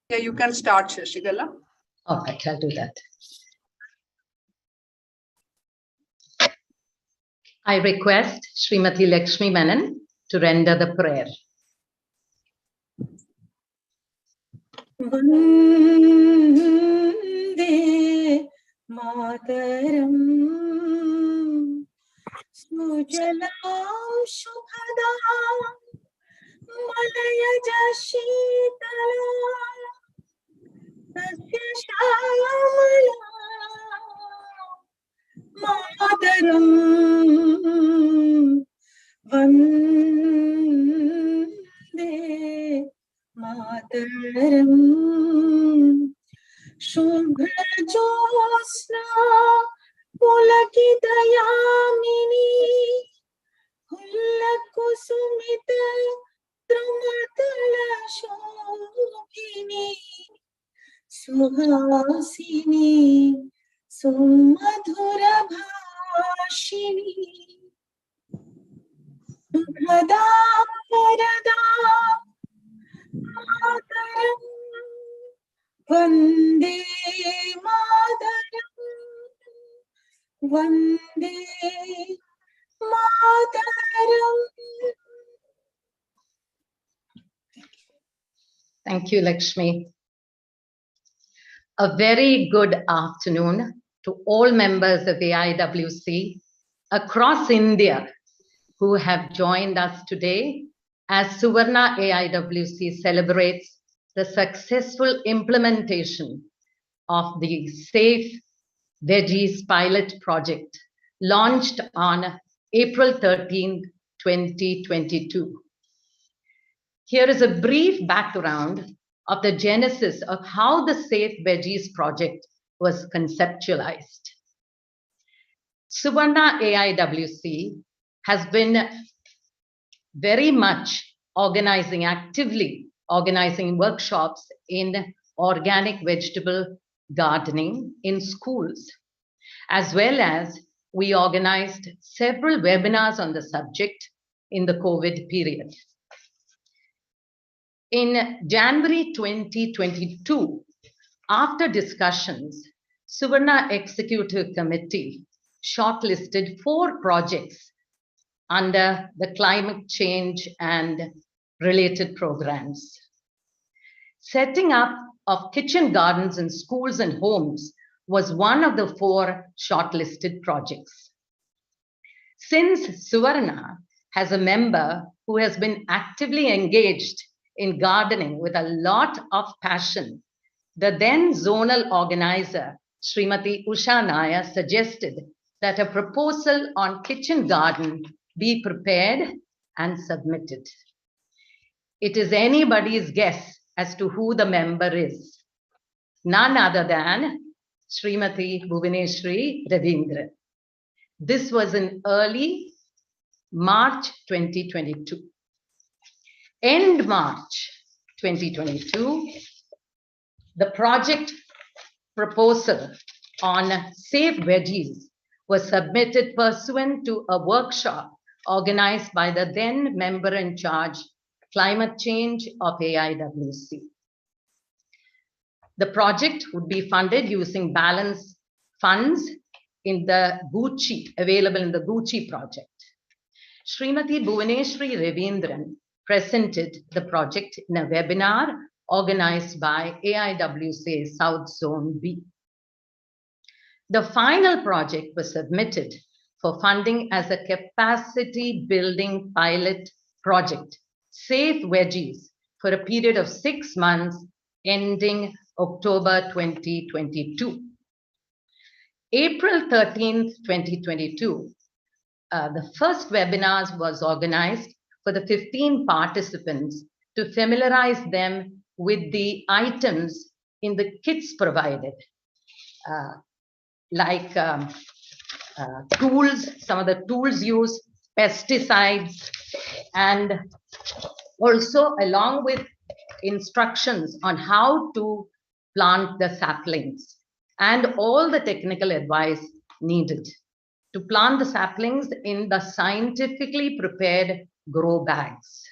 Yeah, you can start, Shashigala. All right, I'll do that. I request Srimati Lakshmi Menon to render the prayer. Vande Mataram Sujalam Shubhadam Malayaja Shitalam Tasya Shyamalam Mataram Vande Mataram Shubha Josna Pulakitayamini Hullakusumita Drumatala Shobhini Suhasini Sumadhura Bhashini Subhada Varada Mataram Vande Mataram Vande Mataram. Thank you, Lakshmi. A very good afternoon to all members of AIWC across India who have joined us today as Suvarna AIWC celebrates the successful implementation of the Safe Veggies pilot project launched on April 13, 2022. Here is a brief background of the genesis of how the Safe Veggies project was conceptualized. Suvarna AIWC has been very much actively organizing workshops in organic vegetable gardening in schools, as well as we organized several webinars on the subject in the COVID period. In January 2022, after discussions, Suvarna Executive Committee shortlisted 4 projects under the climate change and related programs. Setting up of kitchen gardens in schools and homes was one of the 4 shortlisted projects. Since Suvarna has a member who has been actively engaged in gardening with a lot of passion, the then zonal organizer, Srimati Usha Nair, suggested that a proposal on kitchen garden be prepared and submitted. It is anybody's guess as to who the member is. None other than Srimati Bhuvaneshri Ravindran. This was in early March 2022. End March 2022, the project proposal on Safe Veggies was submitted pursuant to a workshop organized by the then member in charge, Climate Change of AIWC. The project would be funded using balance funds in the Gucci, available in the Gucci project. Srimati Bhuvaneshri Ravindran presented the project in a webinar organized by AIWC South Zone B. The final project was submitted for funding as a capacity building pilot project, Safe Veggies, for a period of 6 months ending October 2022. April 13th, 2022, the first webinar was organized for the 15 participants to familiarize them with the items in the kits provided, like tools, some of the tools used, pesticides, and also along with instructions on how to plant the saplings and all the technical advice needed to plant the saplings in the scientifically prepared grow bags.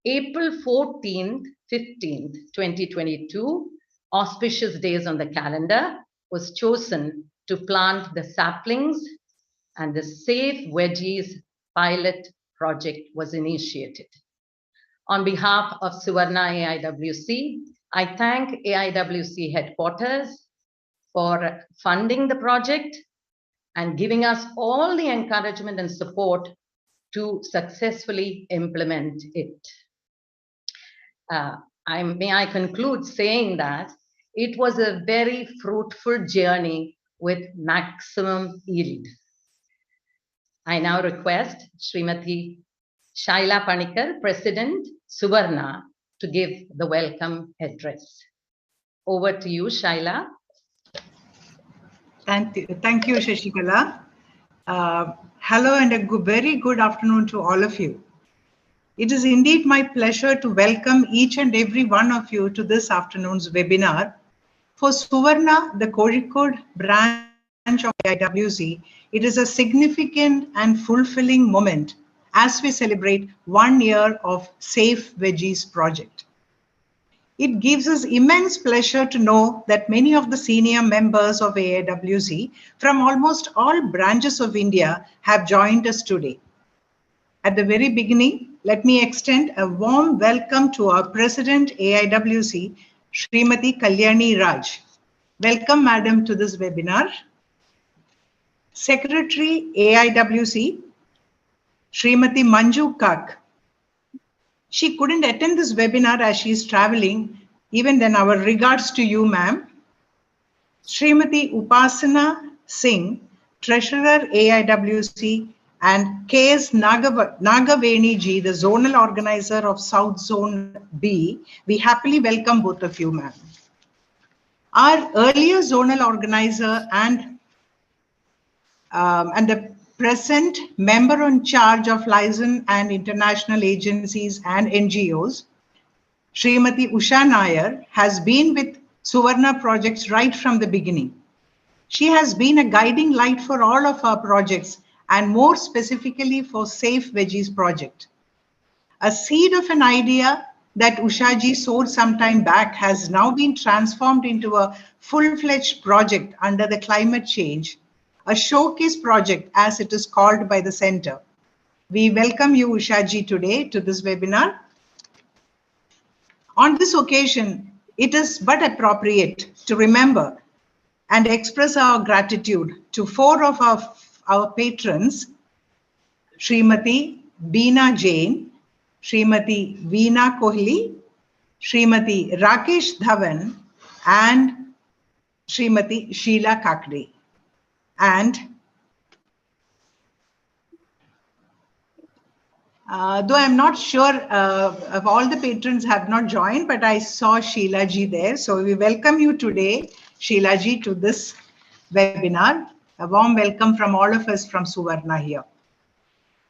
April 14th, 15th, 2022, auspicious days on the calendar, was chosen to plant the saplings and the Safe Veggies pilot project was initiated. On behalf of Suvarna AIWC, I thank AIWC headquarters for funding the project and giving us all the encouragement and support to successfully implement it. May I conclude saying that it was a very fruitful journey with maximum yield. I now request Srimati Shaila Panikar, President, Suvarna, to give the welcome address. Over to you, Shaila. Thank you, Shashikala. Hello and a very good afternoon to all of you. It is indeed my pleasure to welcome each and every one of you to this afternoon's webinar. For Suvarna, the Kozhikode branch of AIWC, it is a significant and fulfilling moment as we celebrate 1 year of Safe Veggies project. It gives us immense pleasure to know that many of the senior members of AIWC from almost all branches of India have joined us today. At the very beginning, let me extend a warm welcome to our President AIWC, Srimati Kalyani Raj. Welcome, Madam, to this webinar. Secretary AIWC, Srimati Manju Kak. She couldn't attend this webinar as she is traveling. Even then, our regards to you, ma'am. Srimati Upasana Singh, Treasurer AIWC, and K.S. Nagaveni ji, the Zonal Organizer of South Zone B. We happily welcome both of you, ma'am. Our earlier Zonal Organizer and the present member in charge of liaison and international agencies and NGOs, Srimati Usha Nair, has been with Suvarna projects right from the beginning. She has been a guiding light for all of our projects and more specifically for Safe Veggies project. A seed of an idea that Ushaji sowed some time back has now been transformed into a full-fledged project under the climate change, a showcase project as it is called by the center. We welcome you, Ushaji, today to this webinar. On this occasion, it is but appropriate to remember and express our gratitude to 4 of our patrons, Srimati Beena Jain, Srimati Veena Kohli, Srimati Rakesh Dhawan, and Srimati Sheila Kakde. And though I'm not sure if all the patrons have not joined, but I saw Sheila ji there. So we welcome you today, Sheila ji, to this webinar. A warm welcome from all of us from Suvarna here.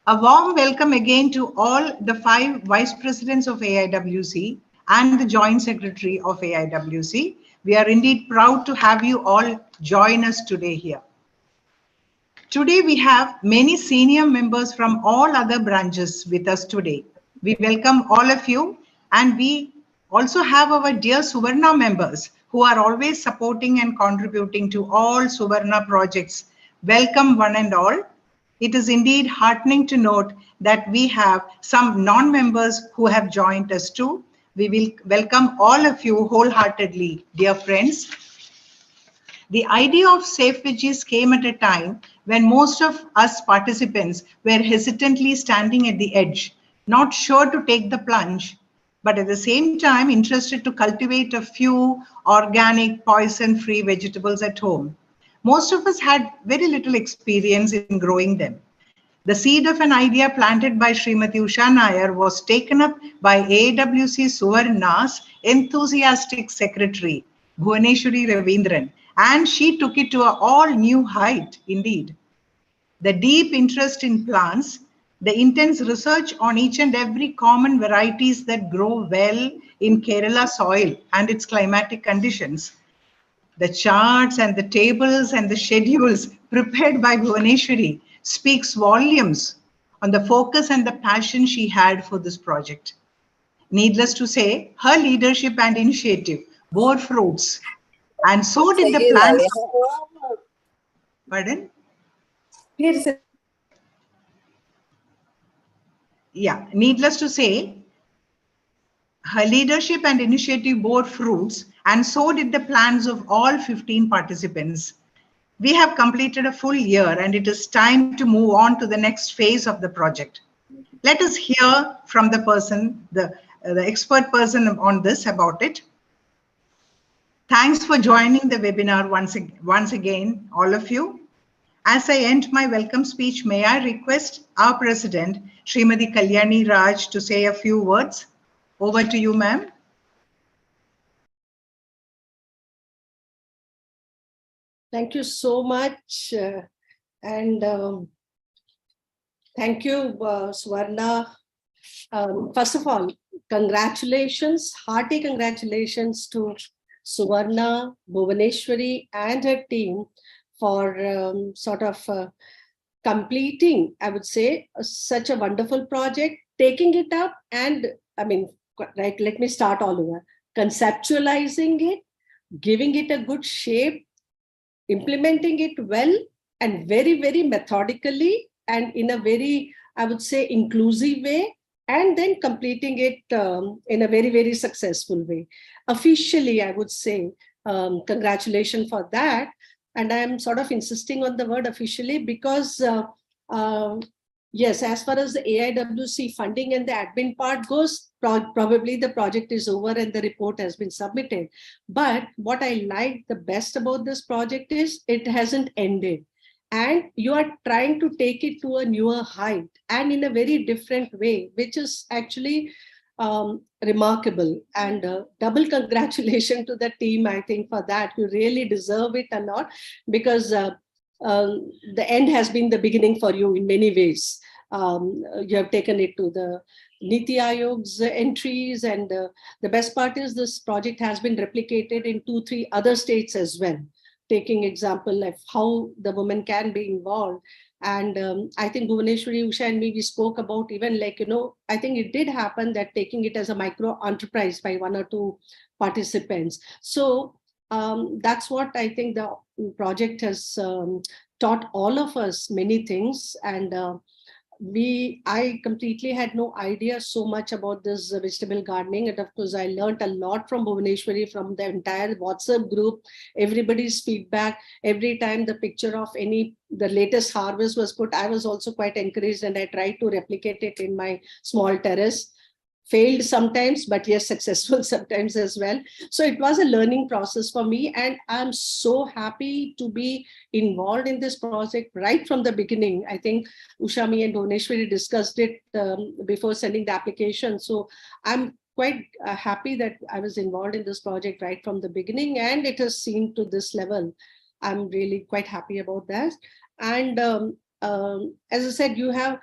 A warm welcome again to all the 5 vice presidents of AIWC and the joint secretary of AIWC. We are indeed proud to have you all join us today here. Today we have many senior members from all other branches with us today. We welcome all of you, and we also have our dear Suvarna members who are always supporting and contributing to all Suvarna projects. Welcome one and all. It is indeed heartening to note that we have some non-members who have joined us too. We will welcome all of you wholeheartedly, dear friends. The idea of Safe Veggies came at a time when most of us participants were hesitantly standing at the edge, not sure to take the plunge, but at the same time interested to cultivate a few organic, poison-free vegetables at home. Most of us had very little experience in growing them. The seed of an idea planted by Srimati Usha Nair was taken up by AIWC Suvarna's enthusiastic secretary, Bhuvaneshwari Ravindran, and she took it to an all-new height, indeed. The deep interest in plants, the intense research on each and every common varieties that grow well in Kerala soil and its climatic conditions, the charts and the tables and the schedules prepared by Bhuvaneshwari speaks volumes on the focus and the passion she had for this project. Needless to say, her leadership and initiative bore fruits, and so did the plans. Pardon? Yeah, needless to say, her leadership and initiative bore fruits, and so did the plans of all 15 participants. We have completed a full year, and it is time to move on to the next phase of the project. Let us hear from the person, the expert person on this about it. Thanks for joining the webinar once again, all of you. As I end my welcome speech, may I request our President, Srimati Kalyani Raj, to say a few words. Over to you, ma'am. Thank you so much. And thank you, Suvarna. First of all, congratulations, hearty congratulations to Suvarna, Bhuvaneshwari and her team for completing, I would say, such a wonderful project, taking it up and, right, let me start all over. Conceptualizing it, giving it a good shape, implementing it well and very, very methodically and in a very, I would say, inclusive way, and then completing it in a very, very successful way. Officially, I would say, congratulations for that. And I'm sort of insisting on the word officially because, yes, as far as the AIWC funding and the admin part goes, probably the project is over and the report has been submitted. But what I like the best about this project is it hasn't ended. And you are trying to take it to a newer height and in a very different way, which is actually remarkable. And double congratulations to the team, I think, for that. You really deserve it a lot because the end has been the beginning for you in many ways. You have taken it to the Niti Aayog's entries, and the best part is this project has been replicated in 2-3 other states as well, taking example of how the women can be involved. And I think Bhuvaneshwari, Usha and me, we spoke about even like, I think it did happen that taking it as a micro enterprise by 1 or 2 participants. So that's what I think the project has taught all of us many things. And I completely had no idea so much about this vegetable gardening. And of course, I learned a lot from Bhuvaneshwari, from the entire WhatsApp group, everybody's feedback. Every time the picture of the latest harvest was put, I was also quite encouraged and I tried to replicate it in my small terrace. Failed sometimes, but yes, successful sometimes as well. So it was a learning process for me, and I'm so happy to be involved in this project right from the beginning. I think Ushami and Bhuvaneshwari discussed it before sending the application. So I'm quite happy that I was involved in this project right from the beginning, and it has seen to this level. I'm really quite happy about that. And as I said, you have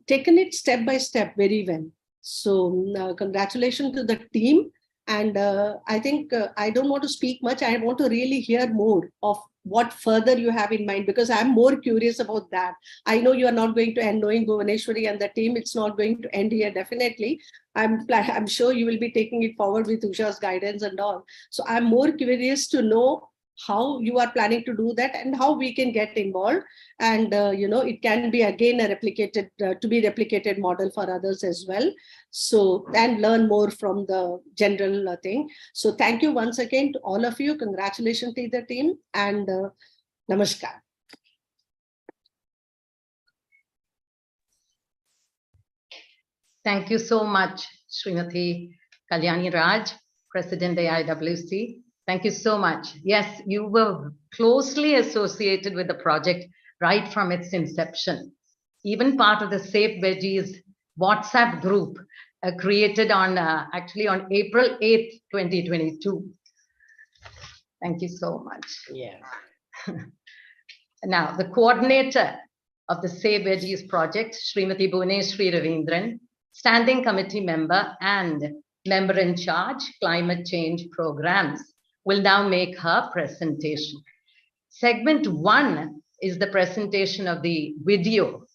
taken it step by step very well. So congratulations to the team. And I think I don't want to speak much. I want to really hear more of what further you have in mind, because I'm more curious about that. I know you are not going to end, knowing Bhuvaneshwari and the team, it's not going to end here, definitely. I'm sure you will be taking it forward with Usha's guidance and all. So I'm more curious to know how you are planning to do that and how we can get involved. And, it can be again a replicated, to be replicated model for others as well. So, and learn more from the general thing. So thank you once again to all of you. Congratulations to the team, and namaskar. Thank you so much, Srimati Kalyani Raj, President AIWC. Thank you so much. Yes, you were closely associated with the project right from its inception. Even part of the Safe Veggies WhatsApp group created on actually on April 8th, 2022. Thank you so much. Yeah. Now, the coordinator of the Save Veggies project, Srimati Bhuvaneshwari Ravindran, standing committee member and member in charge, climate change programs, will now make her presentation. Segment 1 is the presentation of the video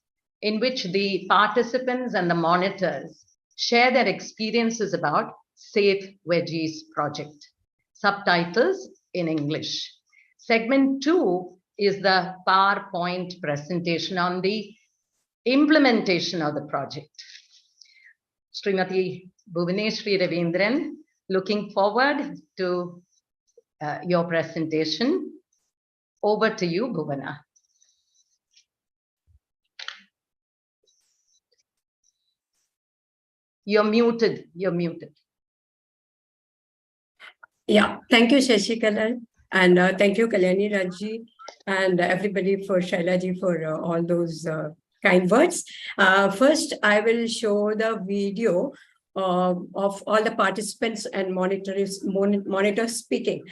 in which the participants and the monitors share their experiences about Safe Veggies project. Subtitles in English. Segment 2 is the PowerPoint presentation on the implementation of the project. Srimati Bhuvaneshri Ravindran, looking forward to your presentation. Over to you, Bhuvana. You're muted. You're muted. Yeah, thank you, Shashikala, and thank you, Kalyani Rajji, and everybody for Shailaji for all those kind words. First, I will show the video of all the participants and monitors speaking.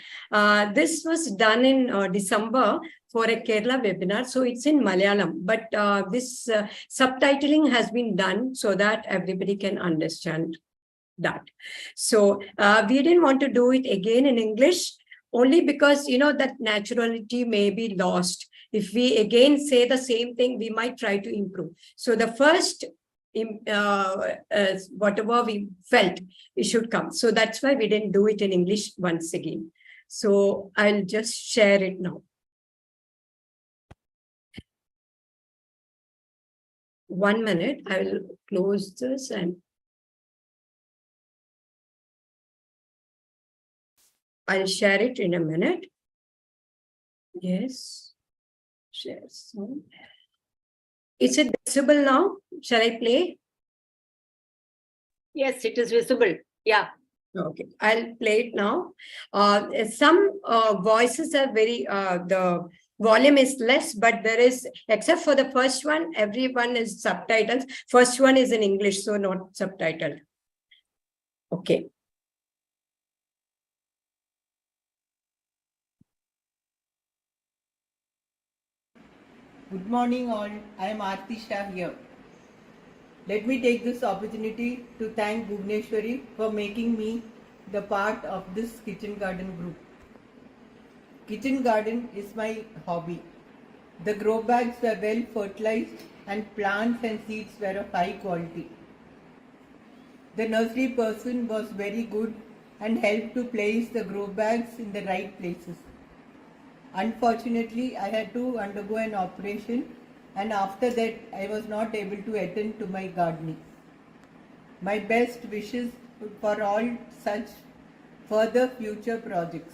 This was done in December for a Kerala webinar, so it's in Malayalam, but this subtitling has been done so that everybody can understand that. So we didn't want to do it again in English, only because, you know, that naturality may be lost. If we again say the same thing, we might try to improve. So the first, whatever we felt, it should come. So that's why we didn't do it in English once again. So I'll just share it now. 1 minute, I will close this and I'll share it in a minute. Yes. Share soon. Is it visible now? Shall I play? Yes, it is visible. Yeah. Okay, I'll play it now. Some voices are very, the volume is less, but there is, except for the first one, everyone is subtitles. First one is in English, so not subtitled. Okay. Good morning all, I am Aarti Shah here. Let me take this opportunity to thank Bhuvaneshwari for making me the part of this kitchen garden group. Kitchen garden is my hobby. The grow bags were well fertilized and plants and seeds were of high quality. The nursery person was very good and helped to place the grow bags in the right places. Unfortunately, I had to undergo an operation, and after that I was not able to attend to my gardening. My best wishes for all such further future projects.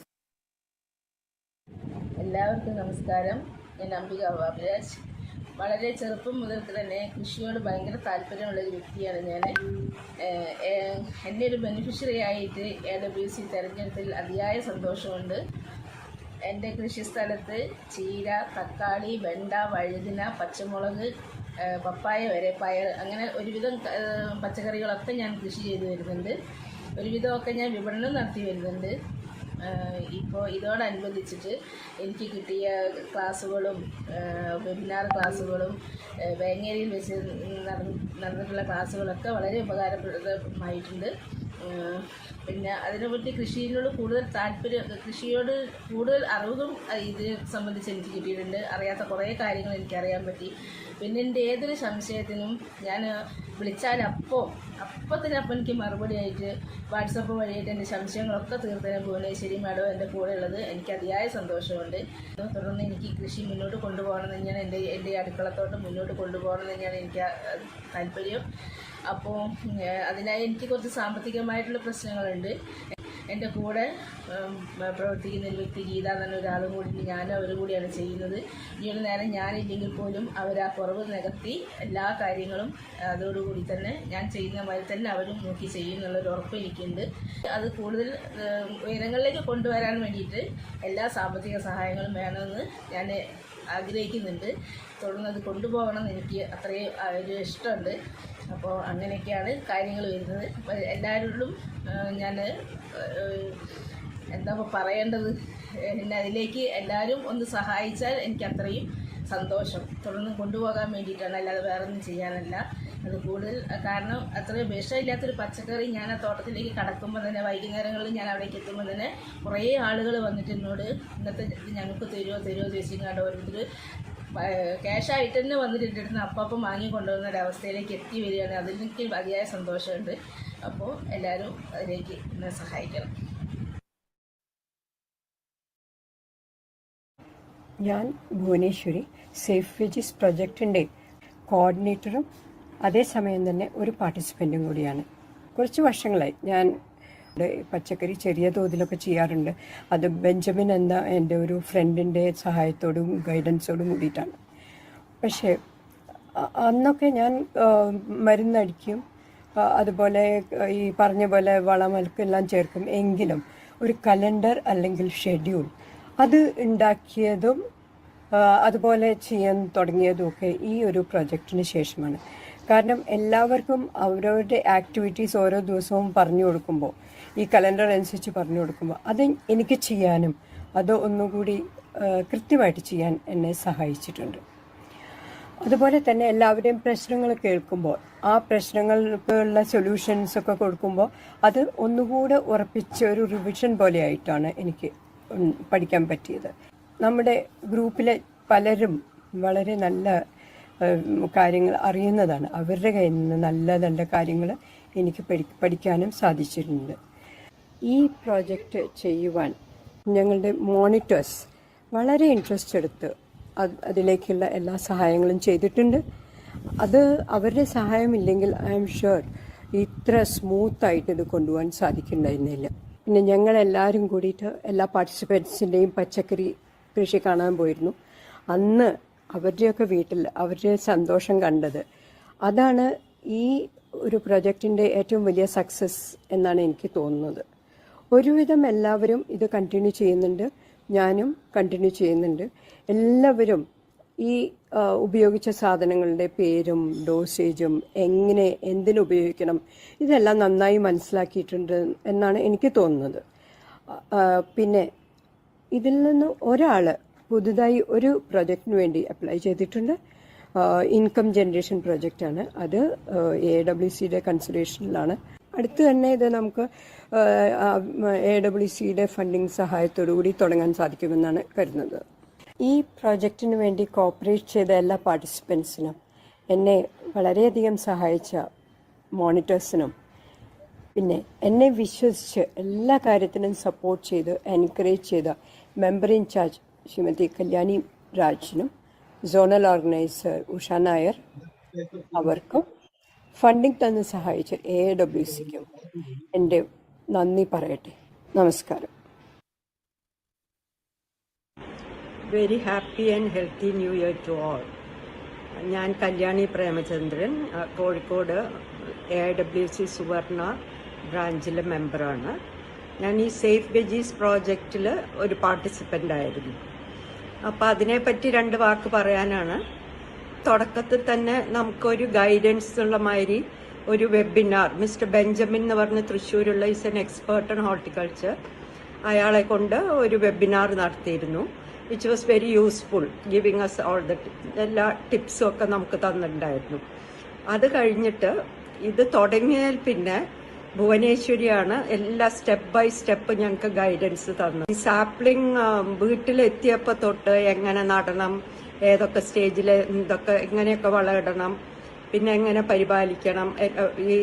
എല്ലാവർക്കും നമസ്കാരം. ഞാൻ അംബിക ബാബുരാജ്. വളരെ ചെറുപ്പം മുതൽക്ക് തന്നെ കൃഷിയോട് ഭയങ്കര താല്പര്യമുള്ളൊരു വ്യക്തിയാണ് ഞാൻ. എന്നെ ഒരു ബെനിഫിഷ്യറി ആയിട്ട് AIWC തിരഞ്ഞെടുത്തതിൽ അതിയായ സന്തോഷമുണ്ട്. എൻ്റെ കൃഷിസ്ഥലത്ത് ചീര, തക്കാളി, വെണ്ട, വഴുതിന, പച്ചമുളക്, പപ്പായ വരെ, പയർ, അങ്ങനെ ഒരുവിധം പച്ചക്കറികളൊക്കെ ഞാൻ കൃഷി ചെയ്തു വരുന്നുണ്ട്. ഒരുവിധമൊക്കെ ഞാൻ വിപണനം നടത്തി വരുന്നുണ്ട്. ഇപ്പോൾ ഇതോടനുബന്ധിച്ചിട്ട് എനിക്ക് കിട്ടിയ ക്ലാസ്സുകളും വെബിനാർ ക്ലാസ്സുകളും വേങ്ങേരിയിൽ വെച്ച് നടന്നിട്ടുള്ള ക്ലാസ്സുകളൊക്കെ വളരെ ഉപകാരപ്രദമായിട്ടുണ്ട്. പിന്നെ അതിനെപ്പറ്റി കൃഷിയോട് കൂടുതൽ താല്പര്യം, കൃഷിയോട് കൂടുതൽ അറിവും ഇതിനെ സംബന്ധിച്ച് എനിക്ക് കിട്ടിയിട്ടുണ്ട്. അറിയാത്ത കുറേ കാര്യങ്ങൾ എനിക്കറിയാൻ പറ്റി. പിന്നെ എൻ്റെ ഏതൊരു സംശയത്തിനും ഞാൻ വിളിച്ചാൽ അപ്പം എനിക്ക് മറുപടി ആയിട്ട് വാട്സപ്പ് വഴിയായിട്ട് എൻ്റെ സംശയങ്ങളൊക്കെ തീർത്തരാൻ ഭുവനേശ്വരി മാഡം എൻ്റെ കൂടെ ഉള്ളത് എനിക്ക് അതിയായ സന്തോഷമുണ്ട്. തുടർന്ന് എനിക്ക് കൃഷി മുന്നോട്ട് കൊണ്ടുപോകണം തന്നെയാണ്, എൻ്റെ അടുക്കളത്തോട്ടം മുന്നോട്ട് കൊണ്ടുപോകണം തന്നെയാണ് എനിക്ക് താല്പര്യം. അപ്പോൾ അതിനായി എനിക്ക് കുറച്ച് സാമ്പത്തികമായിട്ടുള്ള പ്രശ്നങ്ങളുണ്ട്. എൻ്റെ കൂടെ പ്രവർത്തിക്കുന്ന ഒരു വ്യക്തി ഗീത എന്ന ഒരാളും കൂടി അവരും കൂടിയാണ് ചെയ്യുന്നത്. ഈയൊരു നേരം ഞാനില്ലെങ്കിൽ പോലും അവർ ആ കുറവ് നികത്തി എല്ലാ കാര്യങ്ങളും അതോടുകൂടി തന്നെ ഞാൻ ചെയ്യുന്ന മാതിരി തന്നെ അവരും നോക്കി ചെയ്യുന്നുള്ളൊരു ഉറപ്പ് എനിക്കുണ്ട്. അത് കൂടുതൽ ഉയരങ്ങളിലേക്ക് കൊണ്ടുവരാൻ വേണ്ടിയിട്ട് എല്ലാ സാമ്പത്തിക സഹായങ്ങളും വേണമെന്ന് ഞാൻ ആഗ്രഹിക്കുന്നുണ്ട്. തുടർന്ന് അത് കൊണ്ടുപോകണമെന്ന് എനിക്ക് അത്രയും ഒരു ഇഷ്ടമുണ്ട്. അപ്പോൾ അങ്ങനെയൊക്കെയാണ് കാര്യങ്ങൾ വരുന്നത്. എല്ലാവരോടും ഞാൻ എന്താ പറയേണ്ടത്, പിന്നെ അതിലേക്ക് എല്ലാവരും ഒന്ന് സഹായിച്ചാൽ എനിക്ക് അത്രയും സന്തോഷം. തുടർന്ന് കൊണ്ടുപോകാൻ വേണ്ടിയിട്ടാണ്, അല്ലാതെ വേറെ ഒന്നും ചെയ്യാനല്ല. അത് കൂടുതൽ കാരണം അത്രയും വിഷമില്ലാത്തൊരു പച്ചക്കറി ഞാൻ ആ തോട്ടത്തിലേക്ക് കടക്കുമ്പോൾ തന്നെ, വൈകുന്നേരങ്ങളിൽ ഞാൻ അവിടേക്ക് എത്തുമ്പോൾ തന്നെ കുറേ ആളുകൾ വന്നിട്ട് എന്നോട് ഇന്നത്തെ ഞങ്ങൾക്ക് തരുമോ ചോദിച്ചിങ്ങാണ്ട് ഓരോരുത്തർ ക്യാഷായിട്ട് തന്നെ വന്നിട്ടിരുന്ന അപ്പം വാങ്ങിക്കൊണ്ടുവന്ന ഒരവസ്ഥയിലേക്ക് എത്തി വരികയാണ്. അതിലെനിക്ക് അതിയായ സന്തോഷമുണ്ട്. അപ്പോൾ എല്ലാവരും അതിലേക്ക് എന്നെ സഹായിക്കണം. ഞാൻ ഭുവനേശ്വരി സേഫ് വെജീസ് പ്രൊജക്റ്റിൻ്റെ കോർഡിനേറ്ററും അതേസമയം തന്നെ ഒരു പാർട്ടിസിപ്പൻറ്റും കൂടിയാണ്. കുറച്ച് വർഷങ്ങളായി ഞാൻ പച്ചക്കറി ചെറിയ തോതിലൊക്കെ ചെയ്യാറുണ്ട്. അത് ബെഞ്ചമിൻ എന്ന എൻ്റെ ഒരു ഫ്രണ്ടിൻ്റെ സഹായത്തോടും ഗൈഡൻസോടും കൂടിയിട്ടാണ്. പക്ഷേ അന്നൊക്കെ ഞാൻ മരുന്നടിക്കും, അതുപോലെ ഈ പറഞ്ഞ പോലെ വളമൽക്കെല്ലാം ചേർക്കും. എങ്കിലും ഒരു കലണ്ടർ അല്ലെങ്കിൽ ഷെഡ്യൂൾ അത് ഉണ്ടാക്കിയതും അതുപോലെ ചെയ്യാൻ തുടങ്ങിയതുമൊക്കെ ഈ ഒരു പ്രൊജക്റ്റിന് ശേഷമാണ്. കാരണം എല്ലാവർക്കും അവരവരുടെ ആക്ടിവിറ്റീസ് ഓരോ ദിവസവും പറഞ്ഞു കൊടുക്കുമ്പോൾ, ഈ കലണ്ടർ അനുസരിച്ച് പറഞ്ഞു കൊടുക്കുമ്പോൾ അത് എനിക്ക് ചെയ്യാനും അത് ഒന്നുകൂടി കൃത്യമായിട്ട് ചെയ്യാൻ എന്നെ സഹായിച്ചിട്ടുണ്ട്. അതുപോലെ തന്നെ എല്ലാവരുടെയും പ്രശ്നങ്ങൾ കേൾക്കുമ്പോൾ ആ പ്രശ്നങ്ങൾക്കുള്ള സൊല്യൂഷൻസൊക്കെ കൊടുക്കുമ്പോൾ അത് ഒന്നുകൂടെ ഉറപ്പിച്ച ഒരു റിവിഷൻ പോലെയായിട്ടാണ് എനിക്ക് പഠിക്കാൻ പറ്റിയത്. നമ്മുടെ ഗ്രൂപ്പിലെ പലരും വളരെ നല്ല കാര്യങ്ങൾ അറിയുന്നതാണ്. അവരുടെ കയ്യിൽ നിന്ന് നല്ല നല്ല കാര്യങ്ങൾ എനിക്ക് പഠിക്കാനും സാധിച്ചിട്ടുണ്ട്. ഈ പ്രോജക്റ്റ് ചെയ്യുവാൻ ഞങ്ങളുടെ മോണിറ്റേഴ്സ് വളരെ ഇൻട്രസ്റ്റ് എടുത്ത് അതിലേക്കുള്ള എല്ലാ സഹായങ്ങളും ചെയ്തിട്ടുണ്ട്. അത് അവരുടെ സഹായമില്ലെങ്കിൽ ഐ എം ഷുവർ ഇത്ര സ്മൂത്തായിട്ട് ഇത് കൊണ്ടുപോകാൻ സാധിക്കുന്നുണ്ടായിരുന്നില്ല. പിന്നെ ഞങ്ങളെല്ലാവരും കൂടിയിട്ട് എല്ലാ പാർട്ടിസിപ്പൻസിൻ്റെയും പച്ചക്കറി കൃഷി കാണാൻ പോയിരുന്നു. അന്ന് അവരുടെയൊക്കെ വീട്ടിൽ അവരുടെ സന്തോഷം കണ്ടത്, അതാണ് ഈ ഒരു പ്രൊജക്റ്റിൻ്റെ ഏറ്റവും വലിയ സക്സസ് എന്നാണ് എനിക്ക് തോന്നുന്നത്. ഒരുവിധം എല്ലാവരും ഇത് കണ്ടിന്യൂ ചെയ്യുന്നുണ്ട്, ഞാനും കണ്ടിന്യൂ ചെയ്യുന്നുണ്ട്. എല്ലാവരും ഈ ഉപയോഗിച്ച സാധനങ്ങളുടെ പേരും ഡോസേജും എങ്ങനെ എന്തിനുപയോഗിക്കണം ഇതെല്ലാം നന്നായി മനസ്സിലാക്കിയിട്ടുണ്ട് എന്നാണ് എനിക്ക് തോന്നുന്നത്. പിന്നെ ഇതിൽ നിന്ന് ഒരാൾ പുതുതായി ഒരു പ്രൊജക്റ്റിന് വേണ്ടി അപ്ലൈ ചെയ്തിട്ടുണ്ട്. ഇൻകം ജനറേഷൻ പ്രൊജക്റ്റാണ് അത്. AIWCയുടെ കൺസിഡറേഷനിലാണ്. അടുത്ത് തന്നെ ഇത് നമുക്ക് AIWCയുടെ ഫണ്ടിങ് സഹായത്തോടു കൂടി തുടങ്ങാൻ സാധിക്കുമെന്നാണ് കരുതുന്നത്. ഈ പ്രോജക്റ്റിന് വേണ്ടി കോപ്പറേറ്റ് ചെയ്ത എല്ലാ പാർട്ടിസിപ്പൻസിനും, എന്നെ വളരെയധികം സഹായിച്ച മോണിറ്റേഴ്സിനും, പിന്നെ എന്നെ വിശ്വസിച്ച് എല്ലാ കാര്യത്തിനും സപ്പോർട്ട് ചെയ്ത് എൻകറേജ് ചെയ്ത മെമ്പർ ഇൻചാർജ് ശ്രീമതി കല്യാണി രാജിനും, സോണൽ ഓർഗനൈസർ ഉഷ നായർ അവർക്കും, ഫണ്ടിങ് തന്ന് സഹായിച്ച AIWCക്കും എൻ്റെ നന്ദി പറയട്ടെ. നമസ്കാരം. Very happy and healthy new year to all. ഞാൻ കല്യാണി പ്രേമചന്ദ്രൻ, കോഴിക്കോട് AIWC സുവർണ ബ്രാഞ്ചിലെ മെമ്പറാണ്. ഞാൻ ഈ സേഫ് വെജീസ് പ്രോജക്റ്റിൽ ഒരു പാർട്ടിസിപ്പൻ്റ് ആയിരുന്നു. അപ്പോൾ അതിനെപ്പറ്റി 2 വാക്ക് പറയാനാണ്. തുടക്കത്തിൽ തന്നെ നമുക്കൊരു ഗൈഡൻസ് ഉള്ള മാതിരി ഒരു വെബിനാർ മിസ്റ്റർ ബെഞ്ചമിൻ എന്ന് പറഞ്ഞ് തൃശ്ശൂരുള്ള is an expert on horticulture, അയാളെ കൊണ്ട് ഒരു വെബിനാർ നടത്തിയിരുന്നു. Which was very useful, giving us all the എല്ലാ ടിപ്സും ഒക്കെ നമുക്ക് തന്നിട്ടുണ്ടായിരുന്നു. അത് കഴിഞ്ഞിട്ട് ഇത് തുടങ്ങിയതിൽ പിന്നെ ഭുവനേശ്വരിയാണ് എല്ലാ സ്റ്റെപ്പ് ബൈ സ്റ്റെപ്പ് ഞങ്ങൾക്ക് ഗൈഡൻസ് തന്നത്. ഈ സാപ്ലിംഗ് വീട്ടിലെത്തിയപ്പോൾ തൊട്ട് എങ്ങനെ നടണം, ഏതൊക്കെ സ്റ്റേജിൽ എന്തൊക്കെ എങ്ങനെയൊക്കെ വളമിടണം, പിന്നെ എങ്ങനെ പരിപാലിക്കണം, ഈ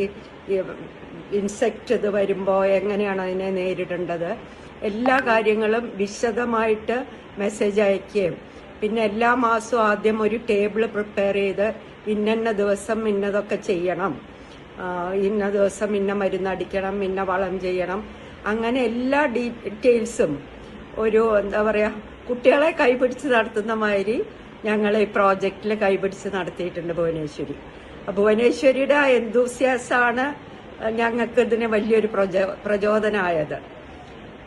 ഇൻസെക്റ്റ് ഇത് വരുമ്പോൾ എങ്ങനെയാണ് അതിനെ നേരിടേണ്ടത്, എല്ലാ കാര്യങ്ങളും വിശദമായിട്ട് മെസ്സേജ് അയക്കുകയും, പിന്നെ എല്ലാ മാസവും ആദ്യം ഒരു ടേബിൾ പ്രിപ്പയർ ചെയ്ത് ഇന്ന ദിവസം ഇന്നതൊക്കെ ചെയ്യണം, ഇന്ന ദിവസം ഇന്ന മരുന്നടിക്കണം, ഇന്ന വളം ചെയ്യണം, അങ്ങനെ എല്ലാ ഡീറ്റെയിൽസും ഒരു എന്താ പറയുക കുട്ടികളെ കൈപിടിച്ച് നടത്തുന്ന മാതിരി ഞങ്ങൾ ഈ പ്രോജക്റ്റിൽ കൈപിടിച്ച് നടത്തിയിട്ടുണ്ട് ഭുവനേശ്വരി. ഭുവനേശ്വരിയുടെ ആ എന്തൂസിയാസാണ് ഞങ്ങൾക്ക് ഇതിന് വലിയൊരു പ്രചോദനമായത്.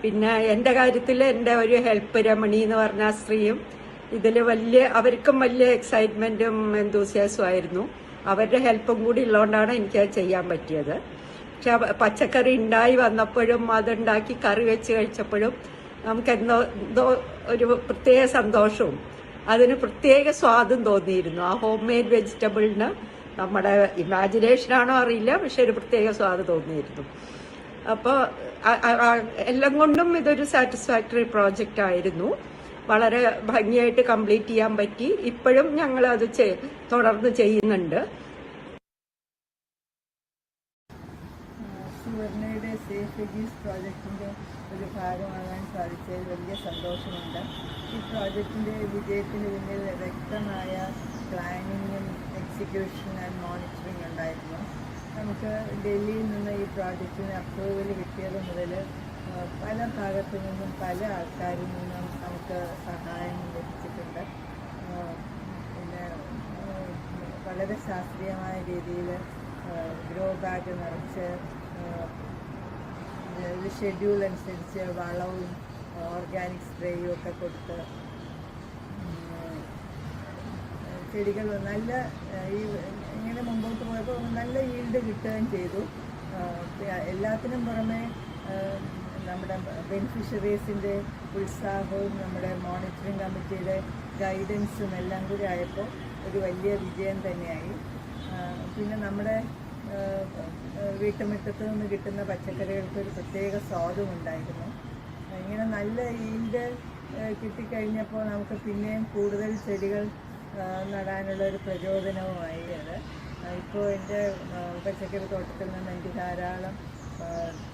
പിന്നെ എൻ്റെ കാര്യത്തിൽ എൻ്റെ ഒരു ഹെൽപ്പ് രമണി എന്ന് പറഞ്ഞ സ്ത്രീയും ഇതിൽ അവർക്കും വലിയ എക്സൈറ്റ്മെൻറ്റും എന്തൂസിയാസും ആയിരുന്നു. അവരുടെ ഹെൽപ്പും കൂടി ഉള്ളതുകൊണ്ടാണ് എനിക്കത് ചെയ്യാൻ പറ്റിയത്. പക്ഷെ പച്ചക്കറി ഉണ്ടായി വന്നപ്പോഴും അതുണ്ടാക്കി കറി വെച്ച് കഴിച്ചപ്പോഴും നമുക്ക് എന്തോ ഒരു പ്രത്യേക സന്തോഷവും അതിന് പ്രത്യേക സ്വാദും തോന്നിയിരുന്നു. ആ ഹോം മെയ്ഡ് വെജിറ്റബിളിന് നമ്മുടെ ഇമാജിനേഷനാണോ അറിയില്ല, പക്ഷെ ഒരു പ്രത്യേക സ്വാദ് തോന്നിയിരുന്നു. അപ്പോൾ എല്ലാം കൊണ്ടും ഇതൊരു സാറ്റിസ്ഫാക്ടറി പ്രോജക്റ്റ് ആയിരുന്നു. വളരെ ഭംഗിയായിട്ട് കംപ്ലീറ്റ് ചെയ്യാൻ പറ്റി. ഇപ്പോഴും ഞങ്ങൾ അത് തുടർന്ന് ചെയ്യുന്നുണ്ട്. സുവർണയുടെ സേഫ് വെജീസ് പ്രോജക്റ്റിൻ്റെ ഒരു ഭാഗമാകാൻ സാധിച്ചതിൽ വലിയ സന്തോഷമുണ്ട്. ഈ പ്രോജക്റ്റിൻ്റെ വിജയത്തിന് പിന്നിൽ വ്യക്തമായ പ്ലാനിങ്ങും എക്സിക്യൂഷൻ ആൻഡ് മോണിറ്ററിങ് ഉണ്ടായിരുന്നു. നമുക്ക് ഡൽഹിയിൽ നിന്ന് ഈ പ്രോജക്റ്റിന് അപ്രൂവൽ കിട്ടിയത് മുതൽ പല ഭാഗത്തു നിന്നും പല ആൾക്കാരിൽ നിന്നും നമുക്ക് സഹായം ലഭിച്ചിട്ടുണ്ട്. പിന്നെ വളരെ ശാസ്ത്രീയമായ രീതിയിൽ ഗ്രോ ബാഗ് നിറച്ച് ഷെഡ്യൂൾ അനുസരിച്ച് വളവും ഓർഗാനിക് സ്പ്രേയും ഒക്കെ കൊടുത്ത് ചെടികൾ നല്ല ഈ ഇങ്ങനെ മുമ്പോട്ട് പോയപ്പോൾ നല്ല ഈൽഡ് കിട്ടുകയും ചെയ്തു. എല്ലാത്തിനും പുറമെ നമ്മുടെ ബെനിഫിഷ്യറീസിൻ്റെ ഉത്സാഹവും നമ്മുടെ മോണിറ്ററിംഗ് കമ്മിറ്റിയുടെ ഗൈഡൻസും എല്ലാം കൂടി ആയപ്പോൾ ഒരു വലിയ വിജയം തന്നെയായി. പിന്നെ നമ്മുടെ വീട്ടുമുറ്റത്ത് നിന്ന് കിട്ടുന്ന പച്ചക്കറികൾക്ക് ഒരു പ്രത്യേക സ്വാദും ഉണ്ടായിരുന്നു. ഇങ്ങനെ നല്ല ഈൽഡ് കിട്ടിക്കഴിഞ്ഞപ്പോൾ നമുക്ക് പിന്നെയും കൂടുതൽ ചെടികൾ നടാനുള്ള ഒരു പ്രചോദനവുമായി അത്. ഇപ്പോൾ എൻ്റെ പച്ചക്കറി തോട്ടത്തിൽ നിന്ന് എനിക്ക് ധാരാളം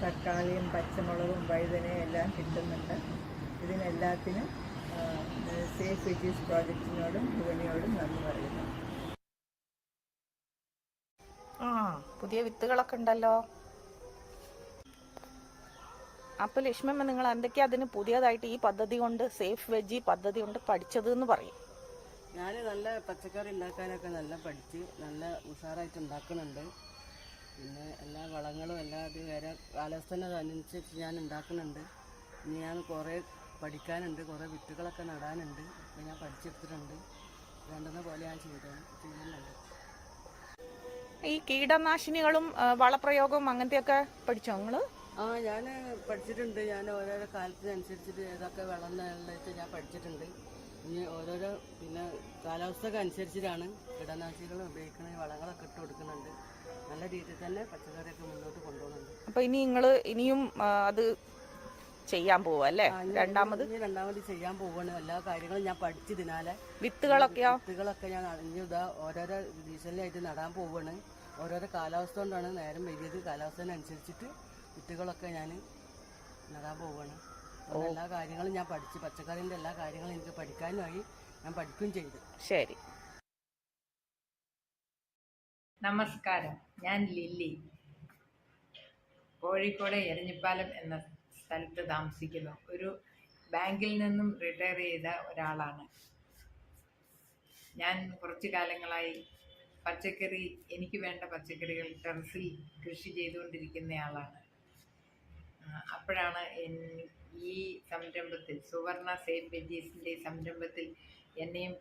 തക്കാളിയും പച്ചമുളകും വഴുതനയും എല്ലാം കിട്ടുന്നുണ്ട്. ഇതിനെല്ലാത്തിനും സേഫ് വെജീസ് പ്രോജക്റ്റിനോടും ഭുവനിയോടും നന്ദി പറയുന്നു. പുതിയ വിത്തുകളൊക്കെ ഉണ്ടല്ലോ. അപ്പൊ ലക്ഷ്മമ്മ, നിങ്ങൾ എന്തൊക്കെയാ അതിന് പുതിയതായിട്ട് ഈ പദ്ധതി കൊണ്ട്, സേഫ് വെജി പദ്ധതി കൊണ്ട് പഠിച്ചത് എന്ന് പറയും? ഞാൻ നല്ല പച്ചക്കറി ഉണ്ടാക്കാനൊക്കെ നല്ല പഠിച്ച് നല്ല ഉഷാറായിട്ട് ഉണ്ടാക്കുന്നുണ്ട്. പിന്നെ എല്ലാ വളങ്ങളും എല്ലാ ഇത് വേറെ കാലാവസ്ഥനുസരിച്ച് ഞാൻ ഉണ്ടാക്കുന്നുണ്ട്. ഇനി ഞാൻ കുറേ പഠിക്കാനുണ്ട്, കുറേ വിത്തുകളൊക്കെ നടാനുണ്ട്. അപ്പോൾ ഞാൻ പഠിച്ചെടുത്തിട്ടുണ്ട്. വേണ്ടുന്ന പോലെ ഞാൻ ചെയ്യുന്നുണ്ട്. ഈ കീടനാശിനികളും വളപ്രയോഗവും അങ്ങനത്തെയൊക്കെ പഠിച്ചോ നിങ്ങള്? ഞാൻ പഠിച്ചിട്ടുണ്ട്. ഞാൻ ഓരോരോ കാലത്തിനനുസരിച്ചിട്ട് ഏതൊക്കെ വെള്ളം വെച്ച് ഞാൻ പഠിച്ചിട്ടുണ്ട്. ഇനി ഓരോരോ പിന്നെ കാലാവസ്ഥക്ക് അനുസരിച്ചിട്ടാണ് കീടനാശിനികൾ ഉപയോഗിക്കുന്നത്, വളങ്ങളൊക്കെ ഇട്ട് കൊടുക്കുന്നുണ്ട്. നല്ല രീതിയിൽ തന്നെ പച്ചക്കറിയൊക്കെ മുന്നോട്ട് കൊണ്ടുപോകുന്നുണ്ട്. അപ്പൊ ഇനി നിങ്ങള് ഇനിയും അത് ചെയ്യാൻ പോവാ അല്ലേ? രണ്ടാമത് ചെയ്യാൻ പോവാണ്. എല്ലാ കാര്യങ്ങളും ഞാൻ പഠിച്ചതിനാലെ വിത്തുകളൊക്കെ ഞാൻ ഇതാ ഓരോരോ ഡീസലായിട്ട് നടാൻ പോവാണ്. ഓരോരോ കാലാവസ്ഥ കൊണ്ടാണ് നേരം വൈകിയത്. കാലാവസ്ഥനനുസരിച്ചിട്ട് വിത്തുകളൊക്കെ ഞാൻ നടാൻ പോവാണ്. എല്ലാ കാര്യങ്ങളും ഞാൻ പഠിച്ച് പച്ചക്കറിൻ്റെ എല്ലാ കാര്യങ്ങളും എനിക്ക് പഠിക്കാനുമായി ഞാൻ പഠിക്കുകയും ചെയ്തു. ശരി. നമസ്കാരം, ഞാൻ ലില്ലി. കോഴിക്കോട് എരഞ്ഞിപ്പാലം എന്ന സ്ഥലത്ത് താമസിക്കുന്നു. ഒരു ബാങ്കിൽ നിന്നും റിട്ടയർ ചെയ്ത ഒരാളാണ് ഞാൻ. കുറച്ചു കാലങ്ങളായി എനിക്ക് വേണ്ട പച്ചക്കറികൾ ടെറസിൽ കൃഷി ചെയ്തുകൊണ്ടിരിക്കുന്നയാളാണ്. അപ്പോഴാണ് ഈ സംരംഭത്തിൽ, സുവർണ സേഫ് വെജീസിൻ്റെ സംരംഭത്തിൽ എന്നെയും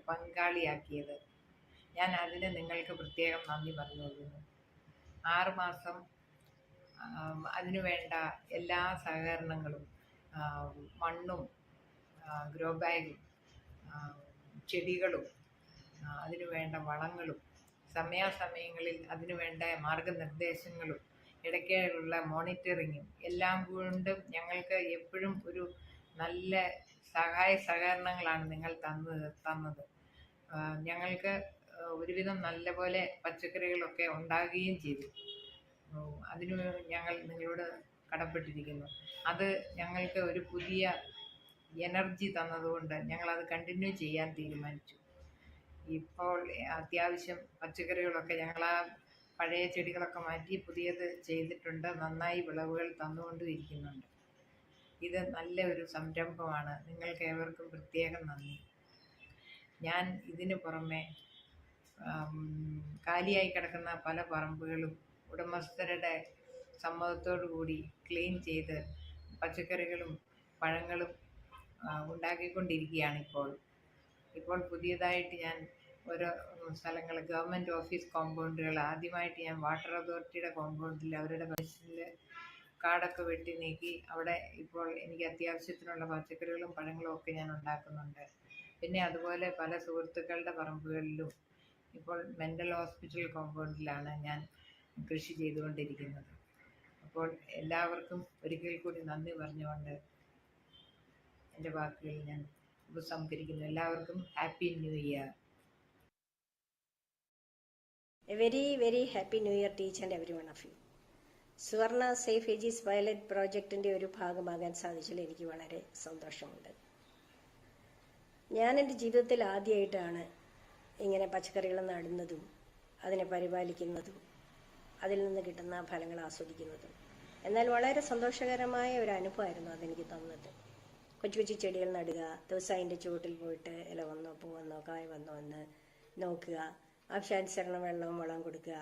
പങ്കാളിയാക്കിയത്. ഞാൻ അതിന് നിങ്ങൾക്ക് പ്രത്യേകം നന്ദി പറഞ്ഞുകൊള്ളുന്നു. 6 മാസം അതിനു വേണ്ട എല്ലാ സഹകരണങ്ങളും, മണ്ണും ഗ്രോ ബാഗും ചെടികളും അതിനു വേണ്ട വളങ്ങളും സമയാസമയങ്ങളിൽ അതിനു വേണ്ട മാർഗനിർദ്ദേശങ്ങളും ഇടയ്ക്കുള്ള മോണിറ്ററിങ്ങും എല്ലാം കൊണ്ടും ഞങ്ങൾക്ക് എപ്പോഴും ഒരു നല്ല സഹകരണങ്ങളാണ് നിങ്ങൾ തന്നത്. ഞങ്ങൾക്ക് ഒരുവിധം നല്ലപോലെ പച്ചക്കറികളൊക്കെ ഉണ്ടാകുകയും ചെയ്തു. അതിന് ഞങ്ങൾ നിങ്ങളോട് കടപ്പെട്ടിരിക്കുന്നു. അത് ഞങ്ങൾക്ക് ഒരു പുതിയ എനർജി തന്നതുകൊണ്ട് ഞങ്ങളത് കണ്ടിന്യൂ ചെയ്യാൻ തീരുമാനിച്ചു. ഇപ്പോൾ അത്യാവശ്യം പച്ചക്കറികളൊക്കെ ഞങ്ങൾ ആ പഴയ ചെടികളൊക്കെ മാറ്റി പുതിയത് ചെയ്തിട്ടുണ്ട്. നന്നായി വിളവുകൾ തന്നുകൊണ്ടും ഇരിക്കുന്നുണ്ട്. ഇത് നല്ല ഒരു സംരംഭമാണ്. നിങ്ങൾക്ക് ഏവർക്കും പ്രത്യേകം നന്ദി. ഞാൻ ഇതിന് പുറമെ കാലിയായി കിടക്കുന്ന പല പറമ്പുകളും ഉടമസ്ഥരുടെ സമ്മതത്തോടു കൂടി ക്ലീൻ ചെയ്ത് പച്ചക്കറികളും പഴങ്ങളും ഉണ്ടാക്കിക്കൊണ്ടിരിക്കുകയാണ്. ഇപ്പോൾ പുതിയതായിട്ട് ഞാൻ ഓരോ സ്ഥലങ്ങൾ, ഗവൺമെൻറ് ഓഫീസ് കോമ്പൗണ്ടുകൾ, ആദ്യമായിട്ട് ഞാൻ വാട്ടർ അതോറിറ്റിയുടെ കോമ്പൗണ്ടിൽ അവരുടെ ബസ്സിൽ കാടൊക്കെ വെട്ടി നീക്കി അവിടെ ഇപ്പോൾ എനിക്ക് അത്യാവശ്യത്തിനുള്ള പച്ചക്കറികളും പഴങ്ങളും ഒക്കെ ഞാൻ ഉണ്ടാക്കുന്നുണ്ട്. പിന്നെ അതുപോലെ പല സുഹൃത്തുക്കളുടെ പറമ്പുകളിലും ഇപ്പോൾ മെൻ്റൽ ഹോസ്പിറ്റൽ കോമ്പൗണ്ടിലാണ് ഞാൻ കൃഷി ചെയ്തുകൊണ്ടിരിക്കുന്നത്. അപ്പോൾ എല്ലാവർക്കും ഒരിക്കൽ കൂടി നന്ദി പറഞ്ഞുകൊണ്ട് എൻ്റെ വാക്കുകൾ ഞാൻ ഉപസംഹരിക്കുന്നു. എല്ലാവർക്കും happy new year. A very, very happy new year to each and every one of you. സുവർണ സേഫ് വെജീസ് വയലറ്റ് പ്രോജക്റ്റിൻ്റെ ഒരു ഭാഗമാകാൻ സാധിച്ചതിൽ എനിക്ക് വളരെ സന്തോഷമുണ്ട്. ഞാൻ എൻ്റെ ജീവിതത്തിൽ ആദ്യമായിട്ടാണ് ഇങ്ങനെ പച്ചക്കറികൾ നടുന്നതും അതിനെ പരിപാലിക്കുന്നതും അതിൽ നിന്ന് കിട്ടുന്ന ഫലങ്ങൾ ആസ്വദിക്കുന്നതും. എന്നാൽ വളരെ സന്തോഷകരമായ ഒരു അനുഭവമായിരുന്നു അതെനിക്ക് തന്നത്. കൊച്ചു കൊച്ചു ചെടികൾ നടുക, ദിവസം അതിൻ്റെ ചുവട്ടിൽ പോയിട്ട് ഇല വന്നോ പൂ വന്നോ കായ വന്നോ എന്ന് നോക്കുക, ആവശ്യാനുസരണം വെള്ളവും വളം കൊടുക്കുക.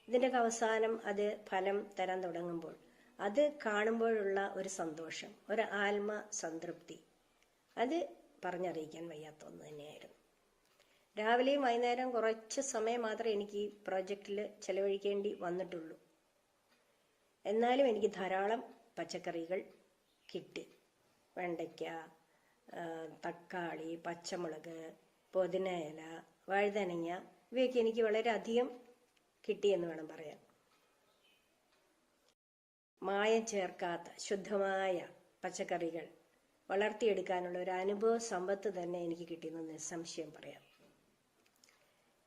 ഇതിൻ്റെയൊക്കെ അവസാനം അത് ഫലം തരാൻ തുടങ്ങുമ്പോൾ അത് കാണുമ്പോഴുള്ള ഒരു സന്തോഷം, ഒരു ആത്മ സംതൃപ്തി, അത് പറഞ്ഞറിയിക്കാൻ വയ്യാത്ത ഒന്ന് തന്നെയായിരുന്നു. രാവിലെയും വൈകുന്നേരം കുറച്ച് സമയം മാത്രമേ എനിക്ക് ഈ പ്രോജക്റ്റിൽ ചെലവഴിക്കേണ്ടി വന്നിട്ടുള്ളൂ. എന്നാലും എനിക്ക് ധാരാളം പച്ചക്കറികൾ കിട്ടി. വെണ്ടയ്ക്ക, തക്കാളി, പച്ചമുളക്, പുതിന ഇല, വഴുതനങ്ങ, ഇവയൊക്കെ എനിക്ക് വളരെയധികം കിട്ടിയെന്ന് വേണം പറയാൻ. മായം ചേർക്കാത്ത ശുദ്ധമായ പച്ചക്കറികൾ വളർത്തിയെടുക്കാനുള്ള ഒരു അനുഭവ സമ്പത്ത് തന്നെ എനിക്ക് കിട്ടിയെന്ന് നിസ്സംശയം പറയാം.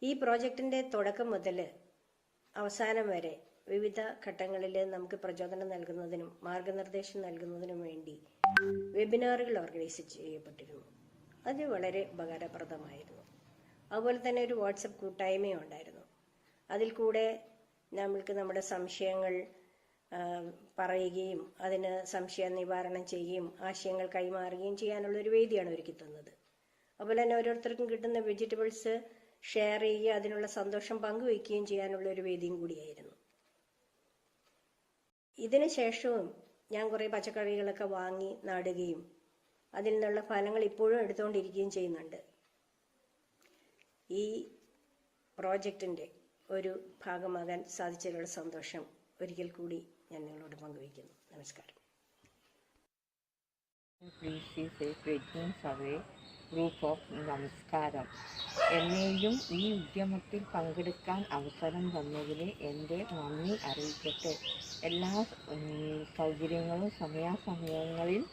ഈ പ്രോജക്റ്റിൻ്റെ തുടക്കം മുതൽ അവസാനം വരെ വിവിധ ഘട്ടങ്ങളിൽ നമുക്ക് പ്രചോദനം നൽകുന്നതിനും മാർഗനിർദ്ദേശം നൽകുന്നതിനും വേണ്ടി വെബിനാറുകൾ ഓർഗനൈസ് ചെയ്യപ്പെട്ടിരുന്നു. അത് വളരെ ഉപകാരപ്രദമായിരുന്നു. അതുപോലെ തന്നെ ഒരു വാട്സപ്പ് കൂട്ടായ്മയും ഉണ്ടായിരുന്നു. അതിൽ കൂടെ നമ്മൾക്ക് നമ്മുടെ സംശയങ്ങൾ പറയുകയും അതിന് സംശയ നിവാരണം ചെയ്യുകയും ആശയങ്ങൾ കൈമാറുകയും ചെയ്യാനുള്ളൊരു വേദിയാണ് ഒരുക്കി തന്നത്. അതുപോലെ തന്നെ ഓരോരുത്തർക്കും കിട്ടുന്ന വെജിറ്റബിൾസ് ഷെയർ ചെയ്യുകയും അതിനുള്ള സന്തോഷം പങ്കുവയ്ക്കുകയും ചെയ്യാനുള്ള ഒരു വേദിയും കൂടിയായിരുന്നു. ഇതിന് ശേഷവും ഞാൻ കുറേ പച്ചക്കറികളൊക്കെ വാങ്ങി നടുകയും അതിൽ നിന്നുള്ള ഫലങ്ങൾ ഇപ്പോഴും എടുത്തുകൊണ്ടിരിക്കുകയും ചെയ്യുന്നുണ്ട്. ഈ പ്രോജക്റ്റിൻ്റെ ഒരു ഭാഗമാകാൻ സാധിച്ചതിലുള്ള സന്തോഷം ഒരിക്കൽ കൂടി ഞാൻ നിങ്ങളോട് പങ്കുവയ്ക്കുന്നു. നമസ്കാരം. ഗ്രൂപ്പ് ഓഫ് നമസ്കാരം. എന്നെയും ഈ ഉദ്യമത്തിൽ പങ്കെടുക്കാൻ അവസരം തന്നതിന് എൻ്റെ നന്ദി അറിയിക്കട്ടെ. എല്ലാ സൗകര്യങ്ങളും സമയാസമയങ്ങളിൽ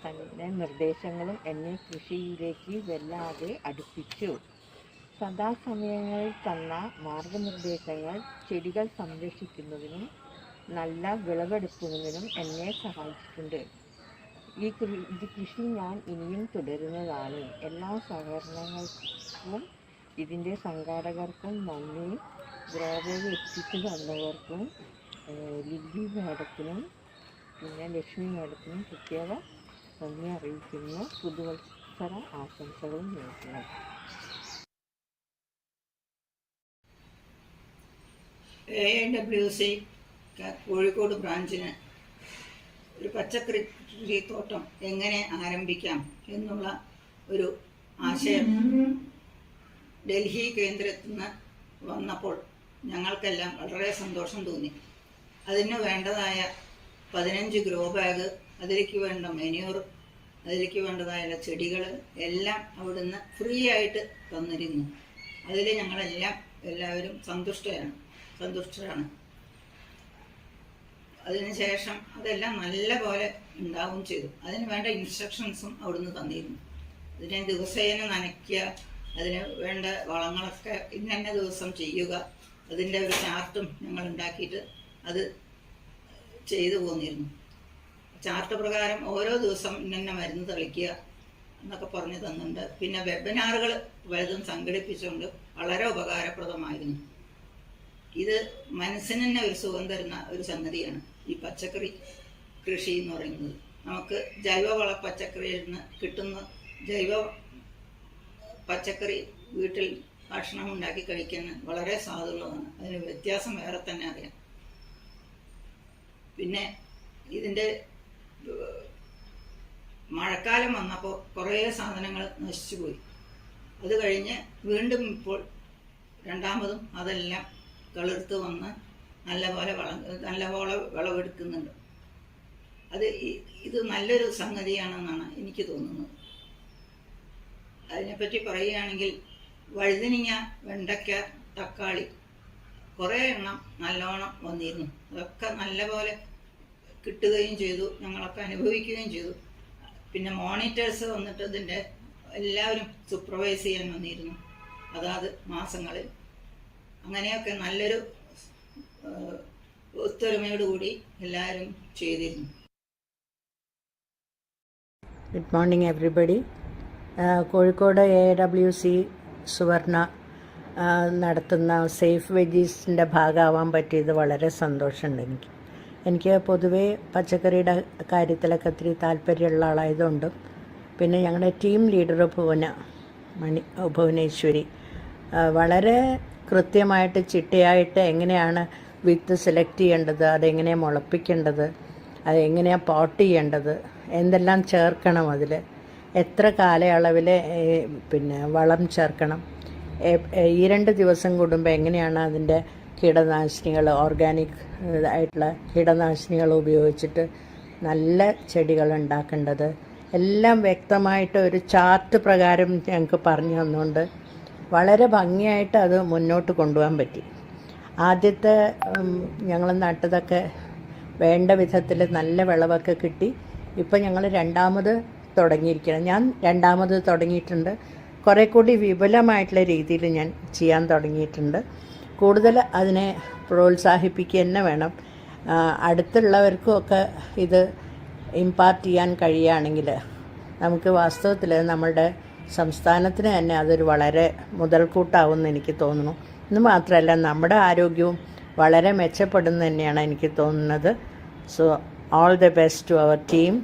തന്നെ നിർദ്ദേശങ്ങളും എന്നെ കൃഷിയിലേക്ക് വല്ലാതെ അടുപ്പിച്ചു. സദാസമയങ്ങളിൽ തന്ന മാർഗനിർദ്ദേശങ്ങൾ ചെടികൾ സംരക്ഷിക്കുന്നതിനും നല്ല വിളവെടുക്കുന്നതിനും എന്നെ സഹായിച്ചിട്ടുണ്ട്. ഈ കൃഷി ഞാൻ ഇനിയും തുടരുന്നതാണ്. എല്ലാ സഹകരണങ്ങൾക്കും ഇതിൻ്റെ സംഘാടകർക്കും നന്ദി. ഗ്രോബോയിൽ എത്തിച്ചു തന്നവർക്കും ലില്ലി മാഡത്തിനും പിന്നെ ലക്ഷ്മി മാഡത്തിനും പ്രത്യേക നന്ദി അറിയിക്കുന്നു. പുതുവത്സര ആശംസകളും നേരുന്നു. AIWC കോഴിക്കോട് ബ്രാഞ്ചിന് ഒരു പച്ചക്കറി തോട്ടം എങ്ങനെ ആരംഭിക്കാം എന്നുള്ള ഒരു ആശയം ഡൽഹി കേന്ദ്രത്തിൽ നിന്ന് വന്നപ്പോൾ ഞങ്ങൾക്കെല്ലാം വളരെ സന്തോഷം തോന്നി. അതിന് വേണ്ടതായ 15 ഗ്രോ ബാഗ്, അതിലേക്ക് വേണ്ട മെന്യൂർ, അതിലേക്ക് വേണ്ടതായ ചെടികൾ എല്ലാം അവിടുന്ന് ഫ്രീ ആയിട്ട് തന്നിരുന്നു. അതിൽ എല്ലാവരും സന്തുഷ്ടരാണ്. അതിനുശേഷം അതെല്ലാം നല്ല പോലെ ഉണ്ടാവുകയും ചെയ്തു. അതിന് വേണ്ട ഇൻസ്ട്രക്ഷൻസും അവിടുന്ന് തന്നിരുന്നു. അതിനെ ദിവസേന നനയ്ക്കുക, അതിന് വേണ്ട വളങ്ങളൊക്കെ ഇന്ന ദിവസം ചെയ്യുക, അതിൻ്റെ ഒരു ചാർട്ടും ഞങ്ങൾ ഉണ്ടാക്കിയിട്ട് അത് ചെയ്തു പോന്നിരുന്നു. ചാർട്ട് പ്രകാരം ഓരോ ദിവസം ഇന്ന മരുന്ന് തളിക്കുക എന്നൊക്കെ പറഞ്ഞു തന്നിട്ടുണ്ട്. പിന്നെ വെബിനാറുകൾ പലതും സംഘടിപ്പിച്ചുകൊണ്ട് വളരെ ഉപകാരപ്രദമായിരുന്നു. ഇത് മനസ്സിന് തന്നെ ഒരു സുഖം തരുന്ന ഒരു സംഗതിയാണ് ഈ പച്ചക്കറി കൃഷി എന്ന് പറയുന്നത്. നമുക്ക് ജൈവവള പച്ചക്കറിയിൽ നിന്ന് കിട്ടുന്ന ജൈവ പച്ചക്കറി വീട്ടിൽ ഭക്ഷണം ഉണ്ടാക്കി കഴിക്കാൻ വളരെ സാധുള്ളതാണ്. അതിന് വ്യത്യാസം വേറെ തന്നെ അറിയാം. പിന്നെ ഇതിൻ്റെ മഴക്കാലം വന്നപ്പോൾ കുറേ സാധനങ്ങൾ നശിച്ചുപോയി. അത് കഴിഞ്ഞ് വീണ്ടും ഇപ്പോൾ രണ്ടാമതും അതെല്ലാം തളിർത്ത് വന്ന് നല്ലപോലെ വിളവെടുക്കുന്നുണ്ട്. ഇത് നല്ലൊരു സംഗതിയാണെന്നാണ് എനിക്ക് തോന്നുന്നത്. അതിനെപ്പറ്റി പറയുകയാണെങ്കിൽ വഴുതനങ്ങ, വെണ്ടയ്ക്ക, തക്കാളി കുറേ എണ്ണം നല്ലോണം വന്നിരുന്നു. അതൊക്കെ നല്ലപോലെ കിട്ടുകയും ചെയ്തു, ഞങ്ങളൊക്കെ അനുഭവിക്കുകയും ചെയ്തു. പിന്നെ മോണിറ്റേഴ്സ് വന്നിട്ട് ഇതിൻ്റെ എല്ലാവരും സൂപ്പർവൈസ് ചെയ്യാൻ വന്നിരുന്നു അതാത് മാസങ്ങളിൽ. അങ്ങനെയൊക്കെ നല്ലൊരു ഒത്തൊരുമയോടുകൂടി എല്ലാവരും ചെയ്തിരുന്നു. Good morning everybody. Kozhikode AIWC സുവർണ നടത്തുന്ന സേഫ് വെജീസിൻ്റെ ഭാഗമാവാൻ പറ്റിയത് വളരെ സന്തോഷമുണ്ട്. എനിക്ക് പൊതുവേ പച്ചക്കറിയുടെ കാര്യത്തിലൊക്കെ ഒത്തിരി താല്പര്യമുള്ള ആളായതുകൊണ്ടും പിന്നെ ഞങ്ങളുടെ ടീം ലീഡർ ഭുവനേശ്വരി വളരെ കൃത്യമായിട്ട് ചിട്ടയായിട്ട് എങ്ങനെയാണ് വിത്ത് സെലക്ട് ചെയ്യേണ്ടത്, അതെങ്ങനെയാണ് മുളപ്പിക്കേണ്ടത്, അതെങ്ങനെയാണ് പോട്ട് ചെയ്യേണ്ടത്, എന്തെല്ലാം ചേർക്കണം, അതിൽ എത്ര കാലയളവിൽ പിന്നെ വളം ചേർക്കണം, ഈ 2 ദിവസം കൂടുമ്പോൾ എങ്ങനെയാണ് അതിൻ്റെ കീടനാശിനികൾ ഓർഗാനിക് ആയിട്ടുള്ള കീടനാശിനികൾ ഉപയോഗിച്ചിട്ട് നല്ല ചെടികൾ ഉണ്ടാക്കേണ്ടത് എല്ലാം വ്യക്തമായിട്ട് ഒരു ചാർട്ട് പ്രകാരം ഞങ്ങൾക്ക് പറഞ്ഞു തന്നുകൊണ്ട് വളരെ ഭംഗിയായിട്ട് അത് മുന്നോട്ട് കൊണ്ടുപോകാൻ പറ്റി. ആദ്യത്തെ ഞങ്ങൾ നട്ടതൊക്കെ വേണ്ട വിധത്തിൽ നല്ല വിളവൊക്കെ കിട്ടി. ഇപ്പം ഞങ്ങൾ രണ്ടാമത് തുടങ്ങിയിരിക്കണം. ഞാൻ രണ്ടാമത് തുടങ്ങിയിട്ടുണ്ട്. കുറേ കൂടി വിപുലമായിട്ടുള്ള രീതിയിൽ ഞാൻ ചെയ്യാൻ തുടങ്ങിയിട്ടുണ്ട്. കൂടുതൽ അതിനെ പ്രോത്സാഹിപ്പിക്കുക തന്നെ വേണം. അടുത്തുള്ളവർക്കും ഒക്കെ ഇത് ഇമ്പാർട്ട് ചെയ്യാൻ കഴിയുകയാണെങ്കിൽ നമുക്ക് വാസ്തവത്തിൽ നമ്മളുടെ സംസ്ഥാനത്തിന് തന്നെ അതൊരു വളരെ മുതൽക്കൂട്ടാവുമെന്ന് എനിക്ക് തോന്നുന്നു. എന്ന് മാത്രമല്ല നമ്മുടെ ആരോഗ്യവും വളരെ മെച്ചപ്പെടുന്നു തന്നെയാണ് എനിക്ക് തോന്നുന്നത്. So all the best to our team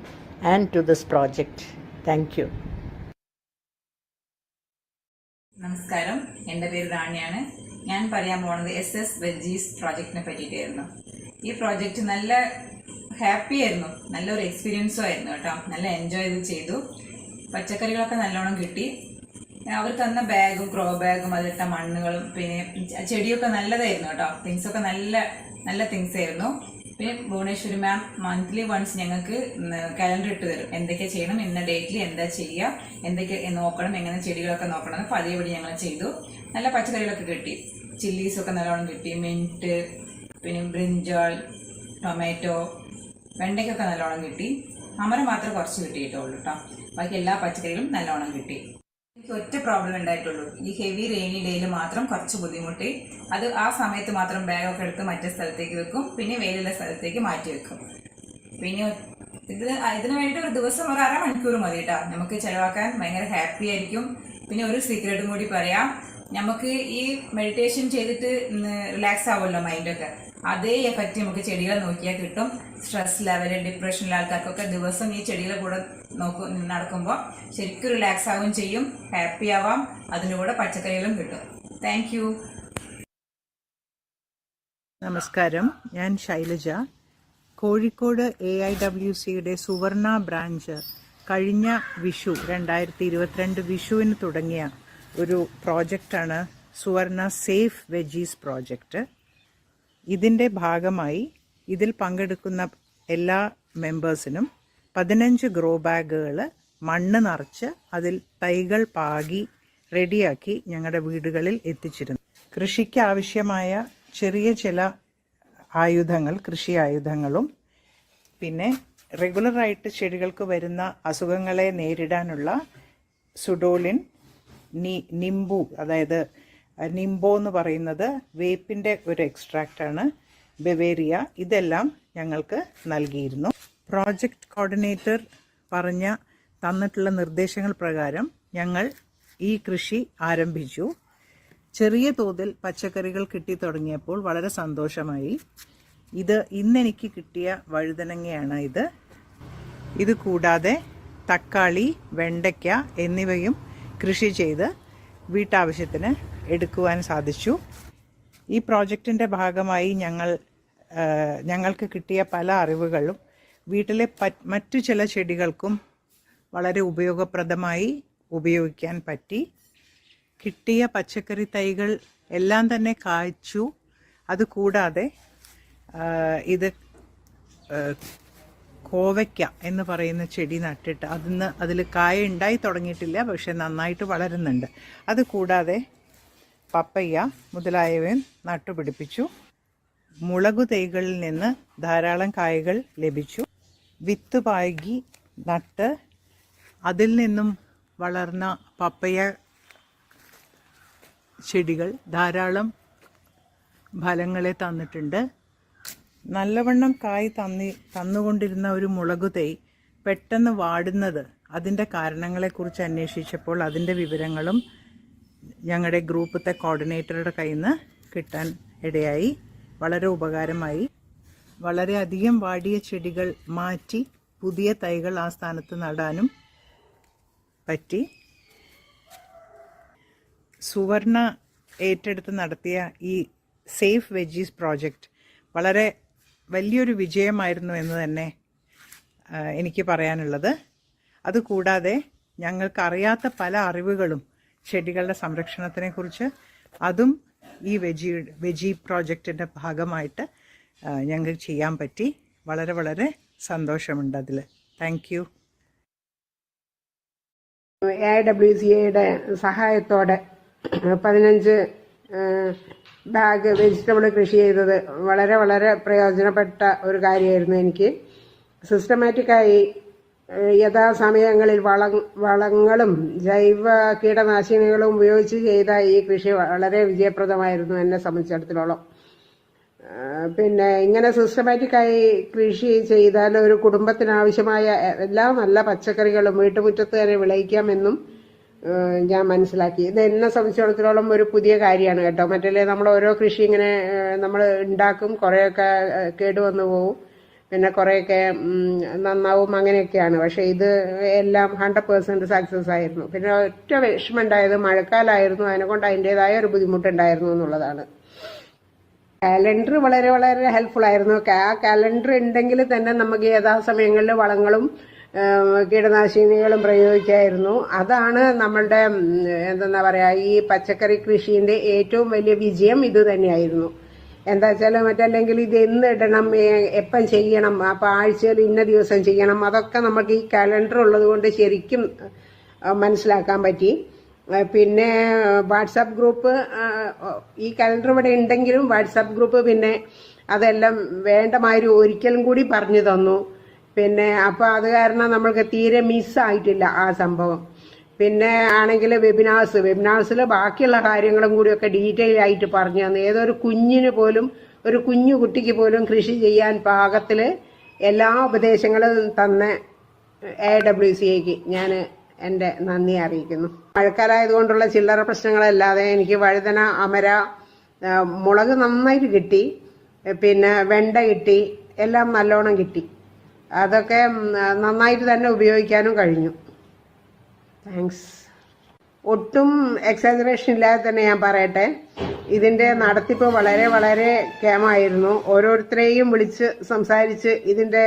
and to this project. Thank you. നമസ്കാരം, എൻ്റെ പേര് റാണിയാണ്. ഞാൻ പറയാൻ പോകുന്നത് SS വെജീസ് പ്രോജക്റ്റിനെ പറ്റിയിട്ടായിരുന്നു. ഈ പ്രോജക്റ്റ് നല്ല ഹാപ്പി ആയിരുന്നു, നല്ലൊരു എക്സ്പീരിയൻസും ആയിരുന്നു കേട്ടോ. നല്ല എൻജോയ് ചെയ്തു. പച്ചക്കറികളൊക്കെ നല്ലോണം കിട്ടി. അവർ തന്ന ബാഗും ഗ്രോ ബാഗും അതിലിട്ട മണ്ണുകളും പിന്നെ ചെടിയൊക്കെ നല്ലതായിരുന്നു കേട്ടോ. തിങ്സൊക്കെ നല്ല നല്ല തിങ്സ് ആയിരുന്നു. പിന്നെ ഭുവനേശ്വരി മാം മന്ത്ലി വൺസ് ഞങ്ങൾക്ക് കലണ്ടർ ഇട്ട് തരും, എന്തൊക്കെ ചെയ്യണം, ഇന്ന ഡേറ്റിൽ എന്താ ചെയ്യുക, എന്തൊക്കെ നോക്കണം, എങ്ങനെ ചെടികളൊക്കെ നോക്കണം. അപ്പോൾ അതേപടി ഞങ്ങൾ ചെയ്തു. നല്ല പച്ചക്കറികളൊക്കെ കിട്ടി. ചില്ലീസൊക്കെ നല്ലോണം കിട്ടി. മിൻറ്റ്, പിന്നെ ബ്രിഞ്ചാൾ, ടൊമാറ്റോ, വെണ്ടയ്ക്കൊക്കെ നല്ലോണം കിട്ടി. അമര മാത്രം കുറച്ച് കിട്ടിയിട്ടുള്ളൂ കേട്ടോ. ബാക്കി എല്ലാ പച്ചക്കറികളും നല്ലോണം കിട്ടി. എനിക്ക് ഒറ്റ പ്രോബ്ലം ഉണ്ടായിട്ടുള്ളൂ. ഈ ഹെവി റെയിനി ഡേയിൽ മാത്രം കുറച്ച് ബുദ്ധിമുട്ടി. അത് ആ സമയത്ത് മാത്രം ബാഗൊക്കെ എടുത്ത് മറ്റേ സ്ഥലത്തേക്ക് വെക്കും, പിന്നെ വെയിലുള്ള സ്ഥലത്തേക്ക് മാറ്റി വെക്കും. പിന്നെ ഇതിന് വേണ്ടിയിട്ട് ഒരു ദിവസം ഒരു അരമണിക്കൂർ മതി കേട്ടോ നമുക്ക് ചിലവാക്കാൻ. ഭയങ്കര ഹാപ്പി ആയിരിക്കും. പിന്നെ ഒരു സീക്രട്ടും കൂടി പറയാം. നമുക്ക് ഈ മെഡിറ്റേഷൻ ചെയ്തിട്ട് റിലാക്സ് ആവുമല്ലോ മൈൻഡൊക്കെ, അതേ എഫക്റ്റ് നമുക്ക് ചെടികളെ നോക്കിയാൽ കിട്ടും. സ്ട്രെസ് ലെവല്, ഡിപ്രഷനിലെ ആൾക്കാർക്കൊക്കെ ദിവസം ഈ ചെടികളെ കൂടെ നടക്കുമ്പോൾ ശരിക്കും റിലാക്സ് ആവുകയും ചെയ്യും, ഹാപ്പി ആവാം. അതിൻ്റെ കൂടെ പച്ചക്കറികളും കിട്ടും. Thank you. നമസ്കാരം, ഞാൻ ശൈലജ. കോഴിക്കോട് AIWCയുടെ സുവർണ ബ്രാഞ്ച് കഴിഞ്ഞ വിഷു 2022 വിഷുവിന് തുടങ്ങിയ ഒരു പ്രോജക്റ്റാണ് സുവർണ സേഫ് വെജീസ് പ്രോജക്റ്റ്. ഇതിൻ്റെ ഭാഗമായി ഇതിൽ പങ്കെടുക്കുന്ന എല്ലാ മെമ്പേഴ്സിനും 15 ഗ്രോ ബാഗുകൾ മണ്ണ് നിറച്ച് അതിൽ തൈകൾ പാകി റെഡിയാക്കി ഞങ്ങളുടെ വീടുകളിൽ എത്തിച്ചിരുന്നു. കൃഷിക്ക് ആവശ്യമായ ചെറിയ ചില ആയുധങ്ങൾ, കൃഷി ആയുധങ്ങളും പിന്നെ റെഗുലറായിട്ട് ചെടികൾക്ക് വരുന്ന അസുഖങ്ങളെ നേരിടാനുള്ള സുഡോളിൻ, നിംബു, അതായത് നിംബോ എന്ന് പറയുന്നത് വേപ്പിൻ്റെ ഒരു എക്സ്ട്രാക്റ്റാണ്, ബെവേരിയ, ഇതെല്ലാം ഞങ്ങൾക്ക് നൽകിയിരുന്നു. പ്രോജക്റ്റ് കോർഡിനേറ്റർ തന്നിട്ടുള്ള നിർദ്ദേശങ്ങൾ പ്രകാരം ഞങ്ങൾ ഈ കൃഷി ആരംഭിച്ചു. ചെറിയ തോതിൽ പച്ചക്കറികൾ കിട്ടി തുടങ്ങിയപ്പോൾ വളരെ സന്തോഷമായി. ഇന്നെനിക്ക് കിട്ടിയ വഴുതനങ്ങയാണ് ഇത് കൂടാതെ തക്കാളി, വെണ്ടയ്ക്ക എന്നിവയും കൃഷി ചെയ്ത് വീട്ടാവശ്യത്തിന് എടുക്കുവാൻ സാധിച്ചു. ഈ പ്രോജക്റ്റിൻ്റെ ഭാഗമായി ഞങ്ങൾക്ക് കിട്ടിയ പല അറിവുകളും വീട്ടിലെ മറ്റു ചില ചെടികൾക്കും വളരെ ഉപയോഗപ്രദമായി ഉപയോഗിക്കാൻ പറ്റി. കിട്ടിയ പച്ചക്കറി തൈകൾ എല്ലാം തന്നെ കായ്ച്ചു. അതുകൂടാതെ ഇത് കോവയ്ക്ക എന്ന് പറയുന്ന ചെടി നട്ടിട്ട് അതിൽ കായ ഉണ്ടായി തുടങ്ങിയിട്ടില്ല, പക്ഷെ നന്നായിട്ട് വളരുന്നുണ്ട്. അതുകൂടാതെ പപ്പയ്യ മുതലായവയും നട്ടുപിടിപ്പിച്ചു. മുളകു തൈകളിൽ നിന്ന് ധാരാളം കായകൾ ലഭിച്ചു. വിത്ത് പാകി നട്ട് അതിൽ നിന്നും വളർന്ന പപ്പയ ചെടികൾ ധാരാളം ഫലങ്ങളെ തന്നിട്ടുണ്ട്. നല്ലവണ്ണം കായ് തന്നുകൊണ്ടിരുന്ന ഒരു മുളകു തൈ പെട്ടെന്ന് വാടുന്നത്, അതിൻ്റെ കാരണങ്ങളെക്കുറിച്ച് അന്വേഷിച്ചപ്പോൾ അതിൻ്റെ വിവരങ്ങളും ഞങ്ങളുടെ ഗ്രൂപ്പത്തെ കോർഡിനേറ്ററുടെ കയ്യിൽ നിന്ന് കിട്ടാൻ ഇടയായി. വളരെ ഉപകാരമായി. വളരെയധികം വാടിയ ചെടികൾ മാറ്റി പുതിയ തൈകൾ ആ സ്ഥാനത്ത് നടാനും പറ്റി. സുവർണ ഏറ്റെടുത്ത് നടത്തിയ ഈ സേഫ് വെജീസ് പ്രോജക്റ്റ് വളരെ വലിയൊരു വിജയമായിരുന്നു എന്ന് തന്നെ എനിക്ക് പറയാനുള്ളത്. അതുകൂടാതെ ഞങ്ങൾക്കറിയാത്ത പല അറിവുകളും ചെടികളുടെ സംരക്ഷണത്തിനെക്കുറിച്ച് അതും ഈ വെജി പ്രോജക്റ്റിൻ്റെ ഭാഗമായിട്ട് ഞങ്ങൾക്ക് ചെയ്യാൻ പറ്റി. വളരെ വളരെ സന്തോഷമുണ്ട് അതിൽ. Thank you. AIWCയുടെ സഹായത്തോടെ 15 ബാഗ് വെജിറ്റബിൾ കൃഷി ചെയ്തത് വളരെ വളരെ പ്രയോജനപ്പെട്ട ഒരു കാര്യമായിരുന്നു എനിക്ക്. സിസ്റ്റമാറ്റിക്കായി യഥാസമയങ്ങളിൽ വളങ്ങളും ജൈവ കീടനാശിനികളും ഉപയോഗിച്ച് ചെയ്ത ഈ കൃഷി വളരെ വിജയപ്രദമായിരുന്നു എന്നെ സംബന്ധിച്ചിടത്തോളം. പിന്നെ ഇങ്ങനെ സിസ്റ്റമാറ്റിക്കായി കൃഷി ചെയ്താൽ ഒരു കുടുംബത്തിനാവശ്യമായ എല്ലാ നല്ല പച്ചക്കറികളും വീട്ടുമുറ്റത്ത് തന്നെ വിളയിക്കാമെന്നും ഞാൻ മനസ്സിലാക്കി. ഇത് എന്നെ സംബന്ധിച്ചിടത്തോളം ഒരു പുതിയ കാര്യമാണ് കേട്ടോ. മറ്റേ നമ്മൾ ഓരോ കൃഷി ഇങ്ങനെ നമ്മൾ ഉണ്ടാക്കും, കുറേയൊക്കെ കേടുവന്നു പോവും, പിന്നെ കുറേയൊക്കെ നന്നാവും, അങ്ങനെയൊക്കെയാണ്. പക്ഷെ ഇത് എല്ലാം 100% സക്സസ് ആയിരുന്നു. പിന്നെ ഒറ്റ വിഷമം ഉണ്ടായത് മഴക്കാലമായിരുന്നു, അതിനെക്കൊണ്ട് അതിൻ്റെതായ ഒരു ബുദ്ധിമുട്ടുണ്ടായിരുന്നു എന്നുള്ളതാണ്. കാലണ്ടർ വളരെ വളരെ ഹെൽപ്ഫുൾ ആയിരുന്നു. ആ കാലണ്ടർ ഉണ്ടെങ്കിൽ തന്നെ നമുക്ക് യഥാസമയങ്ങളിൽ വളങ്ങളും കീടനാശിനികളും പ്രയോഗിക്കായിരുന്നു. അതാണ് നമ്മളുടെ എന്താ പറയുക, ഈ പച്ചക്കറി കൃഷിന്റെ ഏറ്റവും വലിയ വിജയം ഇത് തന്നെയായിരുന്നു. എന്താ വെച്ചാൽ മറ്റല്ലെങ്കിൽ ഇത് എന്ന് ഇടണം, എപ്പം ചെയ്യണം, അപ്പം ആഴ്ചയിൽ ഇന്ന ദിവസം ചെയ്യണം, അതൊക്കെ നമുക്ക് ഈ കാലണ്ടർ ഉള്ളത് കൊണ്ട് ശരിക്കും മനസ്സിലാക്കാൻ പറ്റി. പിന്നെ വാട്സാപ്പ് ഗ്രൂപ്പ്, ഈ കലണ്ടർ ഇവിടെ ഉണ്ടെങ്കിലും വാട്സാപ്പ് ഗ്രൂപ്പ് പിന്നെ അതെല്ലാം വേണ്ടമാതിരി ഒരിക്കലും കൂടി പറഞ്ഞു തന്നു. പിന്നെ അപ്പോൾ അത് കാരണം നമ്മൾക്ക് തീരെ മിസ്സായിട്ടില്ല ആ സംഭവം. പിന്നെ ആണെങ്കിൽ വെബിനാഴ്സിൽ ബാക്കിയുള്ള കാര്യങ്ങളും കൂടിയൊക്കെ ഡീറ്റെയിൽ ആയിട്ട് പറഞ്ഞു തന്നു. ഏതൊരു കുഞ്ഞിന് പോലും, ഒരു കുഞ്ഞു കുട്ടിക്ക് പോലും കൃഷി ചെയ്യാൻ പാകത്തിൽ എല്ലാ ഉപദേശങ്ങളും തന്ന AIWCക്ക് ഞാൻ എൻ്റെ നന്ദി അറിയിക്കുന്നു. മഴക്കാലമായതുകൊണ്ടുള്ള ചില്ലറ പ്രശ്നങ്ങളല്ലാതെ എനിക്ക് വഴുതന, അമര, മുളക് നന്നായിട്ട് കിട്ടി, പിന്നെ വെണ്ട കിട്ടി, എല്ലാം നല്ലോണം കിട്ടി. അതൊക്കെ നന്നായിട്ട് തന്നെ ഉപയോഗിക്കാനും കഴിഞ്ഞു. താങ്ക്സ്. ഒട്ടും എക്സാജറേഷൻ ഇല്ലാതെ തന്നെ ഞാൻ പറയട്ടെ, ഇതിൻ്റെ നടത്തിപ്പ് വളരെ വളരെ കേമായിരുന്നു. ഓരോരുത്തരെയും വിളിച്ച് സംസാരിച്ച് ഇതിൻ്റെ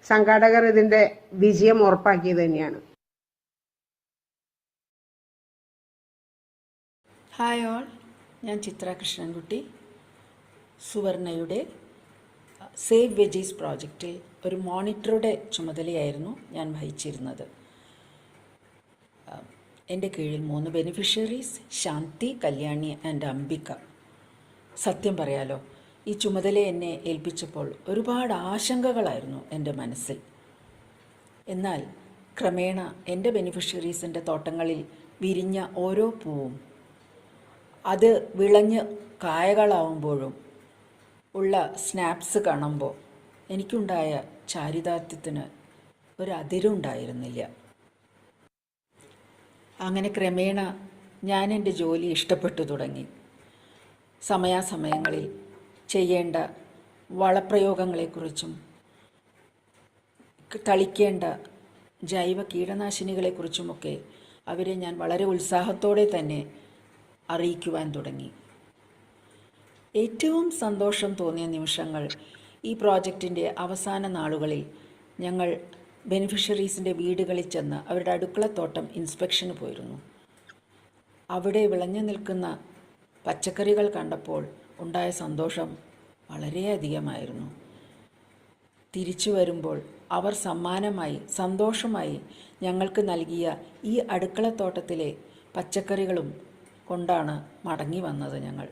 സംഘാടകർ ഇതിൻ്റെ വിജയം ഉറപ്പാക്കിയത് തന്നെയാണ്. ഹായ് ഓൾ, ഞാൻ ചിത്ര കൃഷ്ണൻകുട്ടി. സുവർണയുടെ സേവ് വെജീസ് പ്രോജക്റ്റിൽ ഒരു മോണിറ്ററുടെ ചുമതലയായിരുന്നു ഞാൻ വഹിച്ചിരുന്നത്. എൻ്റെ കീഴിൽ 3 ബെനിഫിഷ്യറീസ്, ശാന്തി, കല്യാണി ആൻഡ് അംബിക. സത്യം പറയാലോ, ഈ ചുമതല എന്നെ ഏൽപ്പിച്ചപ്പോൾ ഒരുപാട് ആശങ്കകളായിരുന്നു എൻ്റെ മനസ്സിൽ. എന്നാൽ ക്രമേണ എൻ്റെ ബെനിഫിഷ്യറീസിൻ്റെ തോട്ടങ്ങളിൽ വിരിഞ്ഞ ഓരോ പൂവും അത് വിളഞ്ഞ് കായകളാവുമ്പോഴും ഉള്ള സ്നാപ്സ് കാണുമ്പോൾ എനിക്കുണ്ടായ ചാരിതാർത്ഥ്യത്തിന് ഒരതിരുണ്ടായിരുന്നില്ല. അങ്ങനെ ക്രമേണ ഞാൻ എൻ്റെ ജോലി ഇഷ്ടപ്പെട്ടു തുടങ്ങി. സമയാസമയങ്ങളിൽ ചെയ്യേണ്ട വളപ്രയോഗങ്ങളെക്കുറിച്ചും തളിക്കേണ്ട ജൈവ കീടനാശിനികളെക്കുറിച്ചുമൊക്കെ അവരെ ഞാൻ വളരെ ഉത്സാഹത്തോടെ തന്നെ അറിയിക്കുവാൻ തുടങ്ങി. ഏറ്റവും സന്തോഷം തോന്നിയ നിമിഷങ്ങൾ ഈ പ്രോജക്റ്റിൻ്റെ അവസാന നാളുകളിൽ ഞങ്ങൾ ബെനിഫിഷ്യറീസിൻ്റെ വീടുകളിൽ ചെന്ന് അവരുടെ അടുക്കളത്തോട്ടം ഇൻസ്പെക്ഷന് പോയിരുന്നു. അവിടെ വിളഞ്ഞു നിൽക്കുന്ന പച്ചക്കറികൾ കണ്ടപ്പോൾ ഉണ്ടായ സന്തോഷം വളരെയധികമായിരുന്നു. തിരിച്ചു വരുമ്പോൾ അവർ സമ്മാനമായി സന്തോഷമായി ഞങ്ങൾക്ക് നൽകിയ ഈ അടുക്കളത്തോട്ടത്തിലെ പച്ചക്കറികളും കൊണ്ടാണ് മടങ്ങി വന്നത്. ഞങ്ങൾ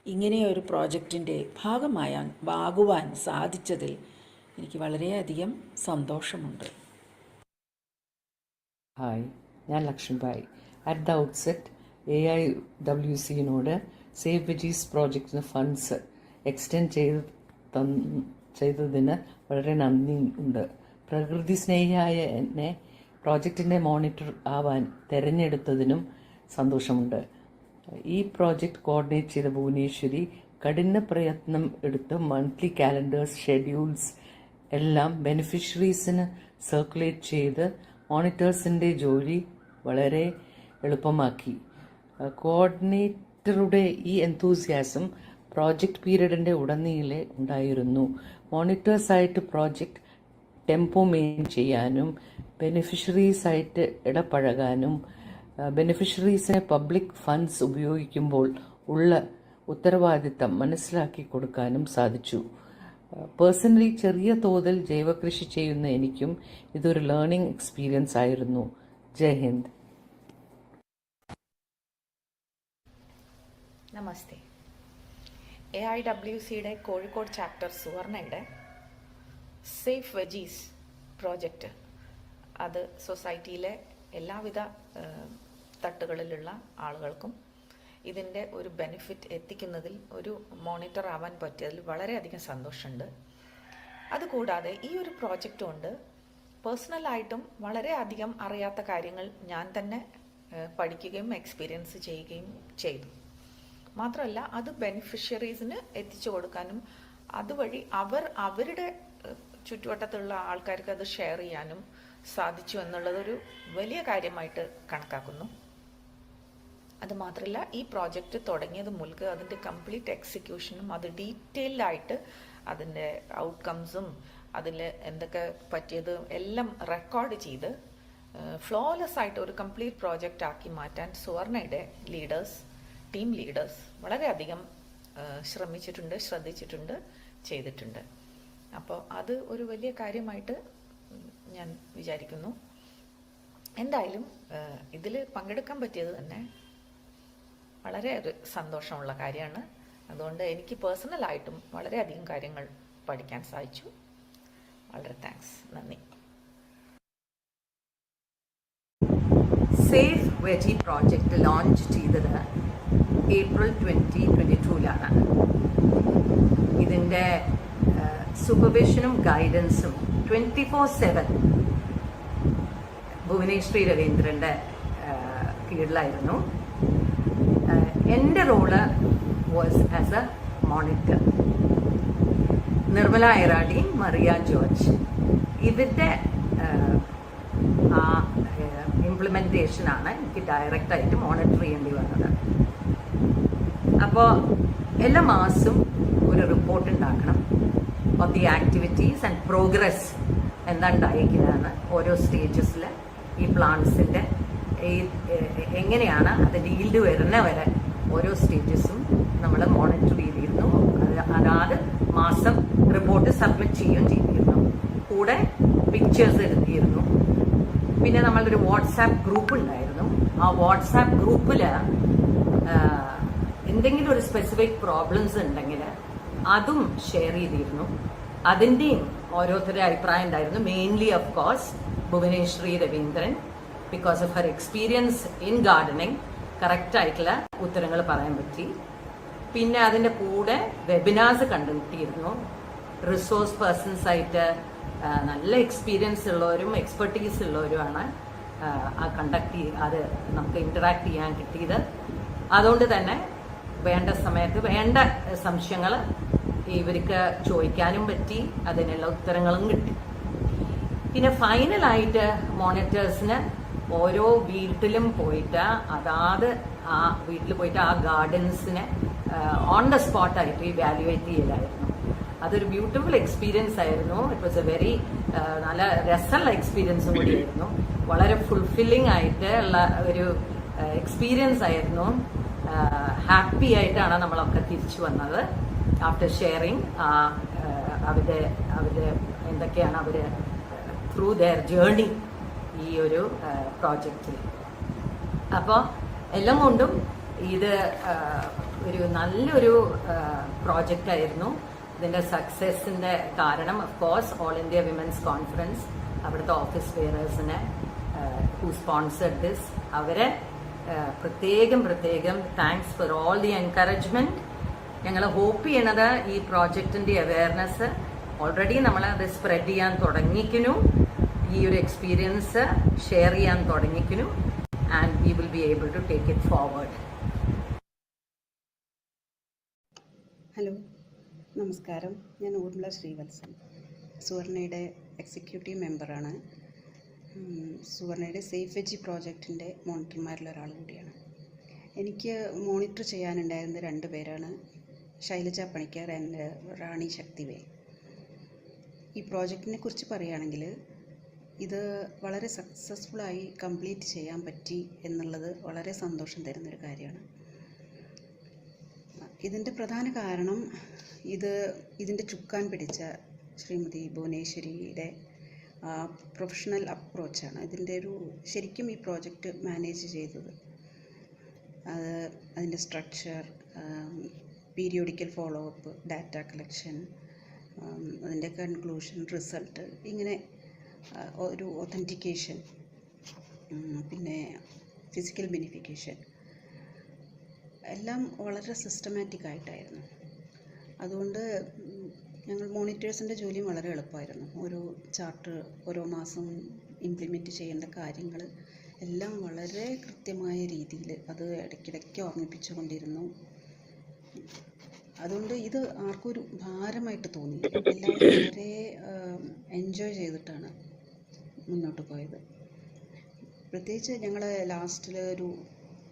ഇങ്ങനെയൊരു പ്രോജക്റ്റിൻ്റെ ഭാഗമാകുവാൻ സാധിച്ചതിൽ എനിക്ക് വളരെയധികം സന്തോഷമുണ്ട്. ഹായ്, ഞാൻ ലക്ഷ്മിബായി. അറ്റ് ദ ഔട്ട്സെറ്റ് AIWCനോട് സേവ് വെജീസ് പ്രോജക്റ്റിന് ഫണ്ട്സ് എക്സ്റ്റെൻഡ് ചെയ്തതിന് വളരെ നന്ദിയുണ്ട്. പ്രകൃതി സ്നേഹിയായ എന്നെ പ്രോജക്റ്റിൻ്റെ മോണിറ്റർ ആവാൻ തിരഞ്ഞെടുത്തതിനും സന്തോഷമുണ്ട്. ഈ പ്രോജക്റ്റ് കോർഡിനേറ്റ് ചെയ്ത ഭുവനേശ്വരി കഠിന പ്രയത്നം എടുത്ത് മന്ത്ലി കാലണ്ടേഴ്സ്, ഷെഡ്യൂൾസ് എല്ലാം ബെനിഫിഷ്യറീസിന് സർക്കുലേറ്റ് ചെയ്ത് മോണിറ്റേഴ്സിൻ്റെ ജോലി വളരെ എളുപ്പമാക്കി. കോർഡിനേറ്ററുടെ ഈ എന്തൂസിയാസം പ്രോജക്റ്റ് പീരീഡിൻ്റെ ഉടനീളെ ഉണ്ടായിരുന്നു. മോണിറ്റേഴ്സായിട്ട് പ്രോജക്റ്റ് ടെമ്പോ മെയിൻ ചെയ്യാനും ബെനിഫിഷ്യറീസായിട്ട് ഇടപഴകാനും ബെനിഫിഷ്യറീസിനെ പബ്ലിക് ഫണ്ട്സ് ഉപയോഗിക്കുമ്പോൾ ഉള്ള ഉത്തരവാദിത്തം മനസ്സിലാക്കി കൊടുക്കാനും സാധിച്ചു. പേഴ്സണലി ചെറിയ തോതിൽ ജൈവകൃഷി ചെയ്യുന്ന എനിക്കും ഇതൊരു ലേണിംഗ് എക്സ്പീരിയൻസ് ആയിരുന്നു. ജയ് ഹിന്ദ്. നമസ്തേ. AIWCയുടെ കോഴിക്കോട് ചാപ്റ്റർ സുവർണയുടെ സേഫ് വെജീസ് പ്രോജക്റ്റ്, അത് സൊസൈറ്റിയിലെ എല്ലാവിധ തട്ടുകളിലുള്ള ആളുകൾക്കും ഇതിൻ്റെ ഒരു ബെനിഫിറ്റ് എത്തിക്കുന്നതിൽ ഒരു മോണിറ്റർ ആവാൻ പറ്റിയതിൽ വളരെയധികം സന്തോഷമുണ്ട്. അതുകൂടാതെ ഈ ഒരു പ്രോജക്റ്റ് കൊണ്ട് പേഴ്സണലായിട്ടും വളരെയധികം അറിയാത്ത കാര്യങ്ങൾ ഞാൻ തന്നെ പഠിക്കുകയും എക്സ്പീരിയൻസ് ചെയ്യുകയും ചെയ്തു. മാത്രമല്ല അത് ബെനിഫിഷ്യറീസിന് എത്തിച്ചു കൊടുക്കാനും അതുവഴി അവരുടെ ചുറ്റുവട്ടത്തുള്ള ആൾക്കാർക്ക് അത് ഷെയർ ചെയ്യാനും സാധിച്ചു എന്നുള്ളതൊരു വലിയ കാര്യമായിട്ട് കണക്കാക്കുന്നു. അതുമാത്രമല്ല ഈ പ്രോജക്റ്റ് തുടങ്ങിയത് മുതൽക്ക് അതിൻ്റെ കംപ്ലീറ്റ് എക്സിക്യൂഷനും അത് ഡീറ്റെയിൽഡായിട്ട് അതിൻ്റെ ഔട്ട്കംസും അതിൽ എന്തൊക്കെ പറ്റിയത് എല്ലാം റെക്കോർഡ് ചെയ്ത് ഫ്ലോലെസ് ആയിട്ട് ഒരു കംപ്ലീറ്റ് പ്രോജക്റ്റ് ആക്കി മാറ്റാൻ സുവർണയുടെ ടീം ലീഡേഴ്സ് വളരെയധികം ശ്രദ്ധിച്ചിട്ടുണ്ട്, ചെയ്തിട്ടുണ്ട്. അപ്പോൾ അത് ഒരു വലിയ കാര്യമായിട്ട് ഞാൻ വിചാരിക്കുന്നു. എന്തായാലും ഇതിൽ പങ്കെടുക്കാൻ പറ്റിയത് തന്നെ വളരെ ഒരു സന്തോഷമുള്ള കാര്യമാണ്. അതുകൊണ്ട് എനിക്ക് പേഴ്സണലായിട്ടും വളരെയധികം കാര്യങ്ങൾ പഠിക്കാൻ സാധിച്ചു. വളരെ താങ്ക്സ്, നന്ദി. സേഫ് വെജി പ്രോജക്റ്റ് ലോഞ്ച് ചെയ്തത് ഏപ്രിൽ 2022 ഇതിൻ്റെ സൂപ്പർവിഷനും ഗൈഡൻസും 24/7 ഭുവനേശ്വരി രവീന്ദ്രൻ്റെ കീഴിലായിരുന്നു. എൻ്റെ role was as a monitor. Nirmala Airadi, Maria George ഇവരുടെ ആ ഇംപ്ലിമെൻറ്റേഷനാണ് എനിക്ക് ഡയറക്റ്റായിട്ട് മോണിറ്റർ ചെയ്യേണ്ടി വന്നത്. അപ്പോൾ എല്ലാ മാസവും ഒരു റിപ്പോർട്ട് ഉണ്ടാക്കണം of the activities and progress എന്താ ഉണ്ടായിരിക്കുന്നതെന്ന് ഓരോ സ്റ്റേജസിൽ ഈ പ്ലാന്റ്സിൻ്റെ എങ്ങനെയാണ് അതിൻ്റെ ഈൽഡ് വരുന്ന വരെ ഓരോ സ്റ്റേജസും നമ്മൾ മോണിറ്റർ ചെയ്തിരുന്നു. അതാത് മാസം റിപ്പോർട്ട് സബ്മിറ്റ് ചെയ്യുകയും ചെയ്തിരുന്നു. കൂടെ പിക്ചേഴ്സ് എടുത്തിരുന്നു. പിന്നെ നമ്മളൊരു വാട്സാപ്പ് ഗ്രൂപ്പ് ഉണ്ടായിരുന്നു. ആ വാട്സാപ്പ് ഗ്രൂപ്പിൽ എന്തെങ്കിലും ഒരു സ്പെസിഫിക് പ്രോബ്ലംസ് ഉണ്ടെങ്കിൽ അതും ഷെയർ ചെയ്തിരുന്നു. അതിൻ്റെയും ഓരോരുത്തരുടെ അഭിപ്രായം ഉണ്ടായിരുന്നു. Mainly of course Bhuvaneshwari Raveendran, because of her experience in gardening കറക്റ്റായിട്ടുള്ള ഉത്തരങ്ങൾ പറയാൻ പറ്റി. പിന്നെ അതിൻ്റെ കൂടെ വെബിനാർസ് കണ്ടക്ട് ചെയ്തിരുന്നു. റിസോഴ്സ് പേഴ്സൺസ് ആയിട്ട് നല്ല എക്സ്പീരിയൻസ് ഉള്ളവരും എക്സ്പെർട്ടീസ് ഉള്ളവരുമാണ് അത് നമുക്ക് ഇൻറ്ററാക്ട് ചെയ്യാൻ കിട്ടിയത്. അതുകൊണ്ട് തന്നെ വേണ്ട സമയത്ത് വേണ്ട സംശയങ്ങൾ ഇവർക്ക് ചോദിക്കാനും പറ്റി, അതിനുള്ള ഉത്തരങ്ങളും കിട്ടി. പിന്നെ ഫൈനലായിട്ട് മോണിറ്റേഴ്സിന് ഓരോ വീട്ടിലും പോയിട്ട് അതാത് ആ വീട്ടിൽ പോയിട്ട് ആ ഗാർഡൻസിനെ ഓൺ ദ സ്പോട്ടായിട്ട് ഇവാലുവേറ്റ് ചെയ്യലായിരുന്നു. അതൊരു ബ്യൂട്ടിഫുൾ എക്സ്പീരിയൻസ് ആയിരുന്നു. ഇറ്റ് വാസ് എ വെരി നല്ല രസമുള്ള എക്സ്പീരിയൻസും കൂടിയായിരുന്നു. വളരെ ഫുൾഫില്ലിംഗ് ആയിട്ട് ഉള്ള ഒരു എക്സ്പീരിയൻസ് ആയിരുന്നു. ഹാപ്പി ആയിട്ടാണ് നമ്മളൊക്കെ തിരിച്ചു വന്നത് ആഫ്റ്റർ ഷെയറിങ് അവരുടെ എന്തൊക്കെയാണ് അവർ ത്രൂ ദെയർ ജേർണി ഈ ഒരു പ്രോജക്റ്റിൽ. അപ്പോൾ എല്ലാം കൊണ്ടും ഇത് ഒരു നല്ലൊരു പ്രോജക്റ്റായിരുന്നു. ഇതിൻ്റെ സക്സസിൻ്റെ കാരണം of course all India women's conference അവിടുത്തെ ഓഫീസ് ബെയറേഴ്സിനെ who sponsored this. അവരെ പ്രത്യേകം thanks for all the encouragement. ഞങ്ങൾ ഹോപ്പ് ചെയ്യണത് ഈ പ്രോജക്റ്റിൻ്റെ അവയർനെസ് ഓൾറെഡി നമ്മളത് സ്പ്രെഡ് ചെയ്യാൻ തുടങ്ങിക്കുന്നു, ഈ ഒരു എക്സ്പീരിയൻസ് ഷെയർ ചെയ്യാൻ തുടങ്ങിക്കുന്നു, and we will be able to take it forward. Hello, നമസ്കാരം. ഞാൻ ഊർമിള ശ്രീവത്സൻ, സുവർണയുടെ എക്സിക്യൂട്ടീവ് മെമ്പറാണ്. സുവർണയുടെ സേഫ് വെജി പ്രോജക്റ്റിൻ്റെ മോണിറ്റർമാരിൽ ഒരാൾ കൂടിയാണ്. എനിക്ക് മോണിറ്റർ ചെയ്യാനുണ്ടായിരുന്ന 2 പേരാണ്, ശൈലജ പണിക്കർ ആൻഡ് റാണി ശക്തിവേ. ഈ പ്രോജക്റ്റിനെ കുറിച്ച് പറയുകയാണെങ്കിൽ ഇത് വളരെ സക്സസ്ഫുള്ളായി കംപ്ലീറ്റ് ചെയ്യാൻ പറ്റി എന്നുള്ളത് വളരെ സന്തോഷം തരുന്നൊരു കാര്യമാണ്. ഇതിൻ്റെ പ്രധാന കാരണം ഇതിൻ്റെ ചുക്കാൻ പിടിച്ച ശ്രീമതി ഭുവനേശ്വരിയുടെ പ്രൊഫഷണൽ അപ്രോച്ചാണ്. ഇതിൻ്റെ ശരിക്കും ഈ പ്രോജക്റ്റ് മാനേജ് ചെയ്തത്. അതിൻ്റെ structure, periodical follow up, data collection, അതിൻ്റെ കൺക്ലൂഷൻ, റിസൾട്ട്, ഇങ്ങനെ ഒരു ഒതൻറ്റിക്കേഷൻ, പിന്നെ ഫിസിക്കൽ ബെനിഫിക്കേഷൻ, എല്ലാം വളരെ സിസ്റ്റമാറ്റിക് ആയിട്ടായിരുന്നു. അതുകൊണ്ട് ഞങ്ങൾ മോണിറ്റേഴ്സിൻ്റെ ജോലിയും വളരെ എളുപ്പമായിരുന്നു. ഓരോ ചാർട്ട് ഓരോ മാസം ഇംപ്ലിമെൻറ്റ് ചെയ്യേണ്ട കാര്യങ്ങൾ എല്ലാം വളരെ കൃത്യമായ രീതിയിൽ അത് ഇടയ്ക്കിടയ്ക്ക് ഓർമ്മിപ്പിച്ചുകൊണ്ടിരുന്നു. അതുകൊണ്ട് ഇത് ആർക്കും ഒരു ഭാരമായിട്ട് തോന്നി. എല്ലാവരും വളരെ എൻജോയ് ചെയ്തിട്ടാണ് മുന്നോട്ട് പോയത്. പ്രത്യേകിച്ച് ഞങ്ങൾ ലാസ്റ്റിൽ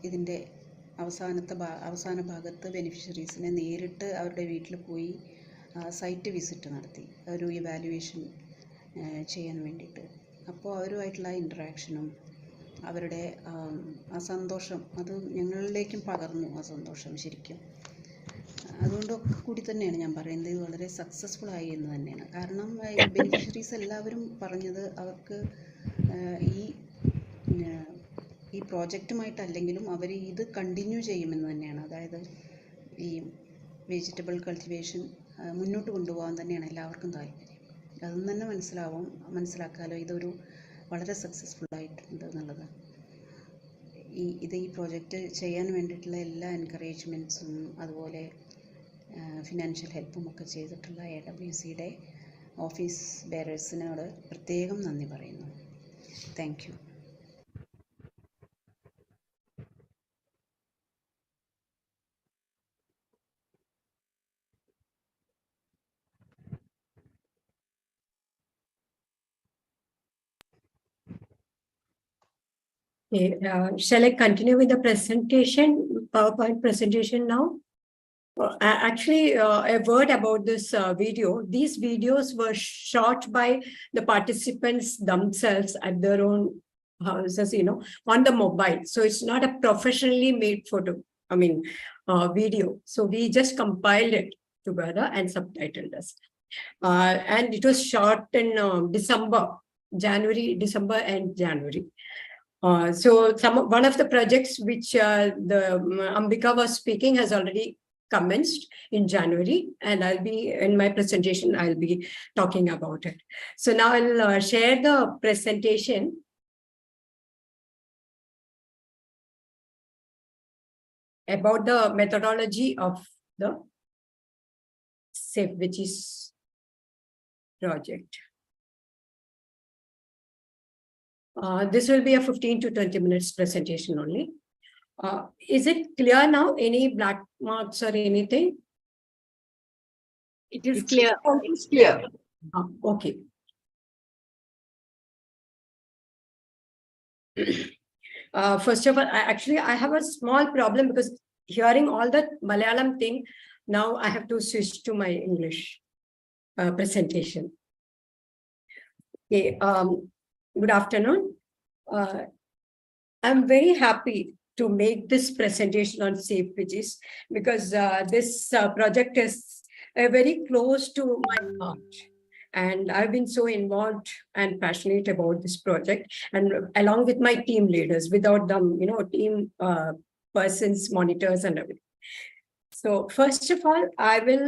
ഇതിൻ്റെ അവസാന ഭാഗത്ത് ബെനിഫിഷ്യറീസിനെ നേരിട്ട് അവരുടെ വീട്ടിൽ പോയി സൈറ്റ് വിസിറ്റ് നടത്തി, ഒരു ഇവാലുവേഷൻ ചെയ്യാൻ വേണ്ടിയിട്ട്. അപ്പോൾ അവരുമായിട്ടുള്ള ഇൻട്രാക്ഷനും അവരുടെ ആ സന്തോഷം അത് ഞങ്ങളിലേക്കും പകർന്നു. ആ സന്തോഷം ശരിക്കും അതുകൊണ്ടൊക്കെ കൂടി തന്നെയാണ് ഞാൻ പറയുന്നത് ഇത് വളരെ സക്സസ്ഫുൾ ആയി എന്ന് തന്നെയാണ്. കാരണം ബെനിഫിഷ്യറീസ് എല്ലാവരും പറഞ്ഞത് അവർക്ക് ഈ പ്രോജക്റ്റുമായിട്ടല്ലെങ്കിലും അവർ ഇത് കണ്ടിന്യൂ ചെയ്യുമെന്ന് തന്നെയാണ്. അതായത് ഈ വെജിറ്റബിൾ കൾട്ടിവേഷൻ മുന്നോട്ട് കൊണ്ടുപോകാൻ തന്നെയാണ് എല്ലാവർക്കും താല്പര്യം. അതൊന്നും തന്നെ മനസ്സിലാക്കാമല്ലോ ഇതൊരു വളരെ സക്സസ്ഫുൾ ആയിട്ടുണ്ട് എന്നുള്ളത്. ഈ പ്രോജക്റ്റ് ചെയ്യാൻ വേണ്ടിയിട്ടുള്ള എല്ലാ എൻകറേജ്മെൻറ്റ്സും അതുപോലെ ഫിനാൻഷ്യൽ ഹെൽപ്പും ഒക്കെ ചെയ്തിട്ടുള്ള AIWCയുടെ ഓഫീസ് ബെയറേഴ്സിനോട് പ്രത്യേകം നന്ദി പറയുന്നു. Thank you. Okay, shall I continue with the presentation, PowerPoint presentation now? Actually, a word about this video. These videos were shot by the participants themselves at their own houses, on the mobile. So it's not a professionally made video. So we just compiled it together and subtitled this. And it was shot in December and January. So one of the projects which the Ambika was speaking has already commenced in January, and in my presentation, I'll be talking about it. So now I'll share the presentation. About the methodology of the Safe Veggies project. This will be a 15 to 20 minutes presentation only. Is it clear now? Any black marks or anything? It is clear. It's clear. Okay. First of all, I have a small problem because hearing all the Malayalam thing, now I have to switch to my English presentation. Okay. Good afternoon. I'm very happy to make this presentation on Safe Veggies because this project is very close to my heart. And I've been so involved and passionate about this project, and along with my team leaders, without them, team persons, monitors, and everything. So first of all, I will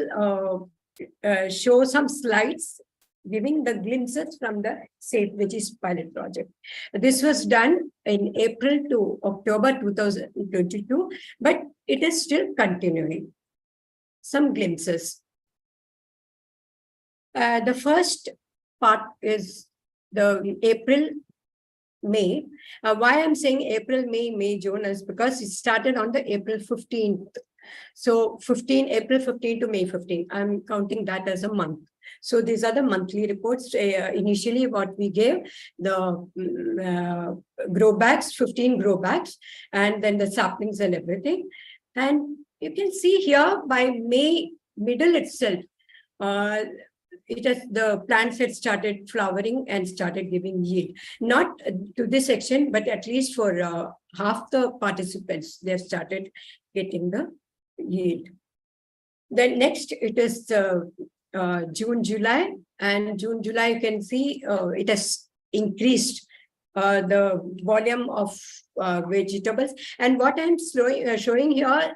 show some slides giving the glimpses from the Safe Veggies pilot project. This was done in April to October 2022, but it is still continuing. Some glimpses. The first part is the April, May. Why I'm saying April, May, June is because it started on the April 15th. So April 15 to May 15. I'm counting that as a month. So these are the monthly reports. Initially, what we gave, the grow bags, 15 grow bags, and then the saplings and everything. And you can see here by May middle itself, the plants had started flowering and started giving yield. Not to this extent, but at least for half the participants, they have started getting the yield. Then next, it is June, July, and June, July, you can see it has increased the volume of vegetables. And what I'm showing here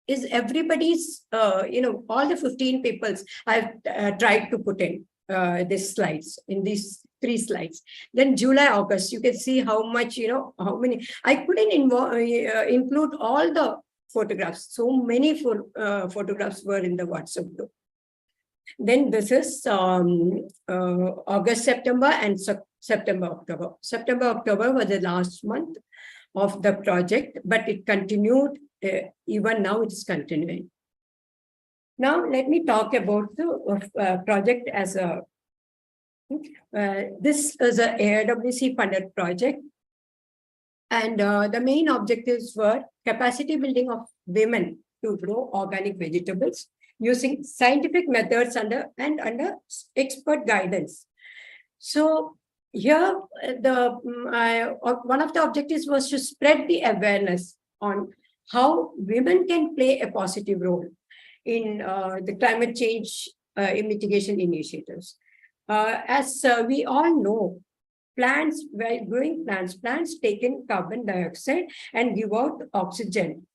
is everybody's, all the 15 peoples I've tried to put in these slides, in these 3 slides. Then July, August, you can see how much, how many. I couldn't include all the photographs. So many photographs were in the WhatsApp group. Then this is August, September, and September, October. September, October was the last month of the project, but it continued. Even now it's continuing. Now let me talk about the project as a, this is a AIWC funded project. And the main objectives were capacity building of women to grow organic vegetables using scientific methods under expert guidance. So here, one of the objectives was to spread the awareness on how women can play a positive role in the climate change mitigation initiatives. As we all know, growing plants take in carbon dioxide and give out oxygen,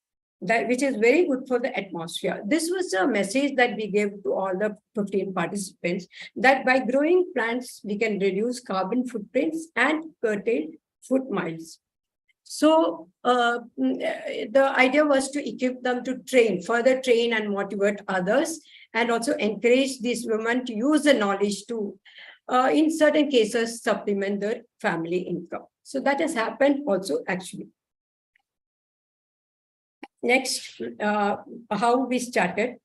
which is very good for the atmosphere. This was a message that we gave to all the 15 participants, that by growing plants, we can reduce carbon footprints and curtail food miles. So the idea was to equip them to further train and motivate others, and also encourage these women to use the knowledge to, in certain cases, supplement their family income. So that has happened also actually. Next, how we started.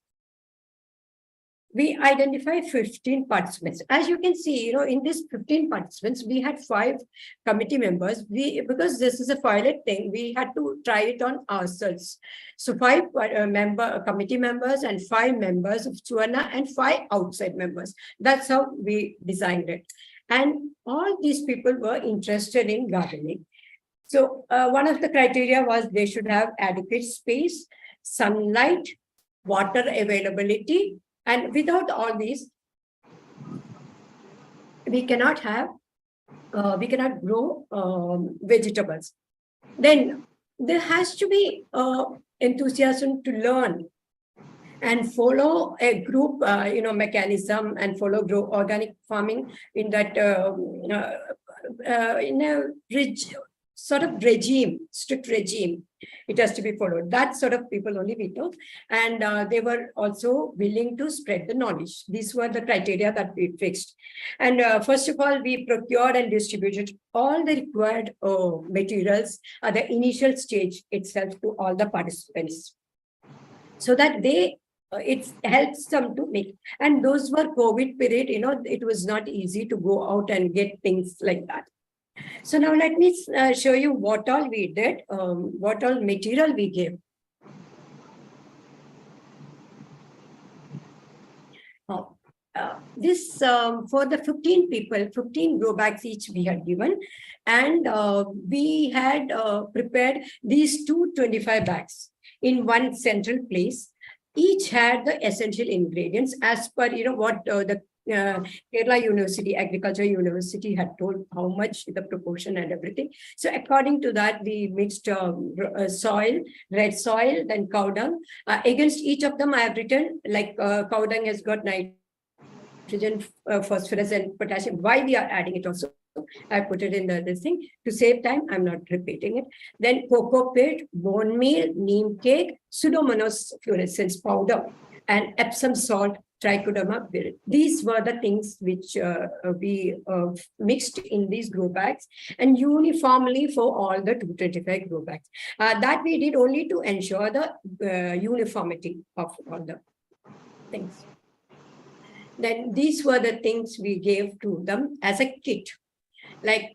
We identified 15 participants. As you can see, in these 15 participants, we had 5 committee members. Because this is a pilot thing, we had to try it on ourselves. So 5 committee members and 5 members of Suvarna and 5 outside members. That's how we designed it. And all these people were interested in gardening. So one of the criteria was they should have adequate space, sunlight, water availability. And without all these, we cannot grow vegetables. Then there has to be enthusiasm to learn and follow a group, mechanism, and follow grow organic farming in that in a sort of strict regime. It has to be followed. That sort of people only we took. And they were also willing to spread the knowledge. These were the criteria that we fixed. And first of all, we procured and distributed all the required materials at the initial stage itself to all the participants, so that it helps them to make. And those were COVID period, it was not easy to go out and get things like that. So now let me show you what all we did, what all material we gave. This for the 15 people, 15 grow bags each we had given, and we had prepared these 225 bags in one central place. Each had the essential ingredients as per what the Kerala University, Agriculture University had told how much the proportion and everything. So according to that, we mixed soil, red soil, then cow dung. Against each of them, I have written like cow dung has got nitrogen, nitrogen, phosphorus, and potassium. Why we are adding it also? I put it in this thing to save time. I'm not repeating it. Then cocoa pit, bone meal, neem cake, Pseudomonas fluorescens powder, and Epsom salt, trichoderma virid. These were the things which we mixed in these grow bags and uniformly for all the 225 grow bags. That we did only to ensure the uniformity of all the things. Then these were the things we gave to them as a kit, like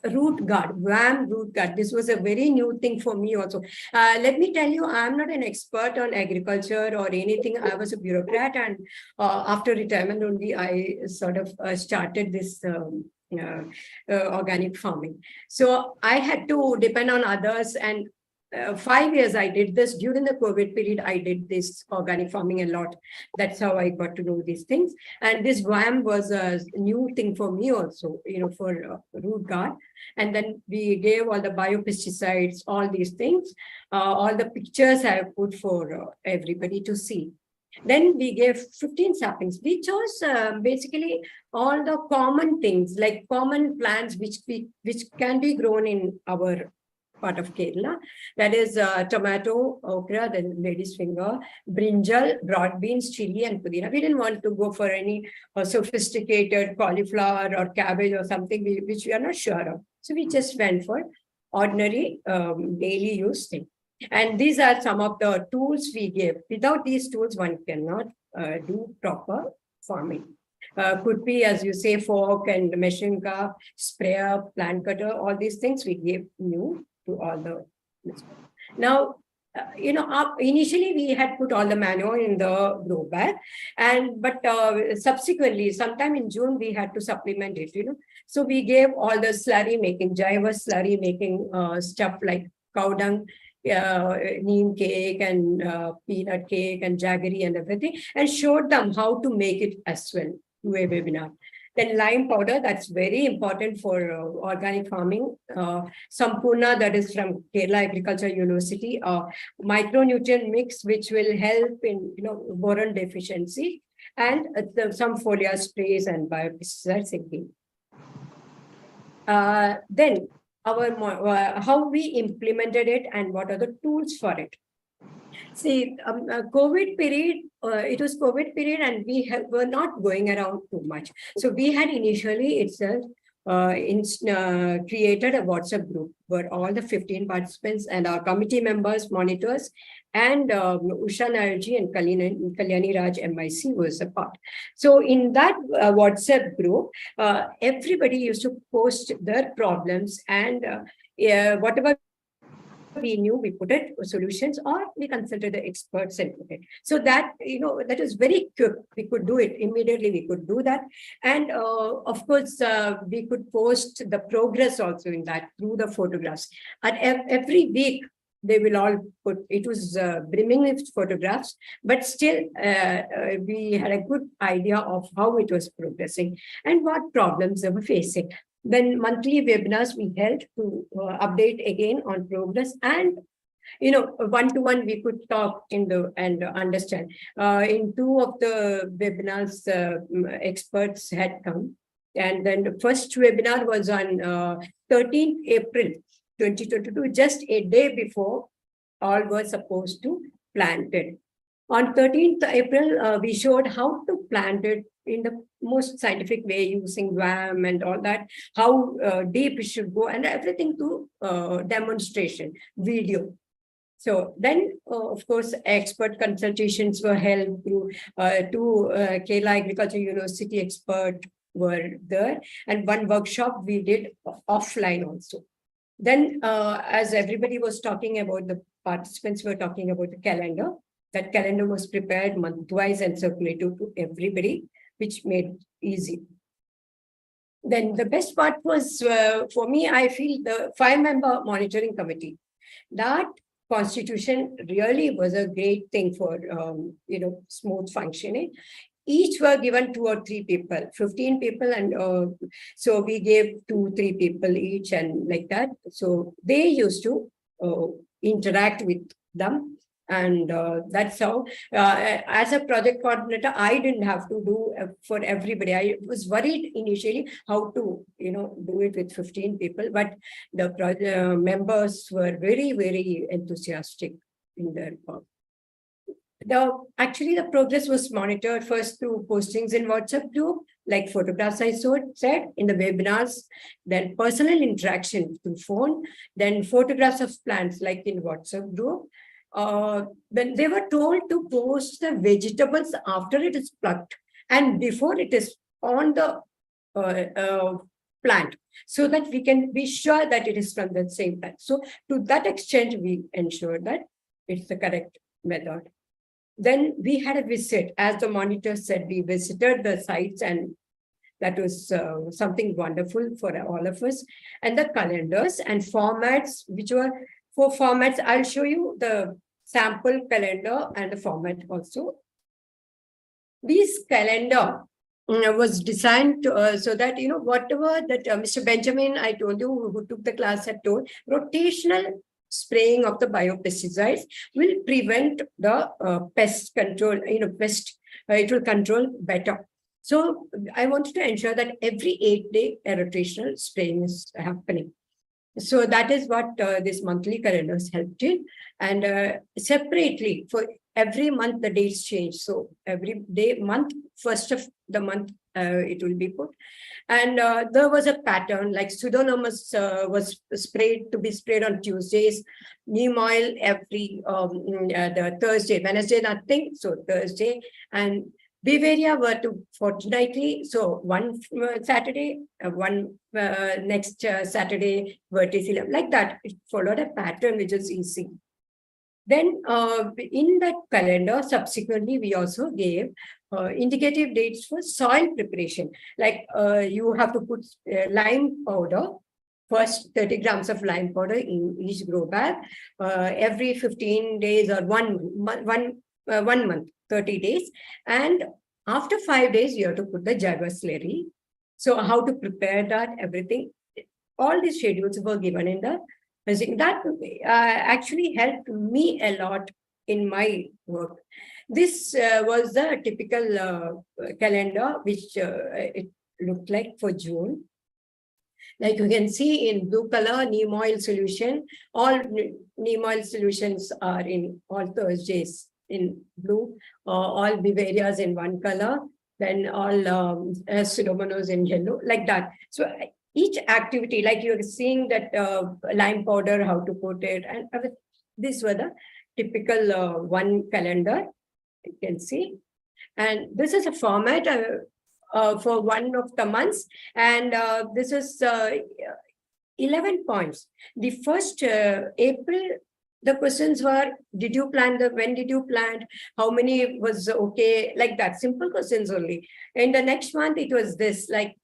root guard, WAM root guard. This was a very new thing for me also. Let me tell you, I'm not an expert on agriculture or anything. I was a bureaucrat, and after retirement only, I sort of started this organic farming. So I had to depend on others, and 5 years I did this. During the COVID period, I did this organic farming a lot. That's how I got to know these things. And this WAM was a new thing for me also, for root guard. And then we gave all the biopesticides, all these things, all the pictures I have put for everybody to see. Then we gave 15 saplings. We chose basically all the common things, like common plants which can be grown in our part of Kerala. That is tomato, okra, then lady's finger, brinjal, broad beans, chili, and pudina. We didn't want to go for any sophisticated cauliflower or cabbage or something which we are not sure of. So we just went for ordinary daily use thing. And these are some of the tools we gave. Without these tools, one cannot do proper farming. Could be, as you say, fork and measuring cup, sprayer, plant cutter, all these things we gave new to all the. Now, initially we had put all the manure in the grow bag, but subsequently, sometime in June, we had to supplement it, So we gave all the slurry making, jaiva slurry making stuff like cow dung, neem cake and peanut cake and jaggery and everything, and showed them how to make it as well to a webinar. Then lime powder, that's very important for organic farming. Sampurna, that is from Kerala Agriculture University, micronutrient mix, which will help in boron deficiency, and some foliar sprays and biopesticides again. Then how we implemented it and what are the tools for it. See, COVID period, it was COVID period and we were not going around too much. So we had initially itself created a WhatsApp group where all the 15 participants and our committee members, monitors, and Usha Nayarji and Kalyani Raj MIC was a part. So in that WhatsApp group, everybody used to post their problems and whatever we knew, we put it solutions, or we consulted the experts and put it. So that, that was very quick. We could do it immediately. We could do that. And of course, we could post the progress also in that through the photographs. And every week, they will all put, it was brimming with photographs, but still we had a good idea of how it was progressing and what problems they were facing. Then monthly webinars we held to update again on progress, and one-to-one we could talk and understand. In two of the webinars, experts had come, and then the first webinar was on 13th April 2022, just a day before all were supposed to plant it. On 13th April, we showed how to plant it in the most scientific way using WAM and all that, how deep it should go and everything to demonstration, video. So then, of course, expert consultations were held through two Kerala Agriculture University experts were there, and one workshop we did offline also. Then, as everybody was talking about, the participants were talking about the calendar. That calendar was prepared month-wise and circulated to everybody, which made it easy. Then the best part was, for me, I feel the 5-member monitoring committee. That constitution really was a great thing for, smooth functioning. Each were given 2 or 3 people, 15 people. And so we gave 2-3 people each and like that. So they used to interact with them. And that's how, as a project coordinator, I didn't have to do for everybody. I was worried initially how to, do it with 15 people, but the project members were very, very enthusiastic in their work. Actually, the progress was monitored first through postings in WhatsApp group, like photographs I said in the webinars, then personal interaction through phone, then photographs of plants like in WhatsApp group. When they were told to post the vegetables after it is plucked and before it is on the plant, so that we can be sure that it is from the same plant. So to that extent, we ensure that it's the correct method. Then we had a visit, as the monitor said, we visited the sites, and that was something wonderful for all of us. And the calendars and formats, which were 4 formats. I'll show you the sample calendar and the format also. This calendar was designed so that, whatever that Mr. Benjamin, I told you, who took the class, had told, rotational spraying of the biopesticides will prevent the pest control, it will control better. So I wanted to ensure that every 8-day a rotational spraying is happening. So that is what this monthly calendars helped in. And separately, for every month, the dates change. So every month, first of the month, it will be put. And there was a pattern, like Pseudomonas was to be sprayed on Tuesdays, neem oil every the Thursday, Wednesday, nothing, so Thursday, and Bavaria were to fortnightly, so one Saturday, one next Saturday, verticillium, like that. It followed a pattern which is easy. Then in that calendar, subsequently, we also gave indicative dates for soil preparation. Like you have to put lime powder, first 30 grams of lime powder in each grow bag, every 15 days or 1 month, 30 days. And after 5 days, you have to put the Jaguar slurry. So how to prepare that, everything, all these schedules were given in the that actually helped me a lot in my work. This was the typical calendar, which it looked like for June. Like you can see in blue color, neem oil solution. All neem oil solutions are in all Thursdays in blue, all Bavarias in one color, then all Pseudomonas in yellow, like that. So each activity, like you're seeing that lime powder, how to put it, and these were the typical one calendar, you can see. And this is a format for one of the months, and this is 11 points. The first April, the questions were, did you plant when did you plant? How many was okay? Like that, simple questions only. In the next month, it was this, like,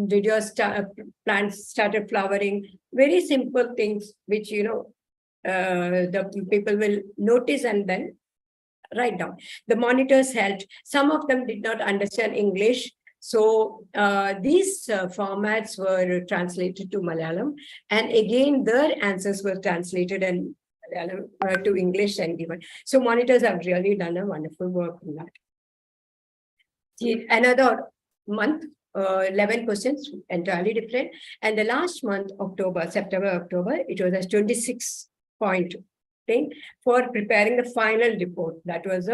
did your plants started flowering? Very simple things, which, the people will notice and then write down. The monitors helped. Some of them did not understand English. So these formats were translated to Malayalam. And again, their answers were translated and to English and given. So monitors have really done a wonderful work on that. Another month, 11 questions, entirely different. And the last month, September, October, it was a 26-point thing for preparing the final report. That was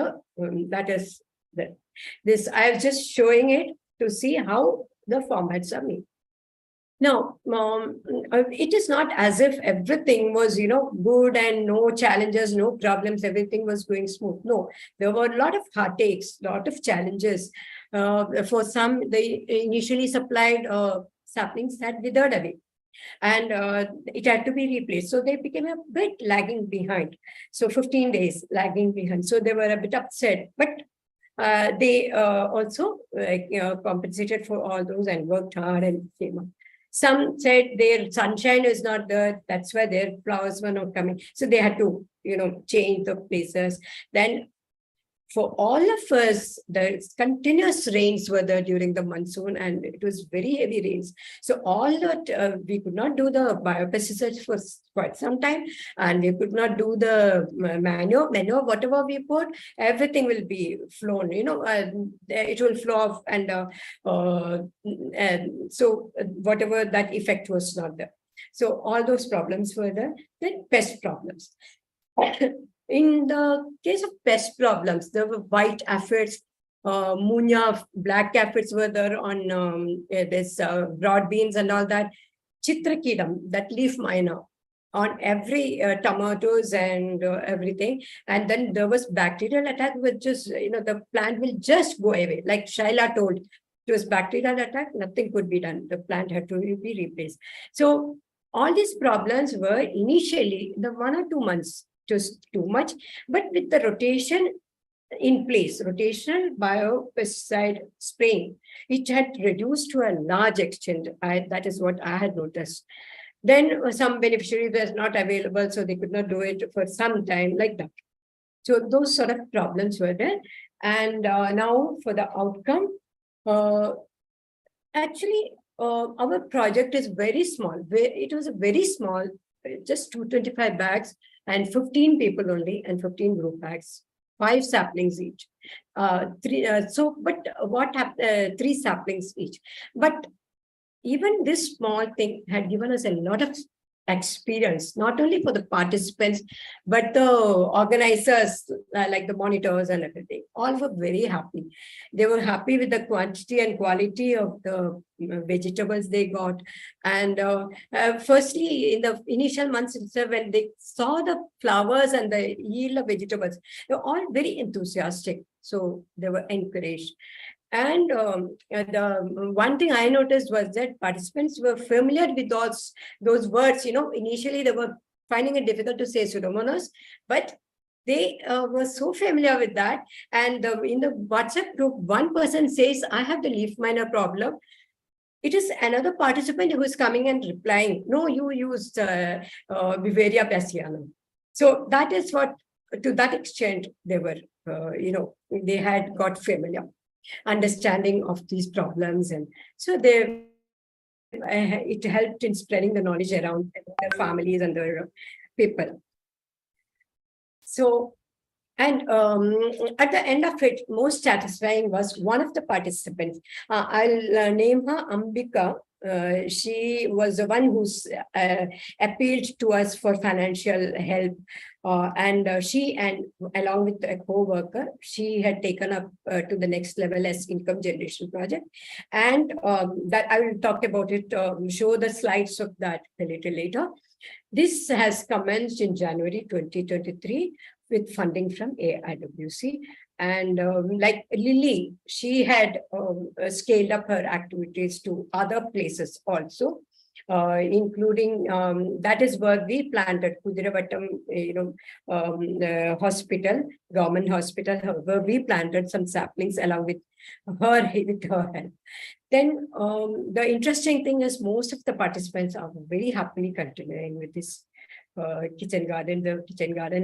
this. I was just showing it to see how the formats are made. Now, it is not as if everything was, good and no challenges, no problems, everything was going smooth. No, there were a lot of heartaches, a lot of challenges. For some, they initially supplied saplings that withered away, and it had to be replaced. So they became a bit lagging behind. So 15 days lagging behind. So they were a bit upset, but they also compensated for all those and worked hard and came up. Some said their sunshine is not there. That's why their flowers were not coming. So they had to, change the places. Then for all of us, the continuous rains were there during the monsoon, and it was very heavy rains. So all that we could not do the biopesticides for quite some time, and we could not do the manure, whatever we put, everything will be flown, it will flow off, and so whatever that effect was not there. So all those problems were there. Then pest problems. In the case of pest problems, there were white aphids, munya, black aphids were there on this broad beans and all that. Chitrakidam, that leaf miner, on every tomatoes and everything. And then there was bacterial attack, which just, the plant will just go away. Like Shaila told, it was bacterial attack, nothing could be done. The plant had to be replaced. So all these problems were initially the 1 or 2 months, just too much, but with the rotation in place, rotational biopesticide spraying, it had reduced to a large extent. That is what I had noticed. Then some beneficiaries were not available, so they could not do it for some time, like that. So those sort of problems were there. And now for the outcome, actually, our project is very small. It was a very small, just 225 bags and 15 people only, and 15 group bags, 5 saplings each. 3 saplings each. But even this small thing had given us a lot of experience, not only for the participants, but the organizers, like the monitors and everything. All were very happy. They were happy with the quantity and quality of the vegetables they got. And firstly, in the initial months, when they saw the flowers and the yield of vegetables, they were all very enthusiastic. So they were encouraged. And the one thing I noticed was that participants were familiar with those words. Initially they were finding it difficult to say Pseudomonas, but they were so familiar with that. And in the WhatsApp group, one person says, I have the leaf miner problem. It is another participant who is coming and replying, no, you used Beauveria bassianum. So that is what, to that extent, they were, they had got familiar understanding of these problems, and so it helped in spreading the knowledge around their families and their people. So, and at the end of it, most satisfying was one of the participants. I'll name her Ambika. She was the one who's appealed to us for financial help. And she, and along with a co-worker, she had taken up to the next level as income generation project. And that I will talk about it, show the slides of that a little later. This has commenced in January 2023 with funding from AIWC. And like Lily, she had scaled up her activities to other places also. Including that is where we planted Kudiravattam, hospital, government hospital, where we planted some saplings along with her help. Then the interesting thing is most of the participants are very happily continuing with this kitchen garden,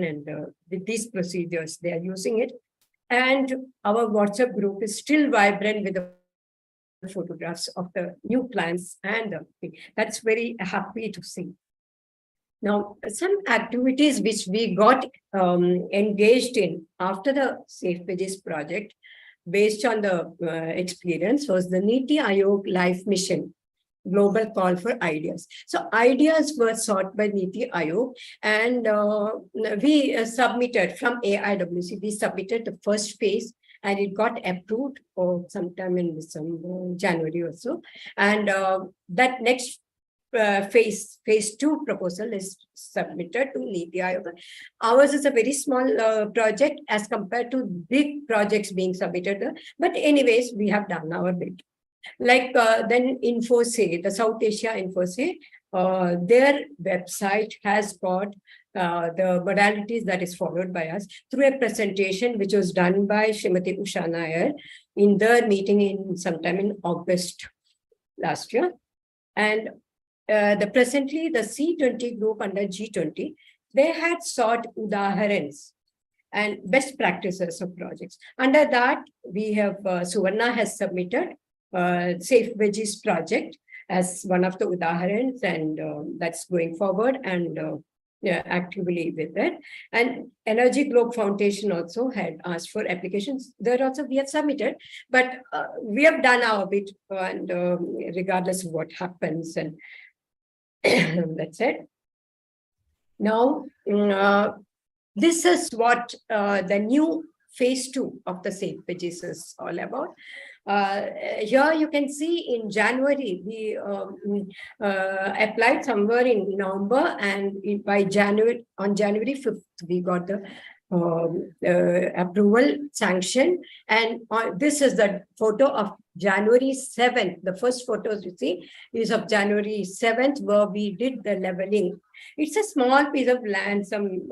and with these procedures, they are using it. And our WhatsApp group is still vibrant with the photographs of the new plants, and that's very happy to see. Now, some activities which we got engaged in after the Safe Veggies project, based on the experience, was the Niti Aayog Life Mission Global Call for Ideas. So ideas were sought by Niti Aayog, and we submitted from AIWC, we submitted the first phase, and it got approved sometime in December, January or so. And that next phase 2 proposal is submitted to Niti Aayog. Ours is a very small project as compared to big projects being submitted. But anyways, we have done our bit. Like then InfoSay, the South Asia InfoSay, their website has got the modalities that is followed by us through a presentation which was done by Srimati Usha Nair in their meeting sometime in August last year. And presently the C20 group under G20, they had sought udaharans and best practices of projects. Under that, we have Suvarna has submitted Safe Veggies project as one of the udaharans, and that's going forward and actively with it. And Energy Globe Foundation also had asked for applications. There also we have submitted, but we have done our bit, and regardless of what happens, and that's it. Now, this is what the new phase 2 of the Safe Veggies is all about. Here you can see in January, we applied somewhere in November, and on January 5th, we got the approval sanction. And this is the photo of January 7th. The first photos you see is of January 7th, where we did the leveling. It's a small piece of land, some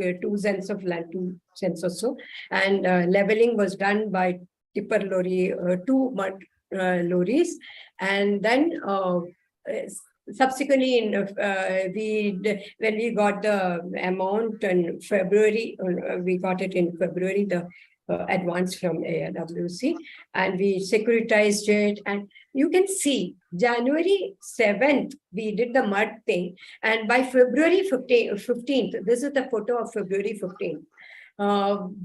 2 cents of land, 2 cents or so. And leveling was done by tipper lorry, 2 mud lorries. And then subsequently, when we got the amount in February, we got it in February, the advance from AIWC, and we securitized it. And you can see January 7th, we did the mud thing. And by February 15th, this is the photo of February 15th.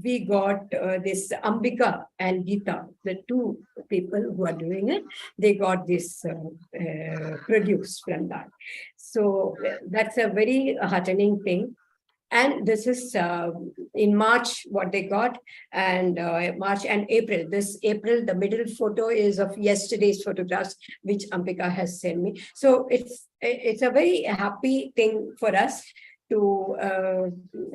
We got this Ambika and Geeta, the 2 people who are doing it, they got this produce from that. So that's a very heartening thing. And this is in March what they got, and March and April. This April, the middle photo is of yesterday's photographs, which Ambika has sent me. So it's a very happy thing for us to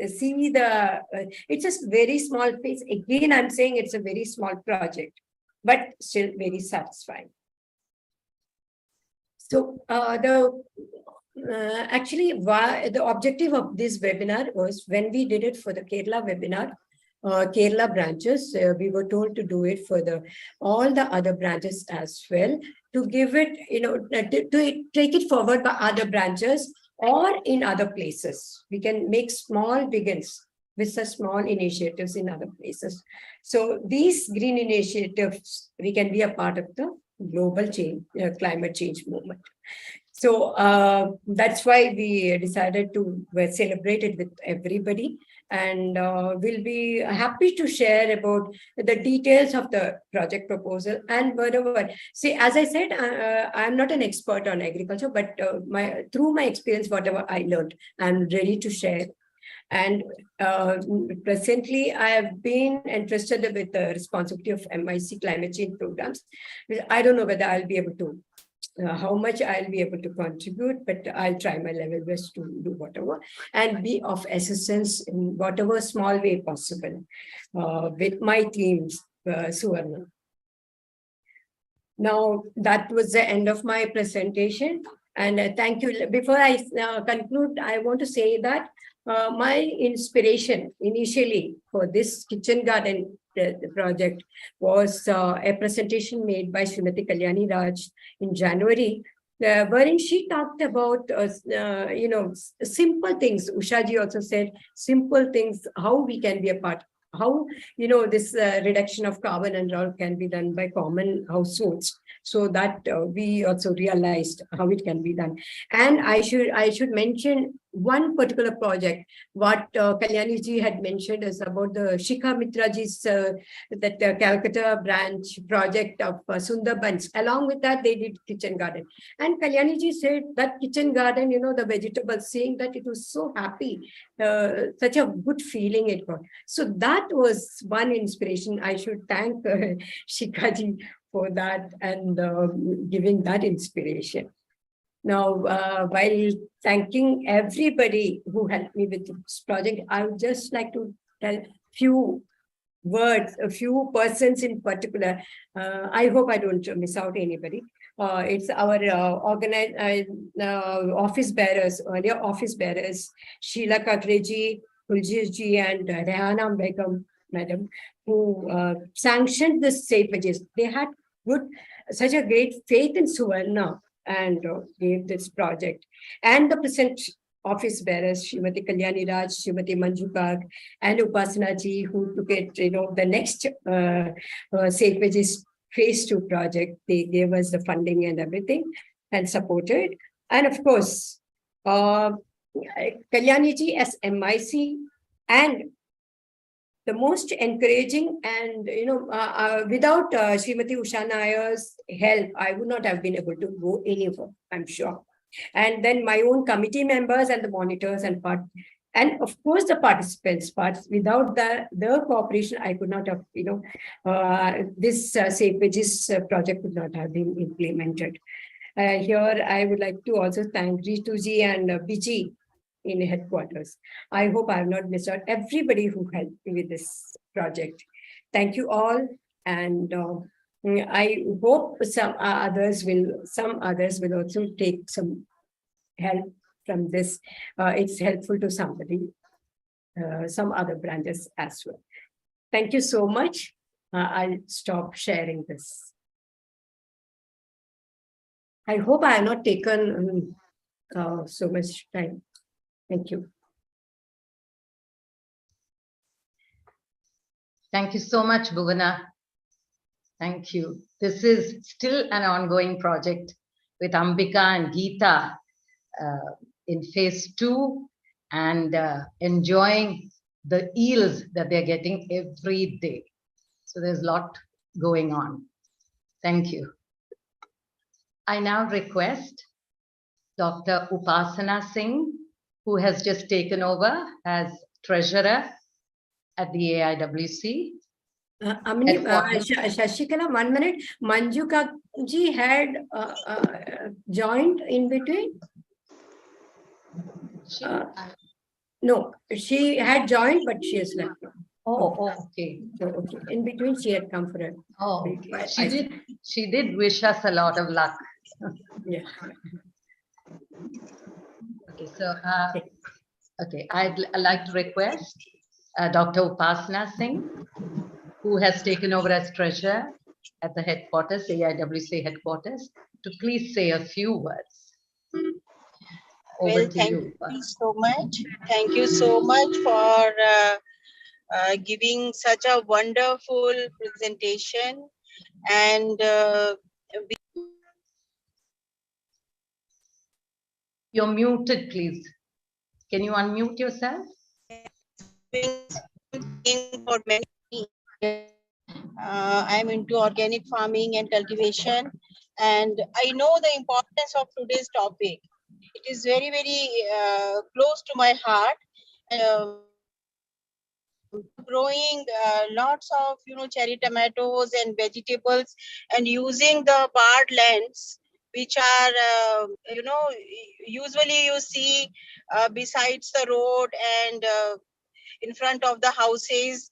see it's just very small piece. Again, I'm saying it's a very small project, but still very satisfying. So actually, the objective of this webinar was, when we did it for the Kerala webinar, Kerala branches, we were told to do it for all the other branches as well, to give it, to take it forward by other branches or in other places. We can make small begins with such small initiatives in other places. So these green initiatives, we can be a part of the global change, climate change movement. So that's why we decided to celebrate it with everybody, and we'll be happy to share about the details of the project proposal and whatever. See, as I said, I'm not an expert on agriculture, but through my experience, whatever I learned, I'm ready to share. And presently, I have been entrusted with the responsibility of MIC climate change programs. I don't know whether I'll be able to how much I'll be able to contribute, but I'll try my level best to do whatever and be of assistance in whatever small way possible with my teams, Suvarna. Now, that was the end of my presentation, and thank you. Before I conclude, I want to say that my inspiration initially for this kitchen garden project was a presentation made by Srimati Kalyani Raj in January, wherein she talked about, simple things. Ushaji also said, simple things, how we can be a part, how, this reduction of carbon and all can be done by common households. So that we also realized how it can be done. And I should mention one particular project. What Kalyani ji had mentioned is about the Shikha Mitra ji's that Calcutta branch project of Sundarbans. Along with that, they did kitchen garden. And Kalyani ji said that kitchen garden, the vegetables, seeing that it was so happy, such a good feeling it got. So that was one inspiration. I should thank Shikha ji for that and giving that inspiration. Now, while thanking everybody who helped me with this project, I would just like to tell few words, a few persons in particular. I hope I don't miss out anybody. It's our office bearers, earlier office bearers, Sheila Kakreji, Kuljirji, and Rehana Begum, madam, who sanctioned the Safe Veggies. They had such a great faith in Suvarna and gave this project. And the present office bearers, Srimati Kalyani Raj, Srimati Manju Kak, and Upasana ji, who took it, the next Safe Veggies Phase 2 project. They gave us the funding and everything and supported. And of course, Kalyani ji as MIC, and the most encouraging, and without Srimati Usha Nayar's help, I would not have been able to go anywhere, I'm sure. And then my own committee members and the monitors and of course the participants. Without the cooperation, I could not have, this Safe Veggies project could not have been implemented. Here, I would like to also thank Ritu ji and Biji in headquarters. I hope I have not missed out everybody who helped me with this project. Thank you all, and I hope some others will also take some help from this. It's helpful to somebody, some other branches as well. Thank you so much. I'll stop sharing this. I hope I have not taken so much time. Thank you. Thank you so much, Bhuvana. Thank you. This is still an ongoing project with Ambika and Geeta in phase 2, and enjoying the yields that they're getting every day. So there's a lot going on. Thank you. I now request Dr. Upasana Singh, who has just taken over as treasurer at the AIWC. Shashikala, 1 minute. Manju ji had joined in between. No, she had joined, but she has left. Okay. Okay. In between, she had come for it. Okay. She did wish us a lot of luck. Yeah. Okay, so I'd like to request Dr. Upasana Singh, who has taken over as treasurer at the headquarters, AIWC headquarters, to please say a few words. Over to Thank you. you so much. Thank you so much for giving such a wonderful presentation. And you're muted, please. Can you unmute yourself? For many, I'm into organic farming and cultivation, and I know the importance of today's topic. It is very, very close to my heart. Growing lots of cherry tomatoes and vegetables, and using the barred lands, which are usually you see besides the road and in front of the houses,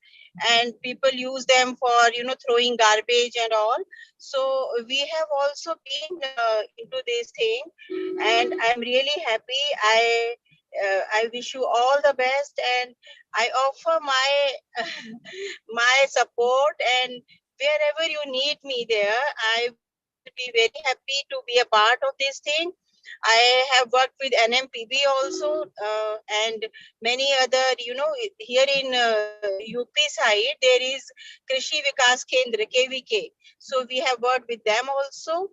and people use them for throwing garbage and all. So we have also been into this thing, and I'm really happy. I wish you all the best, and I offer my my support, and wherever you need me there, I will be very happy to be a part of this thing. I have worked with NMPB also, and many other, here in UP side, there is Krishi Vikas Kendra, KVK. So we have worked with them also,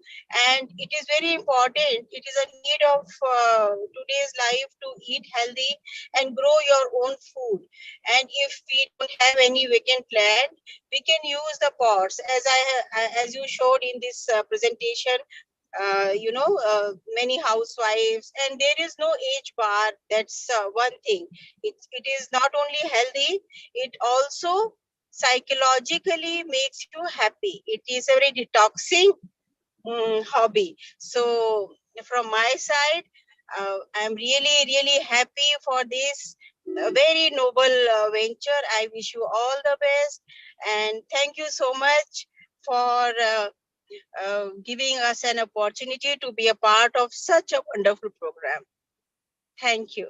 and it is very important. It is a need of today's life to eat healthy and grow your own food. And if we don't have any vacant land, we can use the pots, as you showed in this presentation. Many housewives, and there is no age bar. That's one thing. It is not only healthy, it also psychologically makes you happy. It is a very detoxing hobby. So from my side, I'm really, really happy for this very noble venture. I wish you all the best, and thank you so much for giving us an opportunity to be a part of such a wonderful program. Thank you.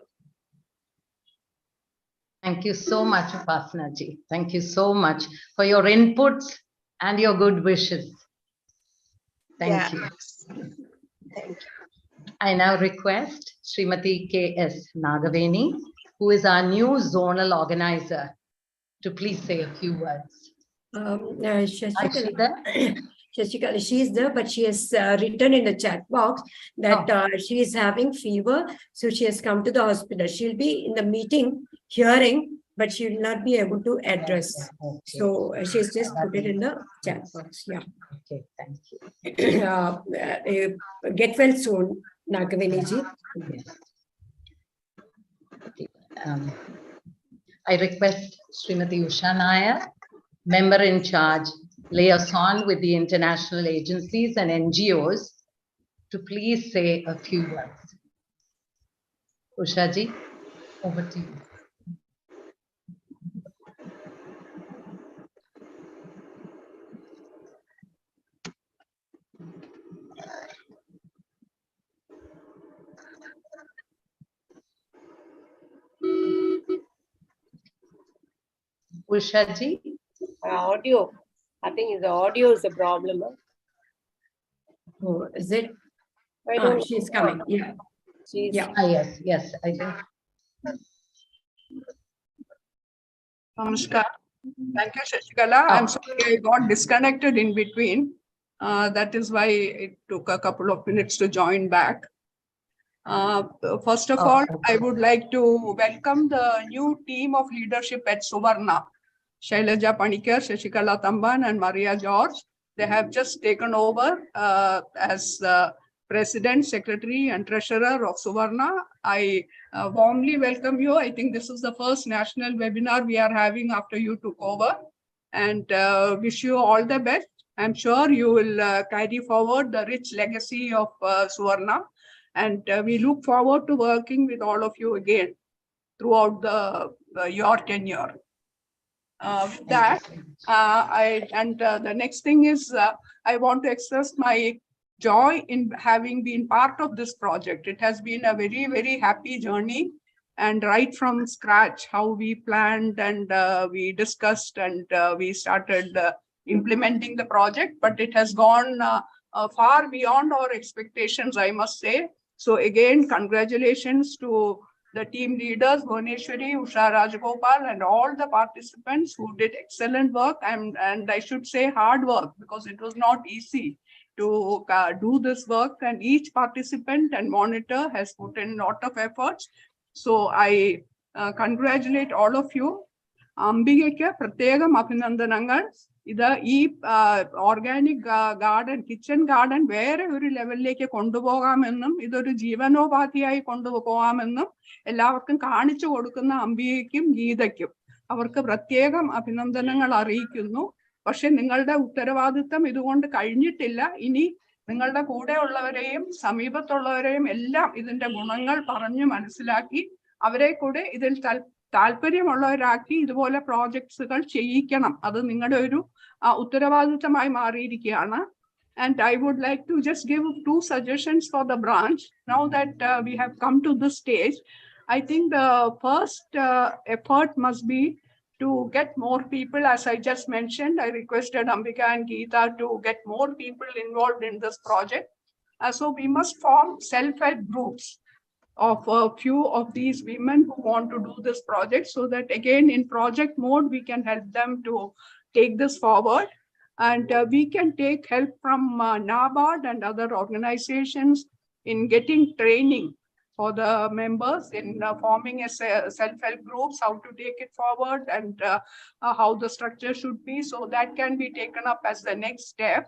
Thank you so much, Upasana ji. Thank you so much for your inputs and your good wishes. Thank you. Thank you. I now request Srimati K.S. Nagaveni, who is our new zonal organizer, to please say a few words. Shashikala, Shashikala, she is there, but she has written in the chat box that she is having fever, so she has come to the hospital. She'll be in the meeting hearing, but she will not be able to address. Okay. So she's just put it in the chat box. Yeah. Okay, thank you. Get well soon, Nagaveni ji. I request Srimati Usha Nair, member in charge, liaison with the international agencies and NGOs, to please say a few words. Usha ji, over to you. Usha ji? Audio. I think the audio is the problem. Oh, is it? I don't She's coming. Yeah. She's Yes, I think. Namaskar. Thank you, Shashikala. I'm sorry I got disconnected in between. That is why it took a couple of minutes to join back. First of all, I would like to welcome the new team of leadership at Suvarna. Shailaja Panikar, Shashikala Tamban, and Maria George. They have just taken over as President, Secretary, and Treasurer of Suvarna. I warmly welcome you. I think this is the first national webinar we are having after you took over, and wish you all the best. I'm sure you will carry forward the rich legacy of Suvarna, and we look forward to working with all of you again throughout your tenure. The next thing is I want to express my joy in having been part of this project. It has been a very, very happy journey, and right from scratch, how we planned and we discussed and we started implementing the project, but it has gone far beyond our expectations, I must say. So again, congratulations to the team leaders, Bhuvaneshwari, Usha Rajagopal, and all the participants who did excellent work, and I should say hard work, because it was not easy to do this work, and each participant and monitor has put in a lot of efforts. So I congratulate all of you. Ambigekku prathegam abhinandanangal. Organic garden, kitchen garden, where every level like a Kondubogamenum, either Jivano Pathia Konduboamenum, a Lavakan Karnicha Vodukana, Ambikim, Gidakim. Our Prathegam, Apinandanangal Arikuno, Pashan Ningalda Uttaravadutam, you want to Kainitilla, Ini, Ningalda Koda Olavarem, Samiba Tolavarem, Ella, isn't a Gunangal, Paranum, and Silaki, Avare Kode, isn't താല്പര്യം ഉള്ളവരാക്കി ഇതുപോലെ പ്രോജക്ട്സുകൾ ചെയ്യിക്കണം. അത് നിങ്ങളുടെ ഒരു ഉത്തരവാദിത്തമായി മാറിയിരിക്കുകയാണ്. And I would like to just give 2 suggestions for the branch. Now that we have come to this stage, I think the first effort must be to get more people. As I just mentioned, I requested Ambika and Geeta to get more people involved in this project. So we must form self-help groups of a few of these women who want to do this project, so that again in project mode we can help them to take this forward, and we can take help from NABARD and other organizations in getting training for the members in forming a self-help groups, how to take it forward, and how the structure should be. So that can be taken up as the next step.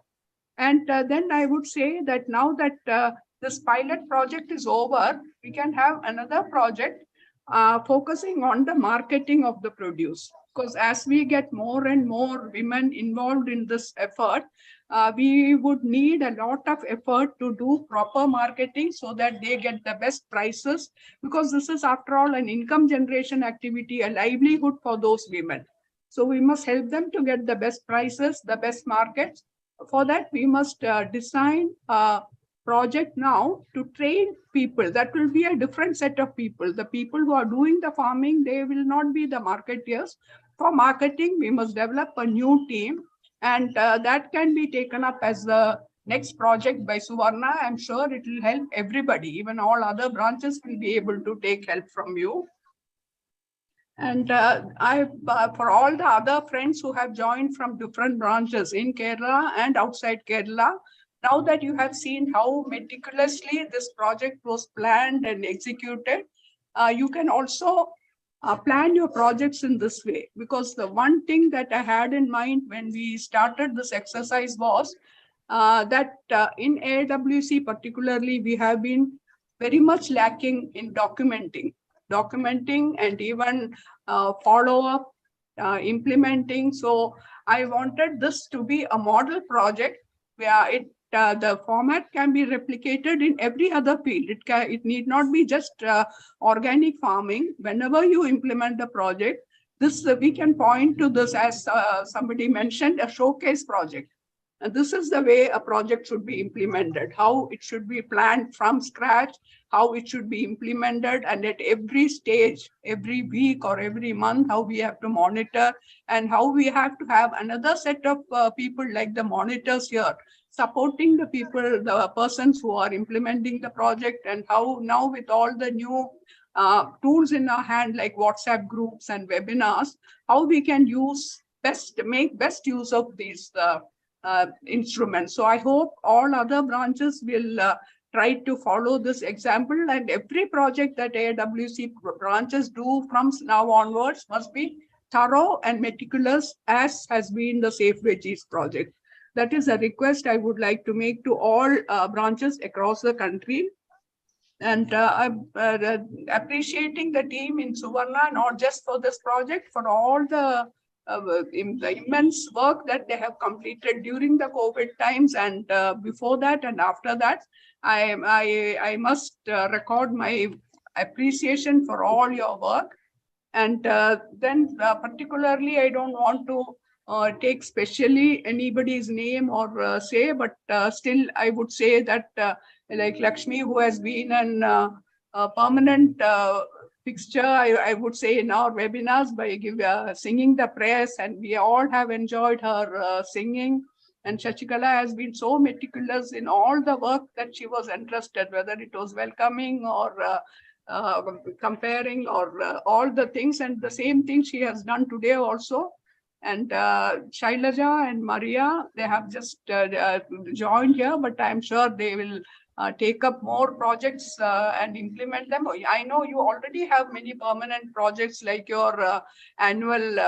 And then I would say that now that this pilot project is over, we can have another project focusing on the marketing of the produce. Because as we get more and more women involved in this effort, we would need a lot of effort to do proper marketing so that they get the best prices. Because this is, after all, an income generation activity, a livelihood for those women. So we must help them to get the best prices, the best markets. For that, we must design project now to train people. That will be a different set of people. The people who are doing the farming, they will not be the marketeers. For marketing, we must develop a new team, and that can be taken up as the next project by Suvarna, I'm sure it will help everybody. Even all other branches will be able to take help from you. And for all the other friends who have joined from different branches in Kerala and outside Kerala, now that you have seen how meticulously this project was planned and executed, you can also plan your projects in this way. Because the one thing that I had in mind when we started this exercise was that in AIWC particularly, we have been very much lacking in documenting and even follow-up, implementing. So I wanted this to be a model project where the format can be replicated in every other field. It need not be just organic farming. Whenever you implement a project, we can point to this as somebody mentioned, a showcase project. And this is the way a project should be implemented, how it should be planned from scratch, how it should be implemented, and at every stage, every week or every month, how we have to monitor, and how we have to have another set of people like the monitors here, supporting the people, the persons who are implementing the project, and how now with all the new tools in our hand like WhatsApp groups and webinars, how we can make best use of these instruments. So I hope all other branches will try to follow this example, and every project that AIWC branches do from now onwards must be thorough and meticulous, as has been the Safe Veggies project. That is a request I would like to make to all branches across the country. And I'm appreciating the team in Suvarna, not just for this project, for all the immense work that they have completed during the COVID times, and before that and after that. I must record my appreciation for all your work. And then particularly, I don't want to take specially anybody's name or say, but still I would say that like Lakshmi, who has been a permanent fixture, I would say, in our webinars by singing the prayers, and we all have enjoyed her singing. And Shashikala has been so meticulous in all the work that she was entrusted, whether it was welcoming or comparing or all the things. And the same thing she has done today also. And Shailaja and Maria, they have just joined here, but I'm sure they will take up more projects and implement them. I know you already have many permanent projects like your annual